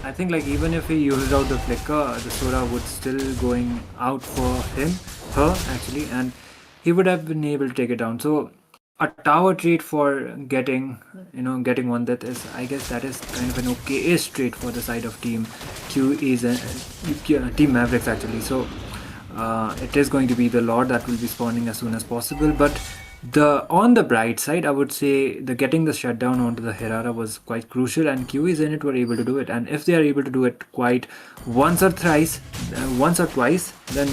I think like even if he uses out the flicker, the Sora would still going out for her actually, and he would have been able to take it down. So a tower trade for getting one that is, I guess that is kind of an okay-ish trade for the side of Team QE's and Team Mavericks actually. So it is going to be the Lord that will be spawning as soon as possible, but on the bright side, I would say getting the shutdown onto the Herrera was quite crucial, and QE Zenith were able to do it. And if they are able to do it quite once or twice, then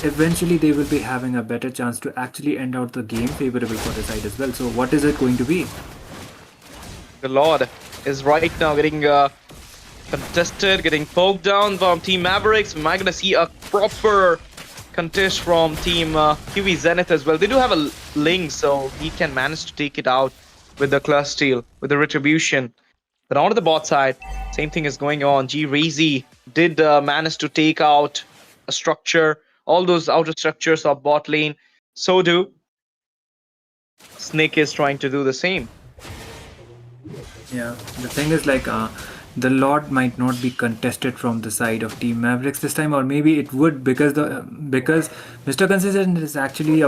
eventually they will be having a better chance to actually end out the game favorable for the side as well. So what is it going to be? The Lord is right now getting contested, getting poked down from Team Mavericks. Am I going to see a proper contest from Team QE Zenith as well? They do have a Ling, so he can manage to take it out with the Clutch Steal, with the Retribution. But onto the bot side, same thing is going on. G-Razy did manage to take out a structure, all those outer structures of bot lane. So do Snake is trying to do the same. Yeah, the thing is like the Lord might not be contested from the side of Team Mavericks this time, or maybe it would because Mr. Consistent is actually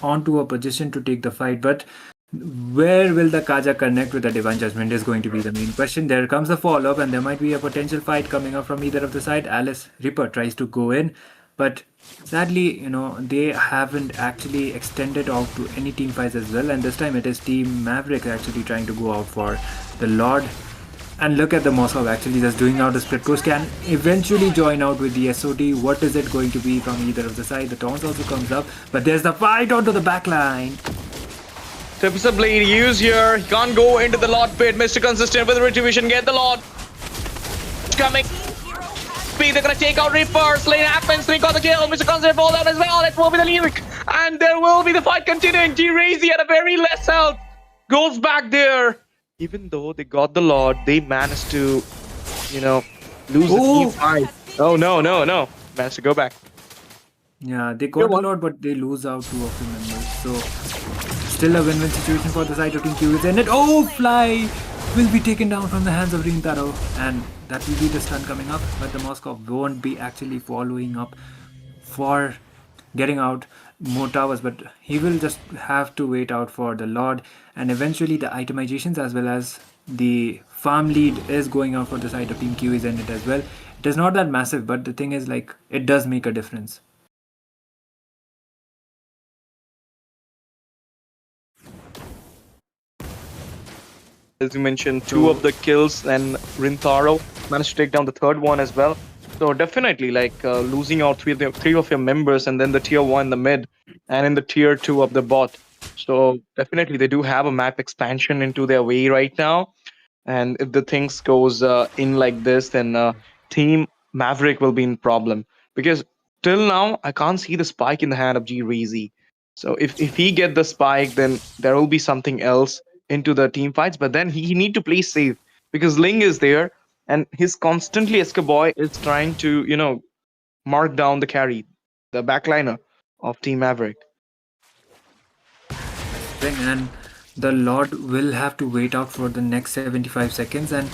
onto a position to take the fight. But where will the Kaja connect with the Divine Judgment is going to be the main question. There comes a follow-up, and there might be a potential fight coming up from either of the side. Alice Ripper tries to go in, but sadly, they haven't actually extended out to any team fights as well. And this time it is Team Maverick actually trying to go out for the Lord. And look at the Moscow actually just doing out a split push, can eventually join out with the SOD. What is it going to be from either of the side? The taunt also comes up, but there's the fight onto the backline. Tempest of Blade used here. He can't go into the Lord pit. Mr. Consistent with the Retribution. Get the Lord. Coming. They're gonna take out Reaper. Slane happens. They got the kill. Mr. Consistent fall down as well. It will be the lyric. And there will be the fight continuing. G-Razy at a very less health. Goes back there. Even though they got the Lord, they managed to, lose the team fight. Oh, no. Managed to go back. Yeah, they got the Lord, but they lose out 2 of the members. So, still a win-win situation for the side of Team QE. And Fly will be taken down from the hands of Rintaro. And that will be the stun coming up. But the Moscow won't be actually following up for getting out more towers, but he will just have to wait out for the Lord, and eventually the itemizations as well as the farm lead is going out for the side of Team QE Zenith as well. It is not that massive, but the thing is like it does make a difference. As you mentioned, 2 of the kills, and Rintaro managed to take down the 3rd one as well. So definitely, losing out 3 of your members, and then the tier 1 in the mid, and in the tier 2 of the bot. So definitely, they do have a map expansion into their way right now. And if the things goes in like this, then Team Maverick will be in problem, because till now I can't see the spike in the hand of G-Razy. So if he get the spike, then there will be something else into the team fights. But then he need to play safe, because Ling is there. And his constantly Escaboy is trying to, mark down the carry, the backliner of Team Maverick. And the Lord will have to wait out for the next 75 seconds. And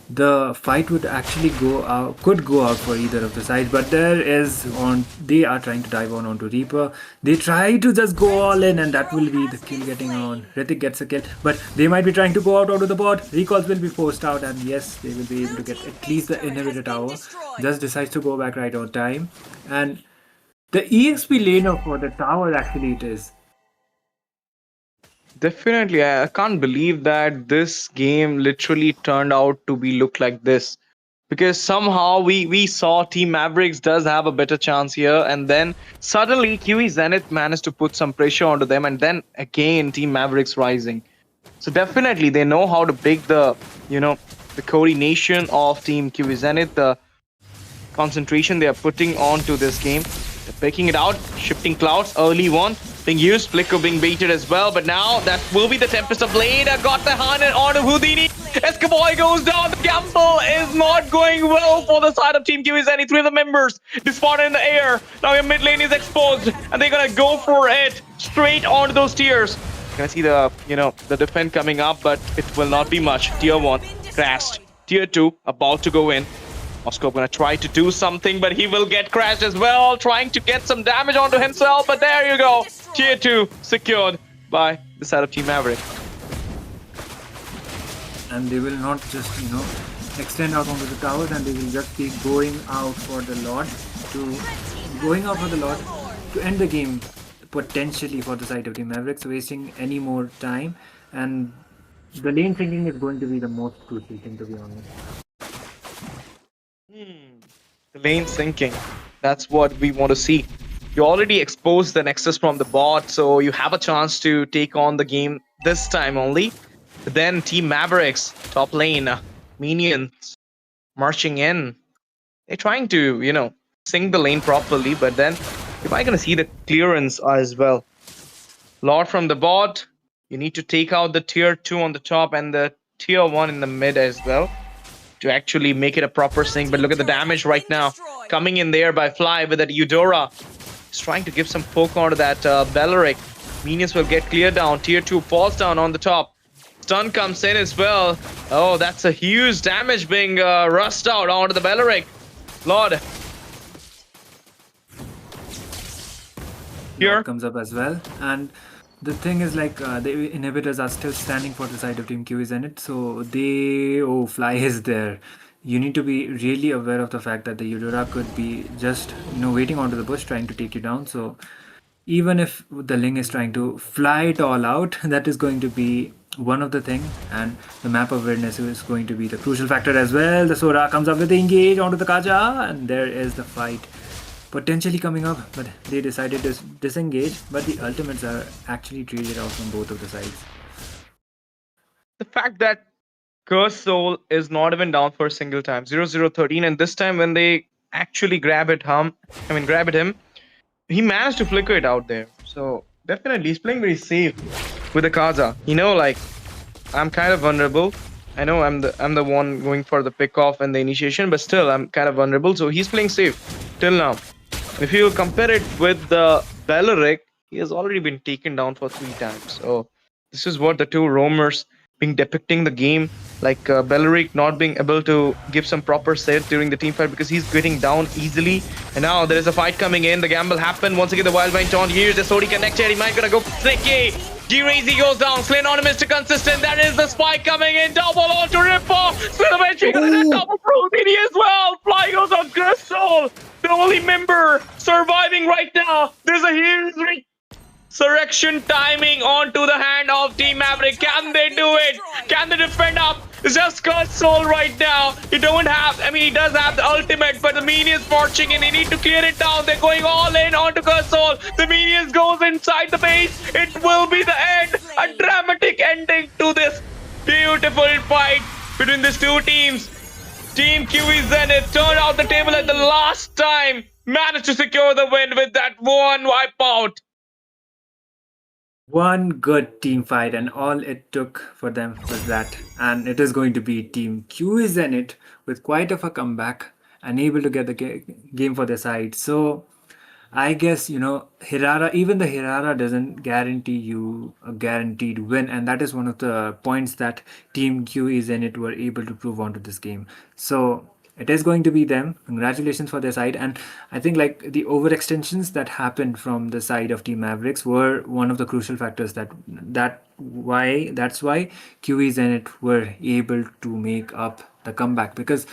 the fight would actually could go out for either of the sides. But they are trying to dive onto Reaper. They try to just go all in, and that will be the kill getting on. Rithik gets a kill, but they might be trying to go out onto the bot. Recalls will be forced out, and yes, they will be able to get at least the inhibitor tower. Just decides to go back right on time, and the EXP laner for the tower actually it is. Definitely, I can't believe that this game literally turned out to be look like this. Because somehow we saw Team Mavericks does have a better chance here, and then suddenly QE Zenith managed to put some pressure onto them, and then again Team Mavericks rising. So definitely they know how to break the the coordination of Team QE Zenith, the concentration they are putting onto this game. They're picking it out, shifting clouds, early one being used, Flicker being baited as well, but now that will be the Tempest of Blade. Got the hand on Houdini. Escaboy goes down. The gamble is not going well for the side of Team QE Zenith. Three of the members spotted in the air. Now your mid lane is exposed, and they're gonna go for it straight onto those tiers. You're gonna see the the defense coming up, but it will not be much. Tier 1 crashed. Tier 2 about to go in. Oscar gonna try to do something, but he will get crashed as well, trying to get some damage onto himself. But there you go, Tier 2 secured by the side of Team Maverick. And they will not just extend out onto the towers, and they will just be going out for the Lord to end the game potentially for the side of Team Mavericks, wasting any more time. And the lane thinking is going to be the most crucial thing, to be honest. The lane sinking. That's what we want to see. You already exposed the Nexus from the bot, so you have a chance to take on the game this time only. But then Team Mavericks, top lane, minions marching in. They're trying to, sing the lane properly, but then you might gonna see the clearance as well. Lord from the bot, you need to take out the tier 2 on the top and the tier 1 in the mid as well to actually make it a proper sync. But look at the damage right now coming in there by Fly with that Eudora. He's trying to give some poke onto that Belleric. Minions will get cleared down. Tier 2 falls down on the top. Stun comes in as well. Oh, that's a huge damage being rushed out onto the Belleric. Lord. Here comes up as well, and the thing is the inhibitors are still standing for the side of Team QE Zenith, so Fly is there. You need to be really aware of the fact that the Eudora could be just waiting onto the bush trying to take you down. So even if the Ling is trying to fly it all out, that is going to be one of the things, and the map awareness is going to be the crucial factor as well. The Sora comes up with the engage onto the Kaja, and there is the fight potentially coming up, but they decided to disengage, but the ultimates are actually traded out from both of the sides. The fact that Curse Soul is not even down for a single time, 0-0-13, and this time when they actually grab at him, he managed to flicker it out there. So definitely he's playing very safe with the Kaza. I'm kind of vulnerable. I know I'm the one going for the pick off and the initiation, but still I'm kind of vulnerable, so he's playing safe till now. If you compare it with the Belleric, he has already been taken down for 3 times. So this is what the two roamers being depicting the game, like Belleric not being able to give some proper set during the team fight because he's getting down easily. And now there is a fight coming in. The gamble happened. Once again, the Wildvine taunt. Here's the Sodi connected. He might gonna go tricky. G-Razy goes down. Slay Anonymous to consistent. That is the spike coming in. Double onto Ripper. Slay eventually gonna double pro DD as well. Fly goes on Crystal. The only member surviving right now. There's a huge resurrection timing onto the hand of Team Maverick. Can they do it? Can they defend up? It's just Curse Soul right now. He does have the ultimate, but the minions marching in. They need to clear it down. They're going all in onto Curse Soul. The minions goes inside the base. It will be the end. A dramatic ending to this beautiful fight between these two teams. Team QE Zenith turned out the table at the last time. Managed to secure the win with that one wipeout. One good team fight, and all it took for them was that. And it is going to be Team QE Zenith with quite of a comeback and able to get the game for their side. So I guess, Hirara, even the Hirara doesn't guarantee you a guaranteed win, and that is one of the points that Team QE Zenith were able to prove onto this game. So it is going to be them. Congratulations for their side. And I think like the overextensions that happened from the side of Team Mavericks were one of the crucial factors that's why QE Zenith were able to make up the comeback, because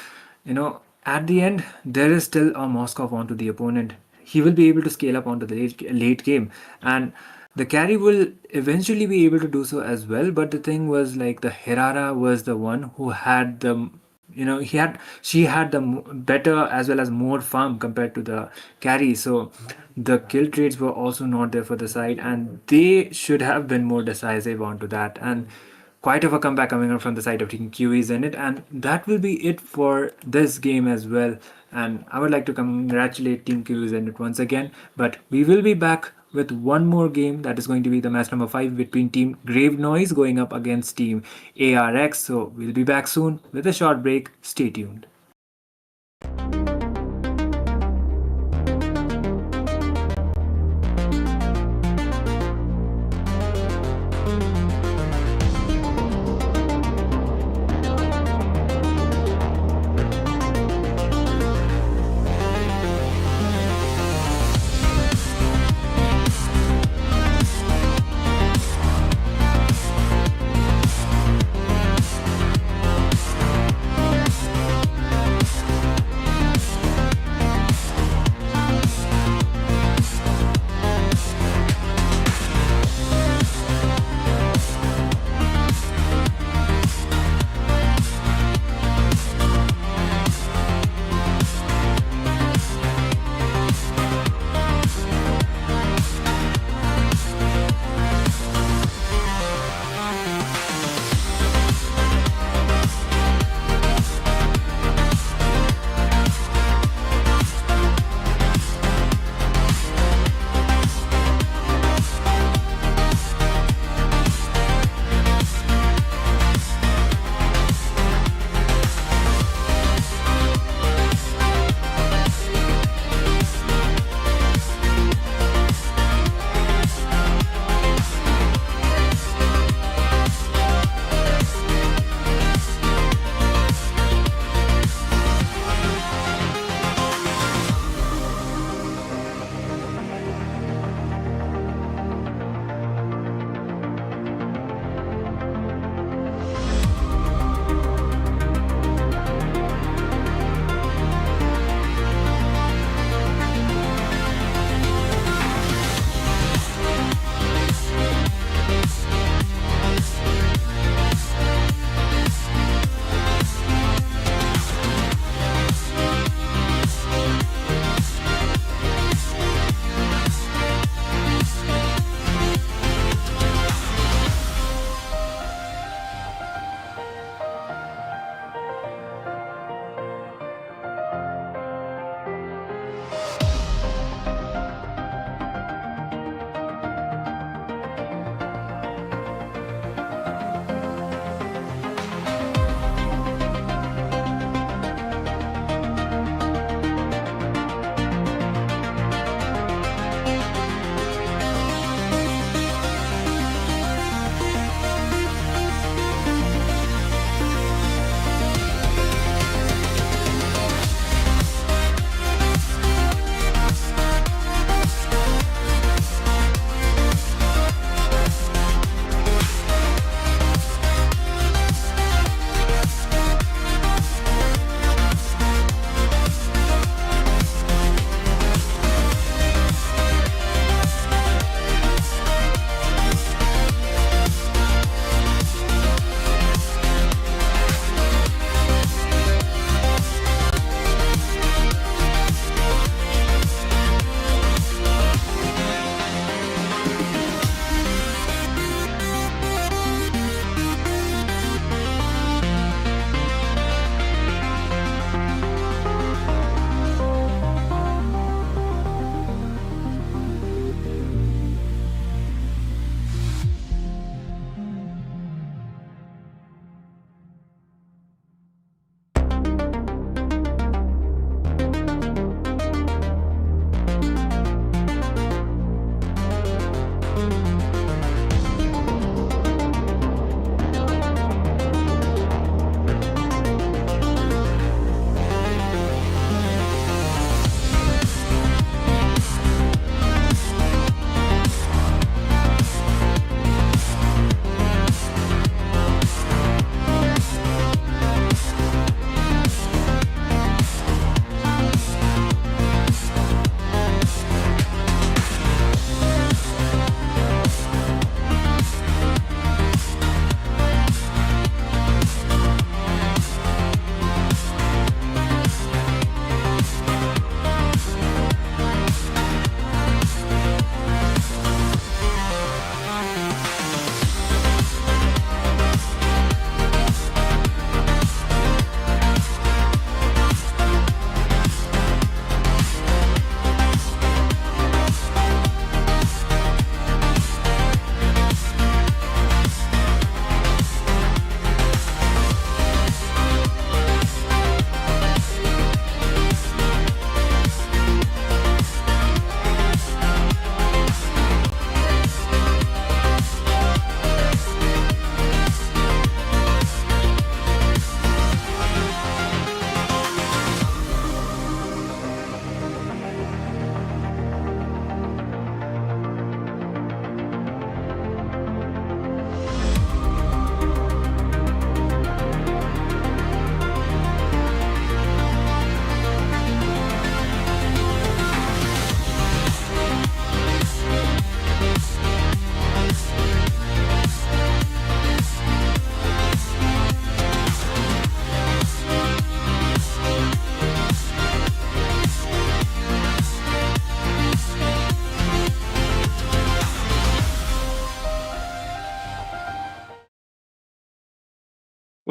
at the end there is still a Moskov onto the opponent. He will be able to scale up onto the late game, and the carry will eventually be able to do so as well. But the thing was, like, the Herrera was the one who had the she had the better as well as more farm compared to the carry, so the kill trades were also not there for the side, and they should have been more decisive onto that. And quite of a comeback coming up from the side of Team QEs in it, and that will be it for this game as well. And I would like to congratulate Team QEs in it once again, but we will be back with one more game, that is going to be the match number 5 between Team Gravenoise going up against Team ARX. So we'll be back soon with a short break. Stay tuned.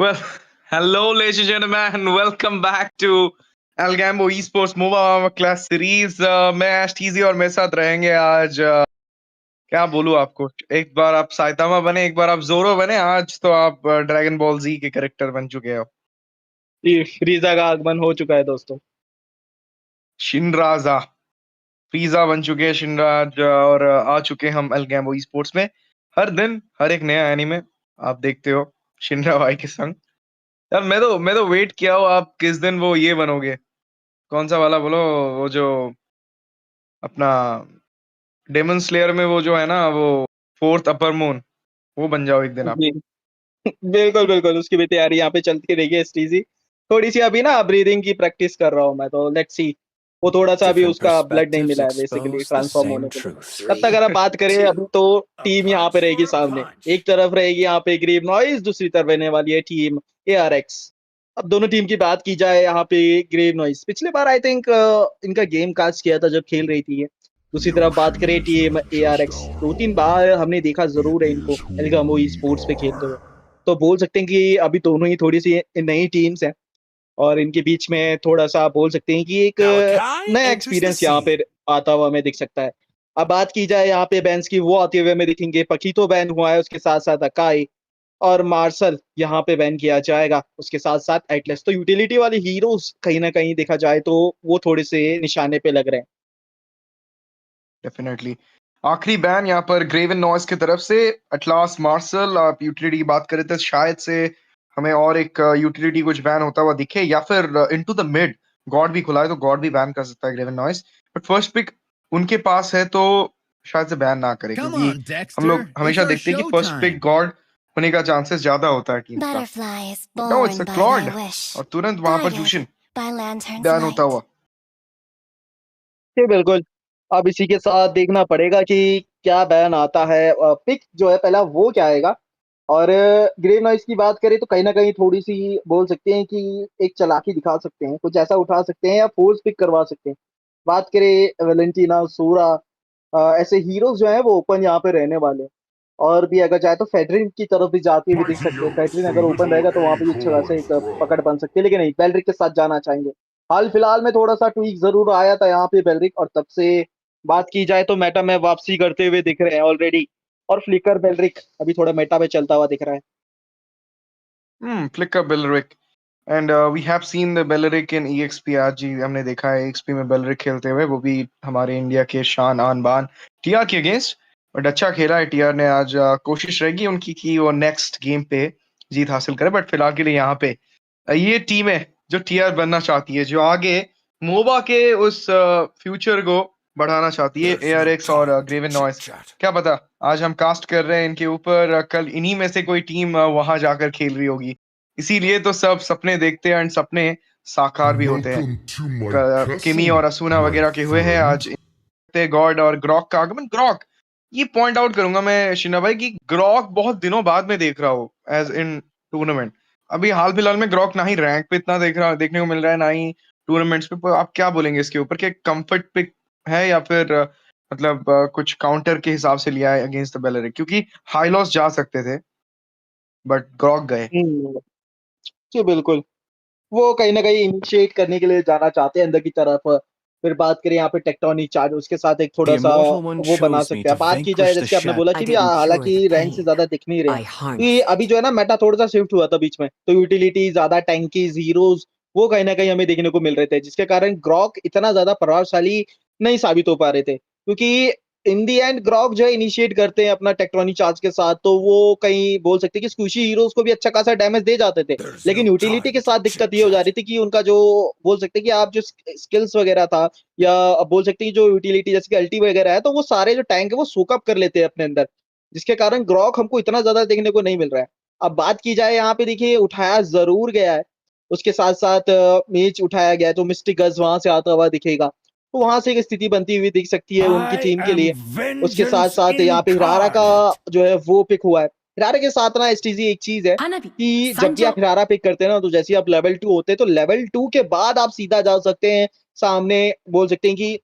Well, hello, ladies and gentlemen. Welcome back to Algambo Esports MOBA class series. मैं एश टीजी और मेरे साथ रहेंगे आज क्या बोलूं आपको। एक बार आप साइतामा बने, एक बार आप जोरो बने, आज तो आप ड्रैगन बॉल जी के कैरेक्टर बन चुके हो। फ्रीजा का आगमन हो चुका है दोस्तों। शिनराजा फ्रीजा बन चुके हैं शिनराज, और आ चुके हम अलगैम्बो स्पोर्ट्स में। हर दिन हर एक नया एनीमे आप देखते हो शिनरा भाई के संग। यार मैं तो वेट किया हूँ, आप किस दिन वो ये बनोगे, कौन सा वाला बोलो, वो जो अपना डेमन स्लेयर में वो जो है ना, वो फोर्थ अपर मून, वो बन जाओ एक दिन आप। जी बिल्कुल बिल्कुल, उसकी भी तैयारी यहाँ पे चलती रहेगी एसटीजी। थोड़ी सी अभी ना ब्रीदिंग की प्रैक्टिस कर रहा हूँ मैं, तो लेट्स सी। वो थोड़ा सा अभी उसका ब्लड नहीं मिला है बेसिकली ट्रांसफॉर्म होने के लिए। तब तक अगर आप बात करें अभी तो टीम यहाँ पे रहेगी सामने। एक तरफ रहेगी यहाँ पे ग्रेवनॉइज, दूसरी तरफ रहने वाली है टीम ARX। अब दोनों टीम की बात की जाए यहाँ पे ग्रेवनॉइज पिछले बार आई थिंक इनका गेम कास्ट किया था जब खेल रही थी ये। दूसरी तरफ बात करें टीम ARX, 2-3 बार हमने देखा जरूर है इनको एल्गामो स्पोर्ट्स पे खेलते हुए। तो बोल सकते हैं कि अभी दोनों ही थोड़ी सी नई टीम्स हैं और इनके बीच में थोड़ा सा बोल सकते हैं कि एक नया एक्सपीरियंस यहाँ पे आता हुआ हमें दिख सकता है। अब बात की जाए यहाँ पे बैन्स की, वो आते हुए हमें दिखेंगे। पकीतो बैन हुआ है, उसके साथ साथ अकाई और मार्शल यहाँ पे बैन किया जाएगा, उसके साथ साथ एटलस। तो यूटिलिटी वाले हीरोज कहीं ना कहीं देखा जाए तो वो थोड़े से निशाने पे लग रहे हैं। डेफिनेटली आखिरी बैन यहाँ पर ग्रेवन नॉइस की तरफ से एटलास मार्शल। आप यूटिलिटी की बात करें तो शायद से हमें और एक यूटिलिटी कुछ बैन होता हुआ दिखे, या फिर इनटू द मिड गॉड भी खुला है तो गॉड भी बैन कर सकता है ग्रेवन नॉइस। बट फर्स्ट पिक उनके पास है तो शायद से बैन ना करे, Come क्योंकि on, Dexter. हम लोग हमेशा It's our देखते हैं कि फर्स्ट पिक showtime. गॉड होने का चांसेस ज्यादा होता है टीम का। Butterflies no, it's born a by cloud, thy wish, और तुरंत वहां पर guided जूशिन by lantern's बैन होता light. हुआ। जी बिल्कुल। अब इसी के साथ देखना पड़ेगा कि क्या बैन आता है। पिक जो है पहला वो क्या आएगा। और ग्रेव नॉइस की बात करें तो कहीं ना कहीं थोड़ी सी बोल सकते हैं कि एक चालाकी दिखा सकते हैं, कुछ ऐसा उठा सकते हैं या फोर्स पिक करवा सकते हैं। बात करें वेलेंटिना, सूरा, ऐसे हीरोज जो हैं वो ओपन यहाँ पे रहने वाले हैं। और भी अगर चाहे तो फेडरिन की तरफ भी जाते हुए दिख सकते हैं। फेडरिन अगर ओपन रहेगा तो वहाँ पे भी अच्छा खासा एक पकड़ बन सकती है, लेकिन नहीं, बेलरिक के साथ जाना चाहेंगे। हाल फिलहाल में थोड़ा सा ट्वीक जरूर आया था यहाँ पे बेलरिक, और तब से बात की जाए तो मेटा में वापसी करते हुए दिख रहे हैं ऑलरेडी। और फ्लिकर बेलरिक अभी थोड़ा मेटा में चलता हुआ दिख रहा है। Flicker Belerick and we have seen the Belerick in EXP। आज जी हमने देखा है EXP में बेलरिक खेलते हुए, वो भी हमारे इंडिया के शान आन बान टीआर के अगेंस्ट। बट अच्छा खेला है टीआर ने आज। कोशिश रहेगी उनकी कि वो नेक्स्ट गेम पे जीत हासिल करे। बट फिलहाल के लिए यहाँ पे ये टीम है जो टीआर बनना चाहती है, जो आगे मोबा के उस फ्यूचर को बढ़ाना चाहती है, ARX और ग्रेवन नॉइस। क्या पता आज हम कास्ट कर रहे हैं इनके ऊपर, कल इन्हीं में से कोई टीम वहां जाकर खेल रही होगी। इसीलिए तो सब सपने देखते हैं, एंड सपने साकार भी होते हैं। किमी और असुना वगैरह के हुए हैं आज गॉड और ग्रॉक का आगमन। ग्रॉक, ये पॉइंट आउट करूंगा मैं शिना भाई कि ग्रॉक बहुत दिनों बाद में देख रहा हूँ एज इन टूर्नामेंट। अभी हाल फिलहाल में ग्रॉक ना ही रैंक पे इतना देखने को मिल रहा है, ना ही टूर्नामेंट्स पे। आप क्या बोलेंगे इसके ऊपर, कि कंफर्ट पिक है या फिर मतलब कुछ काउंटर के हिसाब से लिया है अगेंस्ट द बेलरिक, क्योंकि हाई लॉस जा सकते थे बट ग्रॉक गए। जी बिल्कुल। वो कहीं ना कहीं इनिशिएट करने के लिए जाना चाहते हैं अंदर की तरफ। फिर बात करें यहाँ पे टेक्टोनिक चार्ज, उसके साथ एक थोड़ा सा वो बना सकते हैं। बात की जाए जैसे आपने बोला कि हालांकि रैंक से ज्यादा दिख नहीं रहे, कि अभी जो है ना मेटा थोड़ा सा शिफ्ट हुआ था बीच में, तो यूटिलिटी ज्यादा टैंकीज हीरोज वो कहीं ना कहीं हमें देखने को मिल रहे थे, जिसके कारण ग्रॉक इतना ज्यादा प्रभावशाली नहीं साबित हो पा रहे थे। क्योंकि इन दी एंड ग्रॉक जो है इनिशिएट करते हैं अपना टेक्टोनिक चार्ज के साथ, तो वो कहीं बोल सकते हैं कि स्क्विशी हीरोज को भी अच्छा खासा डैमेज दे जाते थे। लेकिन यूटिलिटी के साथ दिक्कत ये हो जा रही थी कि उनका जो बोल सकते हैं कि आप जो स्किल्स वगैरह था, या अब बोल सकते हैं कि जो यूटिलिटी जैसे कि अल्टी वगैरह है, तो वो सारे जो टैंक है वो सोकअप कर लेते हैं अपने अंदर, जिसके कारण ग्रॉक हमको इतना ज्यादा देखने को नहीं मिल रहा है। अब बात की जाए यहाँ पे, देखिए उठाया जरूर गया है, उसके साथ साथ मेज उठाया गया है, तो मिस्टिक गज वहां से आता हुआ दिखेगा, तो वहां से एक स्थिति बनती हुई दिख सकती है उनकी टीम के लिए। उसके साथ साथ यहाँ पे हिरारा का जो है वो पिक हुआ है। हिरारा के साथ ना एसटीजी एक चीज है कि जब भी आप हिरारा पिक करते हैं ना, तो जैसे आप लेवल 2 होते हैं, तो लेवल 2 के बाद आप सीधा जा सकते हैं सामने, बोल सकते हैं कि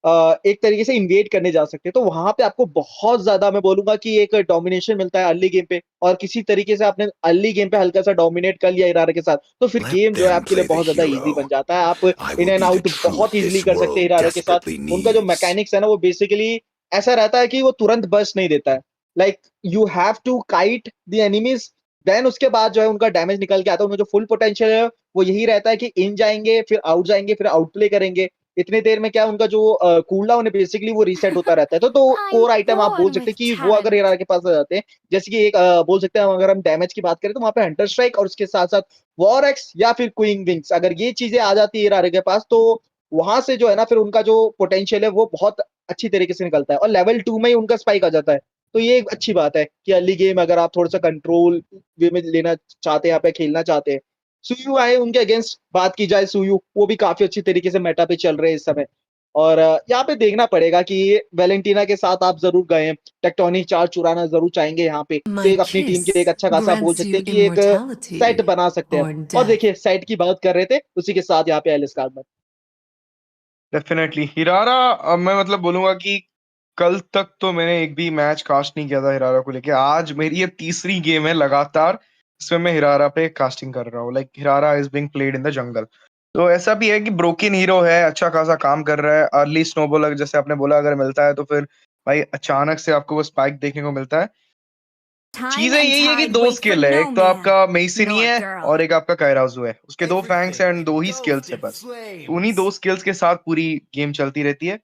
एक तरीके से इन्वेड करने जा सकते हैं। तो वहाँ पे आपको बहुत ज़्यादा मैं बोलूँगा कि एक डोमिनेशन मिलता है अर्ली गेम पे, और किसी तरीके से आपने अर्ली गेम पे हल्का-सा डोमिनेट कर लिया इरारा के साथ, तो फिर Let गेम जो है them आपके लिए play the बहुत ज़्यादा ईज़ी बन hero. जाता है। आप I in will and be the out बहुत truth ईज़िली this कर सकते हैं world इरारा के साथ। desperately उनका जो needs. मैकेनिक्स है ना, वो बेसिकली ऐसा रहता है कि वो तुरंत बर्स्ट नहीं देता है। Like you have to kite the enemies, then उसके बाद जो है उनका डैमेज निकल के आता है। उनमें जो फुल पोटेंशियल है, वो यही रहता है कि इन जाएँगे, फिर आउट जाएँगे, फिर आउट प्ले करेंगे। इतनी देर में क्या उनका जो कूलडाउन है बेसिकली वो रीसेट होता रहता है। तो I'm कोर आइटम आप बोल born सकते हैं with कि वो अगर talent. इरारा के पास आ जाते हैं, जैसे कि एक बोल सकते हैं अगर हम डैमेज की बात करें तो वहाँ पे हंटर स्ट्राइक और उसके साथ-साथ वॉर एक्स या फिर क्वीन विंग्स, अगर ये चीज़ें आ जाती है इरारा के पास, तो वहाँ से जो है ना फिर उनका जो पोटेंशियल है वो बहुत अच्छी तरीके से निकलता है, और लेवल 2 में ही उनका स्पाइक आ जाता है। तो ये एक अच्छी बात है कि अर्ली गेम अगर आप थोड़ा-सा कंट्रोल वे में लेना चाहते हैं, यहाँ पे खेलना चाहते हैं। सुयू आए, उनके अगेंस्ट बात की जाए सुयू, वो भी काफ़ी अच्छी तरीके से मेटा पे चल रहे हैं इस समय। और यहाँ पे देखना पड़ेगा कि वैलेंटीना के साथ आप ज़रूर गए हैं, टेक्टोनिक चार्ज चुराना ज़रूर चाहेंगे यहाँ पे। तो My एक अपनी टीम के एक kiss अच्छा खासा बोल grants सकते you हैं कि एक सेट immortality बना सकते हैं। or और death. देखिए सेट की बात कर रहे थे, उसी के साथ यहाँ पे एलिस कार्बन। डेफिनेटली हिरारा, मैं मतलब बोलूंगा कि कल तक तो मैंने एक भी मैच कास्ट नहीं किया था हिरारा को लेके। आज मेरी ये तीसरी गेम है लगातार इसमें मैं हिरारा पे कास्टिंग कर रहा हूँ। Like Hirara is being played in the jungle. तो ऐसा भी है कि ब्रोकन हीरो है, अच्छा खासा काम कर रहा है। अर्ली स्नोबॉल जैसे आपने बोला अगर मिलता है तो फिर भाई अचानक से आपको वो स्पाइक देखने को मिलता है। Time चीजें and यही है कि tide दो wait for स्किल है, no एक तो man, आपका मेसिनी nor है girl. और एक आपका कायराजू है। उसके दो फैंक्स हैं एंड दो ही Everything स्किल्स है goes to बस। तो उन्हीं दो flames. स्किल्स के साथ पूरी गेम चलती रहती है।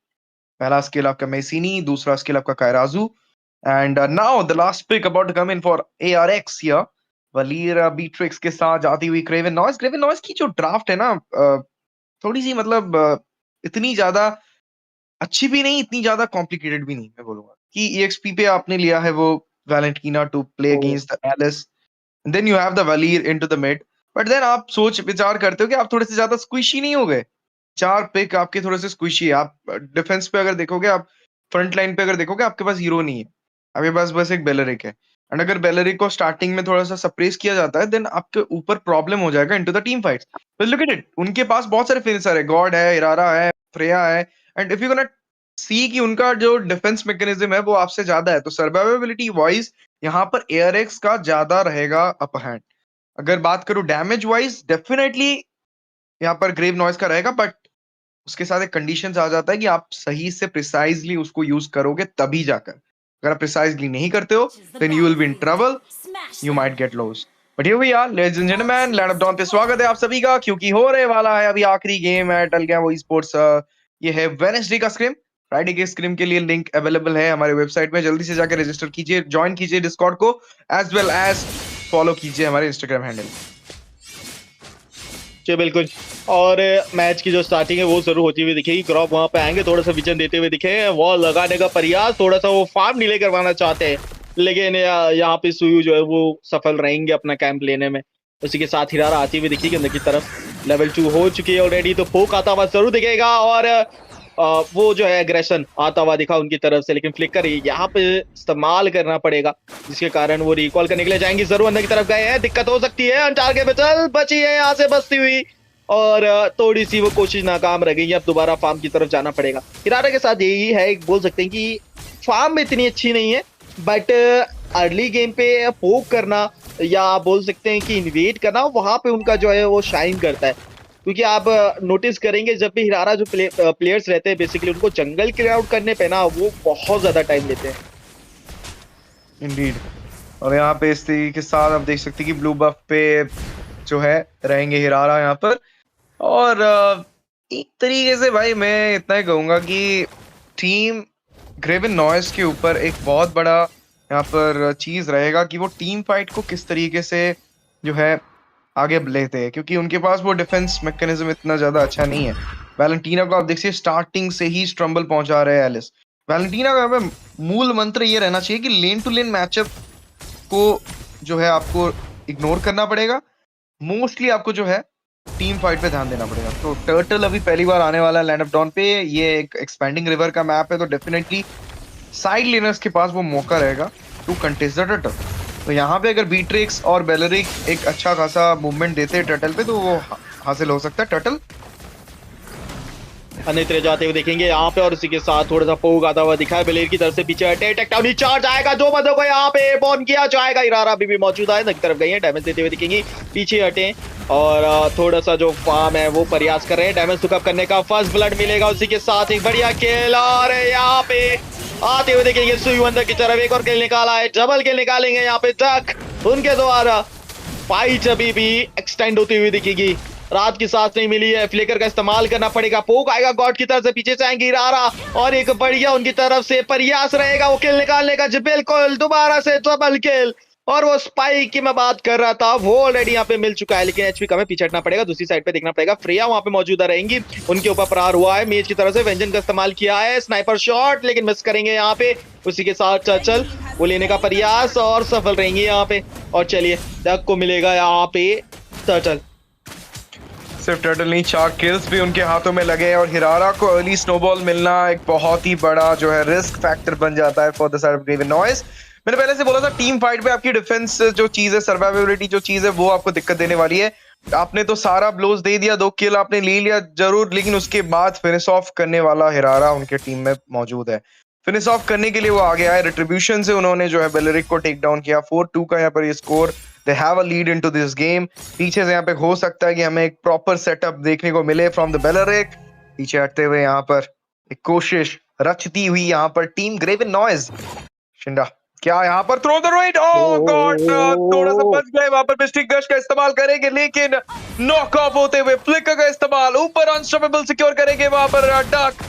पहला स्किल आपका मेसिनी, दूसरा स्किल आपका कायराजू। And now the last pick about to come in for ARX here. Valir Beatrix के साथ जाती हुई क्रेवन नॉइज की जो ड्राफ्ट है ना, थोड़ी सी मतलब इतनी ज्यादा अच्छी भी नहीं, इतनी ज्यादा कॉम्प्लिकेटेड भी नहीं। मैं बोलूंगा कि EXP पे आपने लिया है वो Valentina to play oh! Against the Alice, then you have the Valir into the mid. But then आप सोच विचार करते हो कि आप थोड़े से ज्यादा स्क्विशी नहीं हो गए। 4 पिक आपके थोड़े से स्क्विशी है। आप डिफेंस पे अगर देखोगे, आप फ्रंट लाइन पे अगर देखोगे, आपके पास हीरो नहीं है। आपके पास बस एक बेलरिक है। एंड अगर बेलरिक को स्टार्टिंग में थोड़ा सा सप्रेस किया जाता है, देन आपके ऊपर प्रॉब्लम हो जाएगा into the team fights. But look at it, उनके पास बहुत सारे फिनिशर है, गॉड है, इरारा है, फ्रेया है। And if you gonna see कि उनका जो डिफेंस मैकेनिज्म है वो आपसे ज्यादा है, तो सर्वाइवेबिलिटी वाइज यहाँ पर ARX का ज्यादा रहेगा अपर हैंड। अगर बात करूं डैमेज वाइज, डेफिनेटली यहाँ पर ग्रेव नॉइज का रहेगा। बट उसके साथ एक कंडीशन आ जाता है कि आप सही से प्रिसाइजली उसको यूज करोगे तभी जाकर। अगर आप प्रिसाइजली नहीं करते हो, then you will be in trouble, you might get loss. But here we are ladies and gentlemen, Land of Dawn पे स्वागत है आप सभी का, क्योंकि हो रहे वाला है अभी आखिरी गेम है अल्गाम्बो स्पोर्ट्स। ये है वेडनेसडे का स्क्रिम। फ्राइडे के स्क्रिम के लिए लिंक अवेलेबल है हमारे वेबसाइट में, जल्दी से जाकर रजिस्टर कीजिए, ज्वाइन कीजिए डिस्कॉर्ड को, एज वेल एज फॉलो कीजिए हमारे इंस्टाग्राम हैंडल। जी बिल्कुल। और मैच की जो स्टार्टिंग है वो ज़रूर होती हुई दिखेगी। क्रॉप वहाँ पे आएँगे, थोड़ा-सा विजन देते हुए दिखे, वॉल लगाने का प्रयास, थोड़ा-सा वो फार्म डिले करवाना चाहते हैं। लेकिन यहाँ पे सुयू जो है वो सफल रहेंगे अपना कैंप लेने में। उसी के साथ हिरारा आती हुई दिखेगी अंदर की तरफ। लेवल 2 हो चुकी है ऑलरेडी, तो पोक आता हुआ ज़रूर दिखेगा, और वो जो है एग्रेशन आता हुआ दिखा उनकी तरफ से, लेकिन फ्लिकर यहाँ पे इस्तेमाल करना पड़ेगा, जिसके कारण वो रिकॉल करने के लिए जाएंगे। जरूर अंदर की तरफ गए हैं, दिक्कत हो सकती है। टारगेट पे चल बची है यहाँ से बचती हुई, और थोड़ी सी वो कोशिश नाकाम रह गई। अब दोबारा फार्म की तरफ जाना पड़ेगा। हिरारा के साथ यही है, बोल सकते हैं कि फार्म में इतनी अच्छी नहीं है, बट अर्ली गेम पे पोक करना या बोल सकते हैं कि इन्वेट करना, वहां पे उनका जो है वो शाइन करता है। क्योंकि आप नोटिस करेंगे जब भी हिरारा जो प्लेयर्स रहते हैं, बेसिकली उनको जंगल क्लियर आउट करने पे ना वो बहुत ज्यादा टाइम लेते हैं। इंडीड। और यहाँ पे इस तरीके के साथ आप देख सकते हैं कि ब्लू बफ पे जो है रहेंगे हिरारा यहाँ पर। और एक तरीके से भाई मैं इतना ही कहूंगा कि टीम ग्रेवेनॉइज के ऊपर एक बहुत बड़ा यहाँ पर चीज रहेगा कि वो टीम फाइट को किस तरीके से जो है आगे लेते हैं, क्योंकि उनके पास वो डिफेंस मैकेनिज्म इतना ज्यादा अच्छा नहीं है। वैलेंटीना को आप देखिए स्टार्टिंग से ही स्ट्रम्बल पहुंचा रहे हैं एलिस। वैलेंटीना का मूल मंत्र ये रहना चाहिए कि लेन टू लेन मैचअप को जो है आपको इग्नोर करना पड़ेगा। मोस्टली आपको जो है टीम फाइट पे ध्यान देना पड़ेगा। तो टर्टल अभी पहली बार आने वाला है लैंड ऑफ डॉन पे। ये एक एक्सपेंडिंग रिवर का मैप है, तो डेफिनेटली साइड लेनर्स के पास वो मौका रहेगा टू कंटेस्ट द टर्टल। तो यहाँ पे अगर बीट्रिक्स और बेलरिक एक अच्छा खासा मूवमेंट देते हैं टर्टल पे, तो वो हासिल हो सकता है। टर्टल अन्यत्र जाते हुए देखेंगे यहाँ पे, और उसी के साथ थोड़ा सा पोग आता हुआ दिखा है बेलेर की तरफ से। पीछे हटे, टेक्टाउनी चार्ज आएगा, दो बंदों को यहाँ पे बॉर्न किया जाएगा। इरारा अभी भी मौजूद है, नदी तरफ गई है, डैमेज देते हुए दिखेंगी। पीछे हटे और थोड़ा सा जो फार्म है वो प्रयास कर रहे हैं डैमेज टुकअप करने का। फर्स्ट ब्लड मिलेगा, उसी के साथ एक बढ़िया किल, और यहाँ पे आते हुए देखेंगे सुयू अंदर की तरफ। एक और किल निकाला है, डबल किल निकालेंगे यहाँ पे तक उनके द्वारा। फाइट अभी भी एक्सटेंड होती हुई दिखेगी, रात की सांस नहीं मिली है। फ्लिकर का इस्तेमाल करना पड़ेगा। पोक आएगा गॉड की तरफ से, पीछे से आएंगे इरारा, और एक बढ़िया उनकी तरफ से प्रयास रहेगा वो किल निकालने का। बिल्कुल दोबारा से डबल किल, और वो स्पाइक की मैं बात कर रहा था वो ऑलरेडी यहाँ पे मिल चुका है, लेकिन एचपी कम है, पीछे हटना पड़ेगा। दूसरी साइड पे देखना पड़ेगा, फ्रेया वहां पे मौजूदा रहेंगी, उनके ऊपर प्रहार हुआ है। मेज की तरफ से व्यंजन का इस्तेमाल किया है, स्नाइपर शॉट, लेकिन मिस करेंगे यहाँ पे। उसी के साथ चर्चल वो लेने का प्रयास, और सफल रहेंगे यहाँ पे। और चलिए डक को मिलेगा यहाँ पे टर्टल। सिर्फ टर्टल नहीं, 4 किल्स भी उनके हाथों में लगे, और हिरारा को अर्ली स्नोबॉल मिलना एक बहुत ही बड़ा जो है रिस्क फैक्टर बन जाता है फॉर द साइड ऑफ ग्रेवनॉइज। मैंने पहले से बोला था टीम फाइट में आपकी डिफेंस जो चीज है, सर्वाइवेबिलिटी जो चीज है, वो आपको दिक्कत देने वाली है। आपने तो सारा ब्लोज दे दिया, 2 किल आपने ले लिया जरूर, लेकिन उसके बाद फिनिश ऑफ करने वाला हिरारा उनके टीम में मौजूद है। फिनिश ऑफ करने के लिए वो आगे आए, रिट्रीब्यूशन से उन्होंने जो है बेलरिक को टेक डाउन किया। 4-2 का यहाँ पर ये score, they have a lead into this game. पीछे से यहाँ पे हो सकता है कि हमें एक प्रॉपर सेटअप देखने को मिले फ्रॉम द बेलरिक। पीछे हटते हुए यहाँ पर एक कोशिश रचती हुई यहाँ पर टीम ग्रेवनॉइज। शिंडा क्या यहाँ पर throw the right, oh god, थोड़ा सा बच गए वहां पर। मिस्टिक गश का इस्तेमाल करेंगे, लेकिन नॉक ऑफ होते हुए फ्लिकर का इस्तेमाल, ऊपर अनस्टॉपेबल सिक्योर करेंगे वहां पर डक,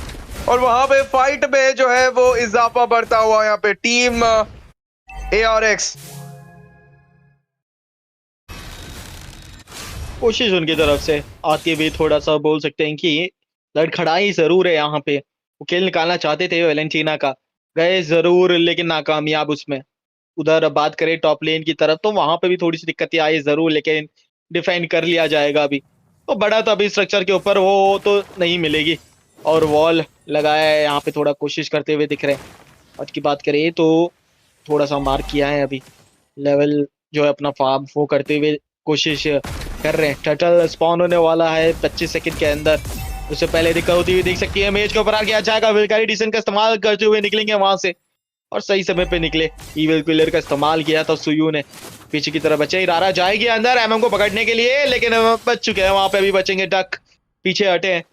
और वहां पे फाइट में जो है वो इजाफा बढ़ता हुआ यहाँ पे टीम ARX। कोशिश उनकी तरफ से आती भी, थोड़ा सा बोल सकते हैं कि लड़खड़ाई जरूर है यहाँ पे। वो किल निकालना चाहते थे वैलेंटीना का, गए जरूर लेकिन नाकामयाब उसमें। उधर बात करें टॉप लेन की तरफ, तो वहां पे भी थोड़ी सी दिक्कतें आई जरूर, लेकिन डिफेंड कर लिया जाएगा अभी। तो बड़ा तो अभी स्ट्रक्चर के ऊपर वो तो नहीं मिलेगी, और वॉल लगाया है यहाँ पे, थोड़ा कोशिश करते हुए दिख रहे हैं। आज की बात करें तो थोड़ा सा मार्क किया है अभी, लेवल जो है अपना फार्म वो करते हुए कोशिश कर रहे हैं। टर्टल स्पॉन होने वाला है 25 सेकंड के अंदर, उससे पहले दिक्कत होती हुई देख सकती है। मेज को फरार किया जाएगा, विलकारी डिसन का इस्तेमाल करते हुए निकलेंगे वहां से, और सही समय पे निकले। ईविल किलर का इस्तेमाल किया था सुयू ने, पीछे की तरफ बचे। इरारा जाएगी अंदर एमएम को पकड़ने के लिए, लेकिन बच चुके हैं वहां पे, अभी बचेंगे डक, पीछे हटे हैं।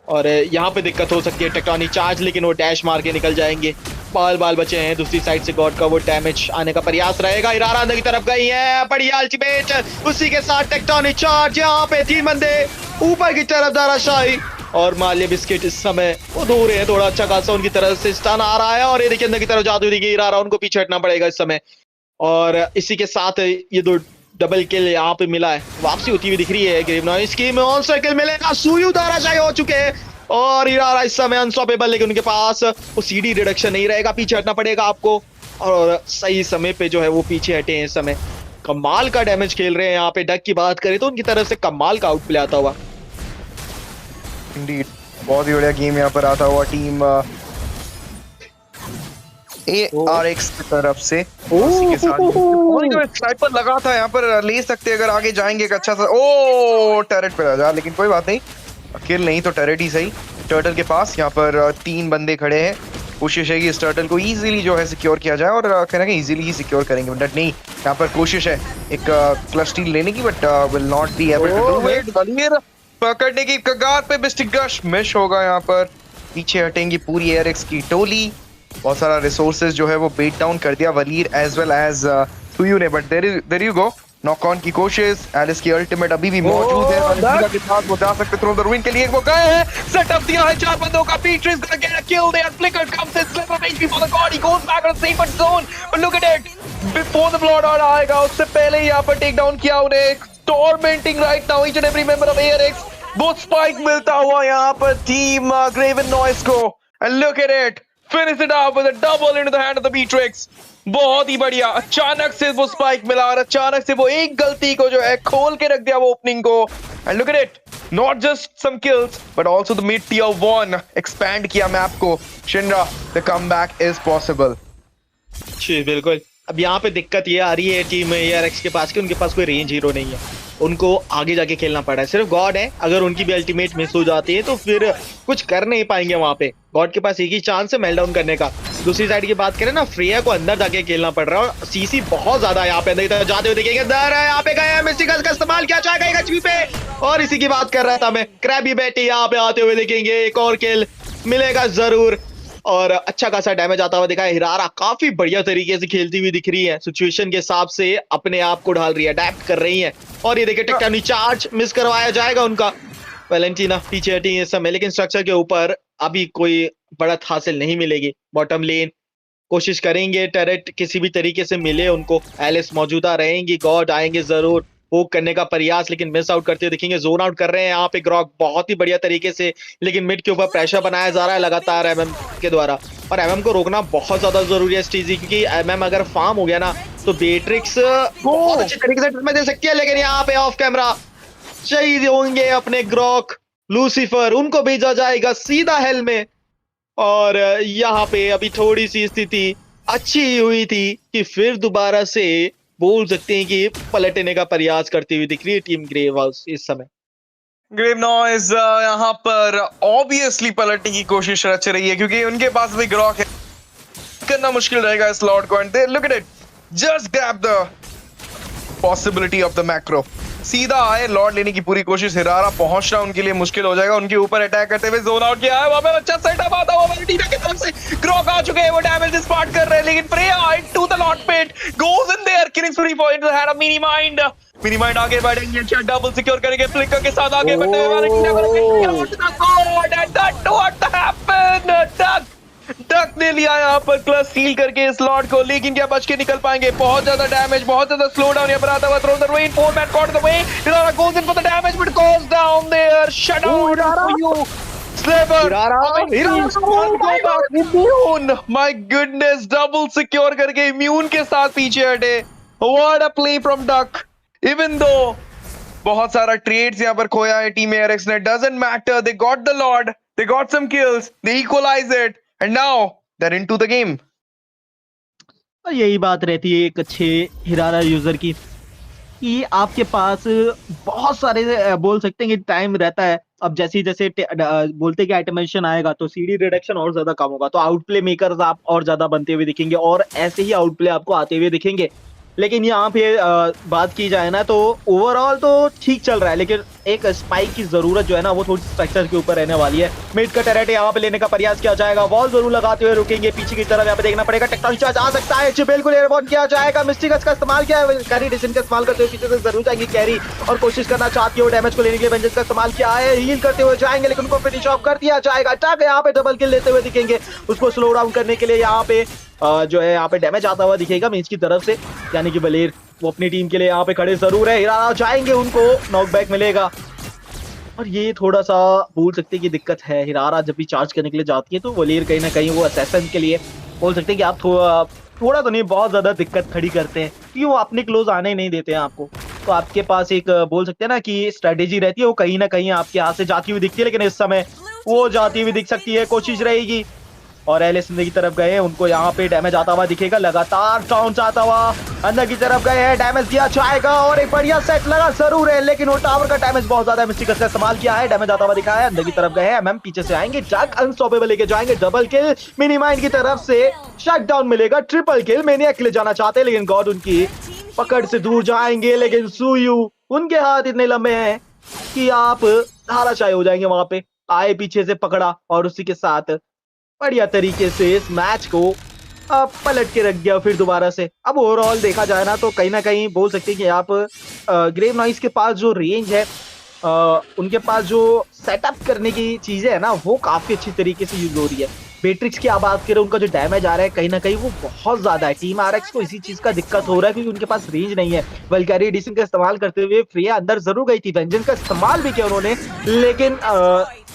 और यहाँ पे दिक्कत हो सकती है, टेक्टोनिक चार्ज, लेकिन वो डैश मार के निकल जाएंगे। बाल बचे हैं। दूसरी साइड से गॉड का वो डैमेज आने का प्रयास रहेगा। इरारा अंदर की तरफ गई है, बढ़िया अल्टीमेट, उसी के साथ टेक्टोनिक चार्ज। यहाँ पे 3 बंदे ऊपर की तरफ दाराशाही, और माल्य बिस्किट इस समय वो दूर है, थोड़ा अच्छा खासा उनकी तरफ से स्टन आ रहा है, और ये देखिए अंदर की तरफ जाते हुए दिखी इरारा, उनको पीछे हटना पड़ेगा इस समय। और इसी के साथ ये 2 डबल किल यहाँ पे मिला है, वापसी होती हुई दिख रही है ग्रेवनॉइज की। मॉन्स्टर किल मिलेगा, सुयू दाराशाही हो चुके हैं, और इरारा इस समय अनस्टॉपेबल, लेकिन उनके पास वो सीडी रिडक्शन नहीं रहेगा, पीछे हटना पड़ेगा आपको। और सही समय पे जो है वो पीछे हटे हैं इस समय। कमाल का डैमेज खेल रहे हैं यहाँ पे। डक की बात करें तो उनकी तरफ से कमाल का आउटप्ले आता हुआ। इंडीड बहुत ही बढ़िया गेम यहाँ पर आता हुआ टीम ARX की तरफ से। उसी के साथ जो स्नाइपर लगा था यहाँ पर ले सकते अगर आगे जाएंगे एक अच्छा सा। ओ टर्रेट पे जा, लेकिन कोई बात नहीं, किल नहीं तो टर्रेट ही सही। टर्टल के पास यहाँ पर 3 बंदे खड़े हैं, कोशिश है कि इस टर्टल को इजीली जो है सिक्योर किया जाए, और कहना कि इजीली ही सिक्योर करेंगे, बट नहीं, यहाँ पर कोशिश है एक क्लच स्टील लेने की, but will not be able to do it. Valir पकड़ने की कगार पे, मिस्टिक गश मिस होगा यहाँ पर। पीछे हटेंगी पूरी ARX की टोली, बहुत सारा रिसोर्सेज जो है वो बेट डाउन कर दिया Valir as well as Suyou ने, but there you go, knock on की कोशिश। एलिस की अल्टीमेट अभी भी मौजूद है, वलीर के साथ वो जा सकते थ्रो द रूइन के लिए, वो गए हैं, सेटअप दिया है 4 बंदों का। Peter is gonna get a kill there, flicker comes in, slip off HP for the god, he goes back on safe zone, but look at it, before the blood out आएगा उससे पहले ही यहाँ पर टेक डाउन किया उन्हें। Tormenting right now each and every member of ARX, वो स्पाइक मिलता हुआ यहाँ पर टीम ग्रेवनॉइज को, and look at it, finish it of with a double into the hand of the Beatrix. बहुत ही बढ़िया, अचानक से वो स्पाइक मिला, और अचानक से वो एक गलती को जो है खोल के रख दिया वो ओपनिंग को। And look at it, not just some kills but also the mid tier 1 expand किया मैप को। शिंडा, द कमबैक इज पॉसिबल। जी बिल्कुल। अब यहाँ पे दिक्कत ये आ रही है टीम ARX के पास कि उनके पास कोई रेंज हीरो नहीं है। उनको आगे जाके खेलना पड़ा है। सिर्फ गॉड है, अगर उनकी भी अल्टीमेट मिस हो जाती है तो फिर कुछ कर नहीं पाएंगे वहां पे। गॉड के पास एक ही चांस है मेल्टडाउन करने का। दूसरी साइड की बात करें ना, फ्रेया को अंदर जाके खेलना पड़ रहा है और सीसी बहुत ज्यादा यहाँ पे अंदर जाते हुए दिखेंगे। अंदर है, यहाँ पे गए मिस्टिकल्स का इस्तेमाल किया जाएगा एक एचपी पे, और इसी की बात कर रहा था मैं। क्रैबी बैटी यहाँ पे आते हुए दिखेंगे, एक और किल मिलेगा जरूर, और अच्छा खासा डैमेज आता हुआ दिखा है। हिरारा काफी बढ़िया तरीके से खेलती हुई दिख रही है, सिचुएशन के हिसाब से अपने आप को ढाल रही है, अडैप्ट कर रही है। और ये देखिए टेक्टोनिक चार्ज मिस करवाया जाएगा उनका। वैलेंटीना पीछे हटी है इस समय, लेकिन स्ट्रक्चर के ऊपर अभी कोई बढ़त हासिल नहीं मिलेगी। बॉटम लेन कोशिश करेंगे, टैरेट किसी भी तरीके से मिले उनको। एलिस मौजूदा रहेंगी, गॉड आएंगे जरूर, होक करने का प्रयास, लेकिन मिस आउट करते हुए दिखेंगे। जोन आउट कर रहे हैं यहाँ पे ग्रॉक बहुत ही बढ़िया तरीके से, लेकिन मिड के ऊपर प्रेशर बनाया जा रहा है लगातार एमएम के द्वारा, और एमएम को रोकना बहुत ज्यादा जरूरी है स्टीजी, क्योंकि एमएम अगर फार्म हो गया ना तो बेट्रिक्स बहुत अच्छी तरीके से ट्रीटमेंट दे सकती है। लेकिन यहाँ पे ऑफ कैमरा शहीद होंगे अपने ग्रॉक, लूसीफर उनको भेजा जाएगा सीधा हेल में। और यहाँ पे अभी थोड़ी सी स्थिति अच्छी हुई थी कि फिर दोबारा से बोल सकते हैं कि पलटने का प्रयास करती हुई दिख रही है टीम ग्रेवहाउस इस समय। ग्रेवनॉइज यहाँ पर ऑब्वियसली पलटने की कोशिश रच रही है, क्योंकि उनके पास भी ग्रॉक है, करना मुश्किल रहेगा इस लॉर्ड को। And they look at it, just grab the possibility of the macro. सीधा आए, लॉर्ड लेने की पूरी कोशिश, हिरारा पहुंचना उनके लिए मुश्किल हो जाएगा। उनके ऊपर अटैक करते हुए जोन आउट किया है, वहां पे अच्छा सेटअप आता हुआ वैलेंटीना की तरफ से। ग्रॉक आ चुके हैं, वो डैमेज स्पार्ट कर रहे हैं, लेकिन Freya into the lord pit goes in there, killing spree for it had a mini mind आगे बढ़ेंगे, अच्छा डबल सिक्योर करेंगे, फ्लिकर के साथ आगे बढ़ते हुए वैलेंटीना को डक ने लिया यहाँ पर क्लच सील करके इस लॉर्ड को, लेकिन क्या बच के निकल पाएंगे? बहुत ज्यादा डैमेज, बहुत ज्यादा स्लो डाउन यहाँ पर आता हुआ। Throw the rain, 4 man caught the way, Hirara goes in for the damage but goes down there, shut down for you slayer. Immune, my goodness, double secure करके इम्यून के साथ पीछे हटे। What a play from Duck, even though बहुत सारा ट्रेड्स यहाँ पर खोया है टीम ARX ने, doesn't matter, they got the lord, they got some kills, they equalize it, and now they're into the game. और यही बात रहती है एक अच्छे हिरारा यूजर की, कि आपके पास बहुत सारे बोल सकते हैं कि टाइम रहता है। अब जैसे जैसे बोलते कि आइटमेशन आएगा तो सीडी रिडक्शन और ज्यादा कम होगा, तो आउटप्ले मेकर्स आप और ज्यादा बनते हुए दिखेंगे, और ऐसे ही आउटप्ले आपको आते हुए दिखेंगे। लेकिन यहाँ पे बात की जाए ना तो ओवरऑल तो ठीक चल रहा है, लेकिन एक स्पाइक की जरूरत जो है ना वो थोड़ी स्ट्रक्चर के ऊपर रहने वाली है। मिड का टैरेट यहाँ पे लेने का प्रयास किया जाएगा, वॉल जरूर लगाते हुए रुकेंगे, पीछे की तरफ यहाँ पे देखना पड़ेगा। टेक्नोलॉजी चार्ज आ सकता है, बिल्कुल एयरबॉर्न किया जाएगा, मिस्टिकस का इस्तेमाल किया है, कैरी डिसन का इस्तेमाल करते हुए पीछे से जरूर जाएंगे कैरी, और कोशिश करना चाहती है वो डैमेज को लेने के लिए वेंजेंस का इस्तेमाल किया है, हील करते हुए जाएंगे, लेकिन उनको फिनिश ऑफ कर दिया जाएगा। अटैक यहाँ पे डबल किल लेते हुए दिखेंगे, उसको स्लो डाउन करने के लिए यहाँ पे जो है यहाँ पे डैमेज आता हुआ दिखेगा मेज की तरफ से, यानी कि वलेर वो अपनी टीम के लिए यहाँ पे खड़े जरूर है। हिरारा जाएंगे, उनको नॉकबैक मिलेगा, और ये थोड़ा सा बोल सकते हैं कि दिक्कत है। हिरारा जब भी चार्ज करने के लिए जाती है तो वलेर कहीं ना कहीं वो असैसन के लिए बोल सकते हैं कि आप थोड़ा तो नहीं बहुत ज्यादा दिक्कत खड़ी करते हैं, क्योंकि वो अपने क्लोज आने ही नहीं देते हैं आपको। तो आपके पास एक बोल सकते हैं ना कि स्ट्रेटेजी रहती है, वो कहीं ना कहीं आपके हाथ से जाती हुई दिखती है, लेकिन इस समय वो जाती हुई दिख सकती है, कोशिश रहेगी। और एलिस की तरफ गए हैं, उनको यहाँ पे डैमेज आता हुआ दिखेगा, लगातार टाउन आता हुआ अंदर की तरफ गए हैं, डैमेज दिया जाएगा, और एक बढ़िया सेट लगा जरूर है, लेकिन वो टावर का डैमेज बहुत ज्यादा है। मिस्टिकस का इस्तेमाल किया है, डैमेज आता हुआ दिखा है, अंदर की तरफ गए हैं, एमएम पीछे से आएंगे, जग अनस्टॉपेबल लेके जाएंगे, डबल किल मिनीमाइंड की तरफ से, शट डाउन मिलेगा, ट्रिपल किल मैनियक के लिए जाना चाहते हैं, लेकिन गॉड उनकी पकड़ से दूर जाएंगे। लेकिन सुयू उनके हाथ इतने लंबे हैं कि आप धाराशायी हो जाएंगे, वहां पे आए पीछे से पकड़ा, और उसी के साथ बढ़िया तरीके से इस मैच को पलट के रख दिया फिर दोबारा से। अब ओवरऑल देखा जाए ना तो कहीं ना कहीं बोल सकते हैं कि आप ग्रेवनॉइज के पास जो रेंज है, उनके पास जो सेटअप करने की चीजें है ना वो काफी अच्छी तरीके से यूज हो रही है। बेट्रिक्स की आप बात करें, उनका जो डैमेज आ रहा है कहीं ना कहीं वो बहुत ज्यादा है। टीम आरएक्स को इसी चीज का दिक्कत हो रहा है क्योंकि उनके पास रेंज नहीं है। वल्गैरी एडिशन का इस्तेमाल करते हुए फ्रेया अंदर जरूर गई थी, वेंजेंस का इस्तेमाल भी किया उन्होंने, लेकिन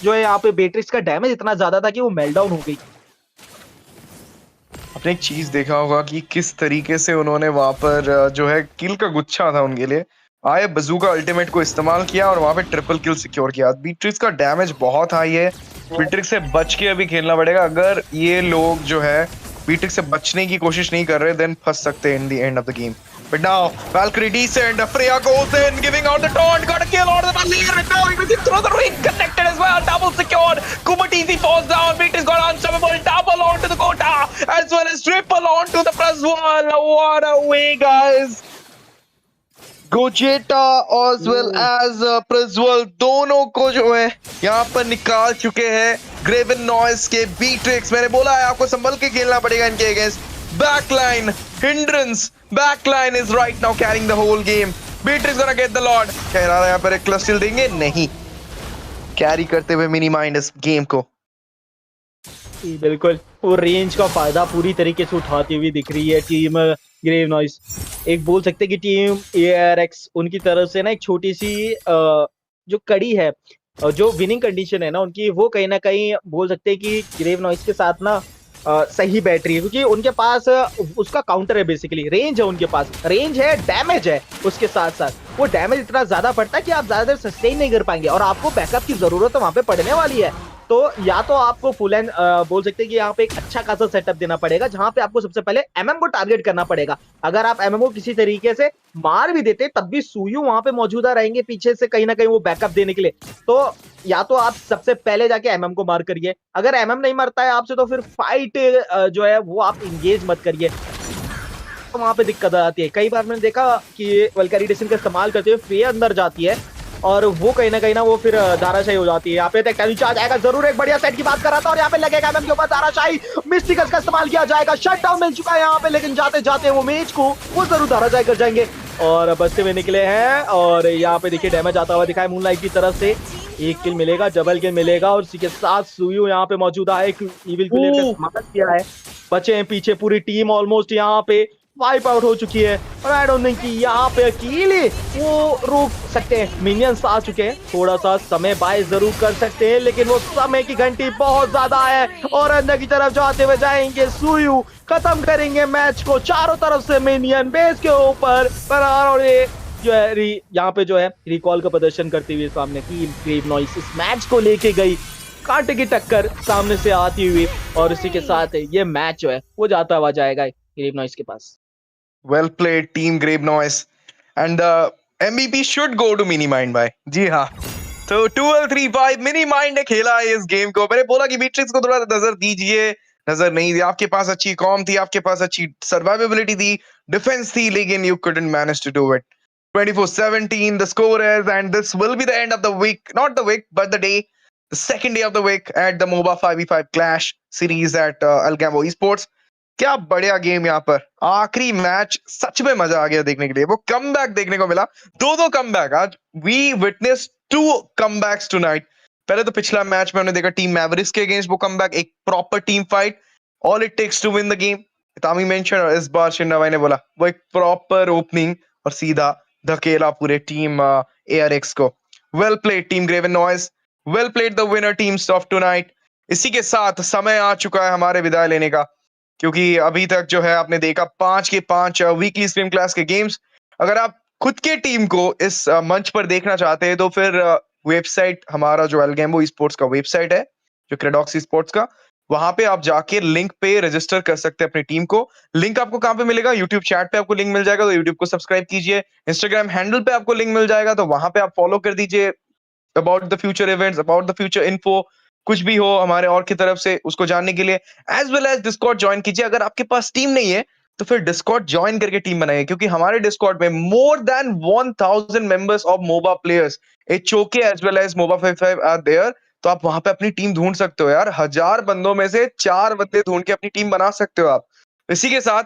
जो है यहाँ पे बेट्रिक्स का डैमेज इतना ज्यादा था कि वो मेल्टडाउन हो गई। आपने एक चीज देखा होगा कि किस तरीके से उन्होंने वहां पर जो है किल का गुच्छा था उनके लिए, आए बजूका अल्टीमेट को इस्तेमाल किया और वहां पे ट्रिपल किल सिक्योर किया। बेट्रिक्स का डैमेज बहुत हाई है, बेट्रिक्स से बच के अभी खेलना पड़ेगा। अगर ये लोग जो है बेट्रिक्स से बचने की कोशिश नहीं कर रहे देन फंस सकते हैं in the end of the game. But now, Valkyrie descend, Freya goes in, giving out the taunt, got a kill out of the Valiant, recovering with it through the ring, connected as well, double secured, Kumatisi falls down, Beatrice got unstoppable, double onto the Gota, as well as triple onto the +1, what a way, guys! गोजेटा as well as Prajwal दोनों को जो है यहाँ पर निकाल चुके हैं ग्रेवनॉइस के बीट्रिक्स। मैंने बोला है आपको संभल के खेलना पड़ेगा इनके against. Backline hindrance, backline is right now carrying the whole game. Beatrix gonna get the lord. कह रहा है यहाँ पर एक क्लस्टिल देंगे, नहीं, कैरी करते हुए मिनी माइंड इस गेम को। बिल्कुल, वो रेंज का फायदा पूरी तरीके से उठाती हुई दिख रही है टीम ग्रेवनॉइस। एक बोल सकते हैं कि टीम ARX उनकी तरफ से ना एक छोटी सी जो कड़ी है, जो विनिंग कंडीशन है ना उनकी, वो कहीं ना कहीं बोल सकते हैं कि ग्रेवनॉइस के साथ ना सही बैठ रही है, क्योंकि उनके पास उसका काउंटर है, बेसिकली रेंज है उनके पास, रेंज है, डैमेज है, उसके साथ साथ वो डैमेज इतना ज्यादा पड़ता है कि आप ज्यादा देर सस्टेन नहीं कर पाएंगे और आपको बैकअप की जरूरत तो वहां पे पड़ने वाली है। तो या तो आपको फुल एंड बोल सकते हैं कि यहाँ पे एक अच्छा खासा सेटअप देना पड़ेगा, जहां पे आपको सबसे पहले MM को टारगेट करना पड़ेगा। अगर आप MM को किसी तरीके से मार भी देते तब भी सुयू वहां पे मौजूदा रहेंगे पीछे से कहीं ना कहीं वो बैकअप देने के लिए। तो या तो आप सबसे पहले जाके MM को मार करिए, अगर MM नहीं मरता है आपसे तो फिर फाइट जो है वो आप इंगेज मत करिए, तो वहां पे दिक्कत आती है। कई बार मैंने देखा कि वल्करी डिसन का इस्तेमाल करते हुए फ्रेया अंदर जाती है और वो कहीं ना वो फिर धाराशाही हो जाती है। यहाँ पे टेक्टानिक आ जाएगा, जरूर एक बढ़िया सेट की बात कर रहा था और यहाँ पे लगेगा MM के ऊपर धाराशाही, मिस्टिकस का इस्तेमाल किया जाएगा, शटडाउन मिल चुका है यहाँ पे, लेकिन जाते जाते वो मेज को वो जरूर धाराशाही कर जाएंगे और बचते हुए निकले हैं। और यहाँ पे देखिए डैमेज आता हुआ दिखाया मूनलाइट की तरफ से, एक किल मिलेगा, डबल किल मिलेगा और इसी के साथ सुयू यहाँ पे मौजूदा है, इविल प्लेयर का इस्तेमाल किया है। बचे हैं पीछे पूरी टीम, ऑलमोस्ट यहाँ पे वाइप आउट हो चुकी है और आई डोंट थिंक कि यहाँ पे अकेले वो रोक सकते हैं। मिनियंस आ चुके हैं, थोड़ा सा समय बाय जरूर कर सकते हैं, लेकिन वो समय की घंटी बहुत ज्यादा है और अंदर की तरफ जाते हुए जाएंगे सुयू, खत्म करेंगे मैच को। चारों तरफ से मिनियन बेस के ऊपर फरार और ये जो है यहाँ पे जो है रिकॉल का प्रदर्शन करते हुए सामने टीम ग्रेवनॉइस इस मैच को लेके गई, कांटे की टक्कर सामने से आती हुई और इसी के साथ ये मैच जो है वो जाता हुआ जाएगा ग्रेवनॉइस के पास। Well played, Team Gravenoise. And the MVP should go to Mini Mind भाई। जी हाँ, तो 12-3-5 Mini Mind ने खेला है इस गेम को। मैंने बोला कि बीट्रिक्स को थोड़ा नजर दीजिए, नजर नहीं दी। आपके पास अच्छी कॉम थी, आपके पास अच्छी सर्वाइवेबिलिटी थी, डिफेंस थी, लेकिन you couldn't manage to do it. 24-17 the score is, and this will be the end of the week, not the week but the day, the second day of the week at the MOBA 5v5 Clash series at Algambo Esports। क्या बढ़िया गेम यहाँ पर, आखिरी मैच सच में मजा आ गया देखने के लिए। वो कमबैक देखने को मिला, दो कमबैक। आज वी विटनेस 2 कमबैक्स टुनाइट। पहले तो पिछला मैच में हमने देखा टीम मैवरिक्स के अगेंस्ट वो कमबैक, एक proper team fight, all it takes to win the game, तामी मेंशन। और इस बार शिन्ना भाई ने बोला वो एक प्रॉपर ओपनिंग और सीधा धकेला पूरे टीम ARX को। Well played team Gravenoise, well played the winner teams of tonight. इसी के साथ समय आ चुका है हमारे विदाई लेने का, क्योंकि अभी तक जो है आपने देखा 5 के 5 वीकली स्क्रीम क्लास के गेम्स। अगर आप खुद के टीम को इस मंच पर देखना चाहते हैं तो फिर वेबसाइट हमारा जो अल्गैम्बो स्पोर्ट्स का वेबसाइट है, जो क्रिडॉक्स स्पोर्ट्स का, वहां पे आप जाके लिंक पे रजिस्टर कर सकते हैं अपनी टीम को। लिंक आपको कहां पे मिलेगा? यूट्यूब चैट पे आपको लिंक मिल जाएगा, तो यूट्यूब को सब्सक्राइब कीजिए। इंस्टाग्राम हैंडल पे आपको लिंक मिल जाएगा, तो वहां पे आप फॉलो कर दीजिए about the future events, about the future info, कुछ भी हो हमारे और की तरफ से उसको जानने के लिए। As well as Discord join कीजिए। अगर आपके पास टीम नहीं है तो फिर डिस्कॉर्ड ज्वाइन करके टीम बनाइए, क्योंकि हमारे डिस्कॉर्ड में more than 1000 members of MOBA players, HOK as well as MOBA 55 are there. तो आप वहां पे अपनी टीम ढूंढ सकते हो यार। 1000 बंदों में से 4 बंदे ढूंढ के अपनी टीम बना सकते हो आप। इसी के साथ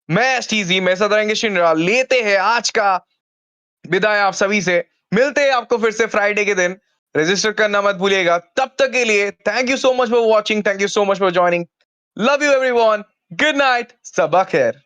मैं एसटीजी, मेरे साथ रहेंगे शिनरा, लेते हैं आज का विदाई आप सभी से। मिलते हैं आपको फिर से फ्राइडे के दिन। रजिस्टर करना मत भूलिएगा। तब तक के लिए thank you so much for watching, thank you so much for joining, love you everyone, good night, सबा खैर।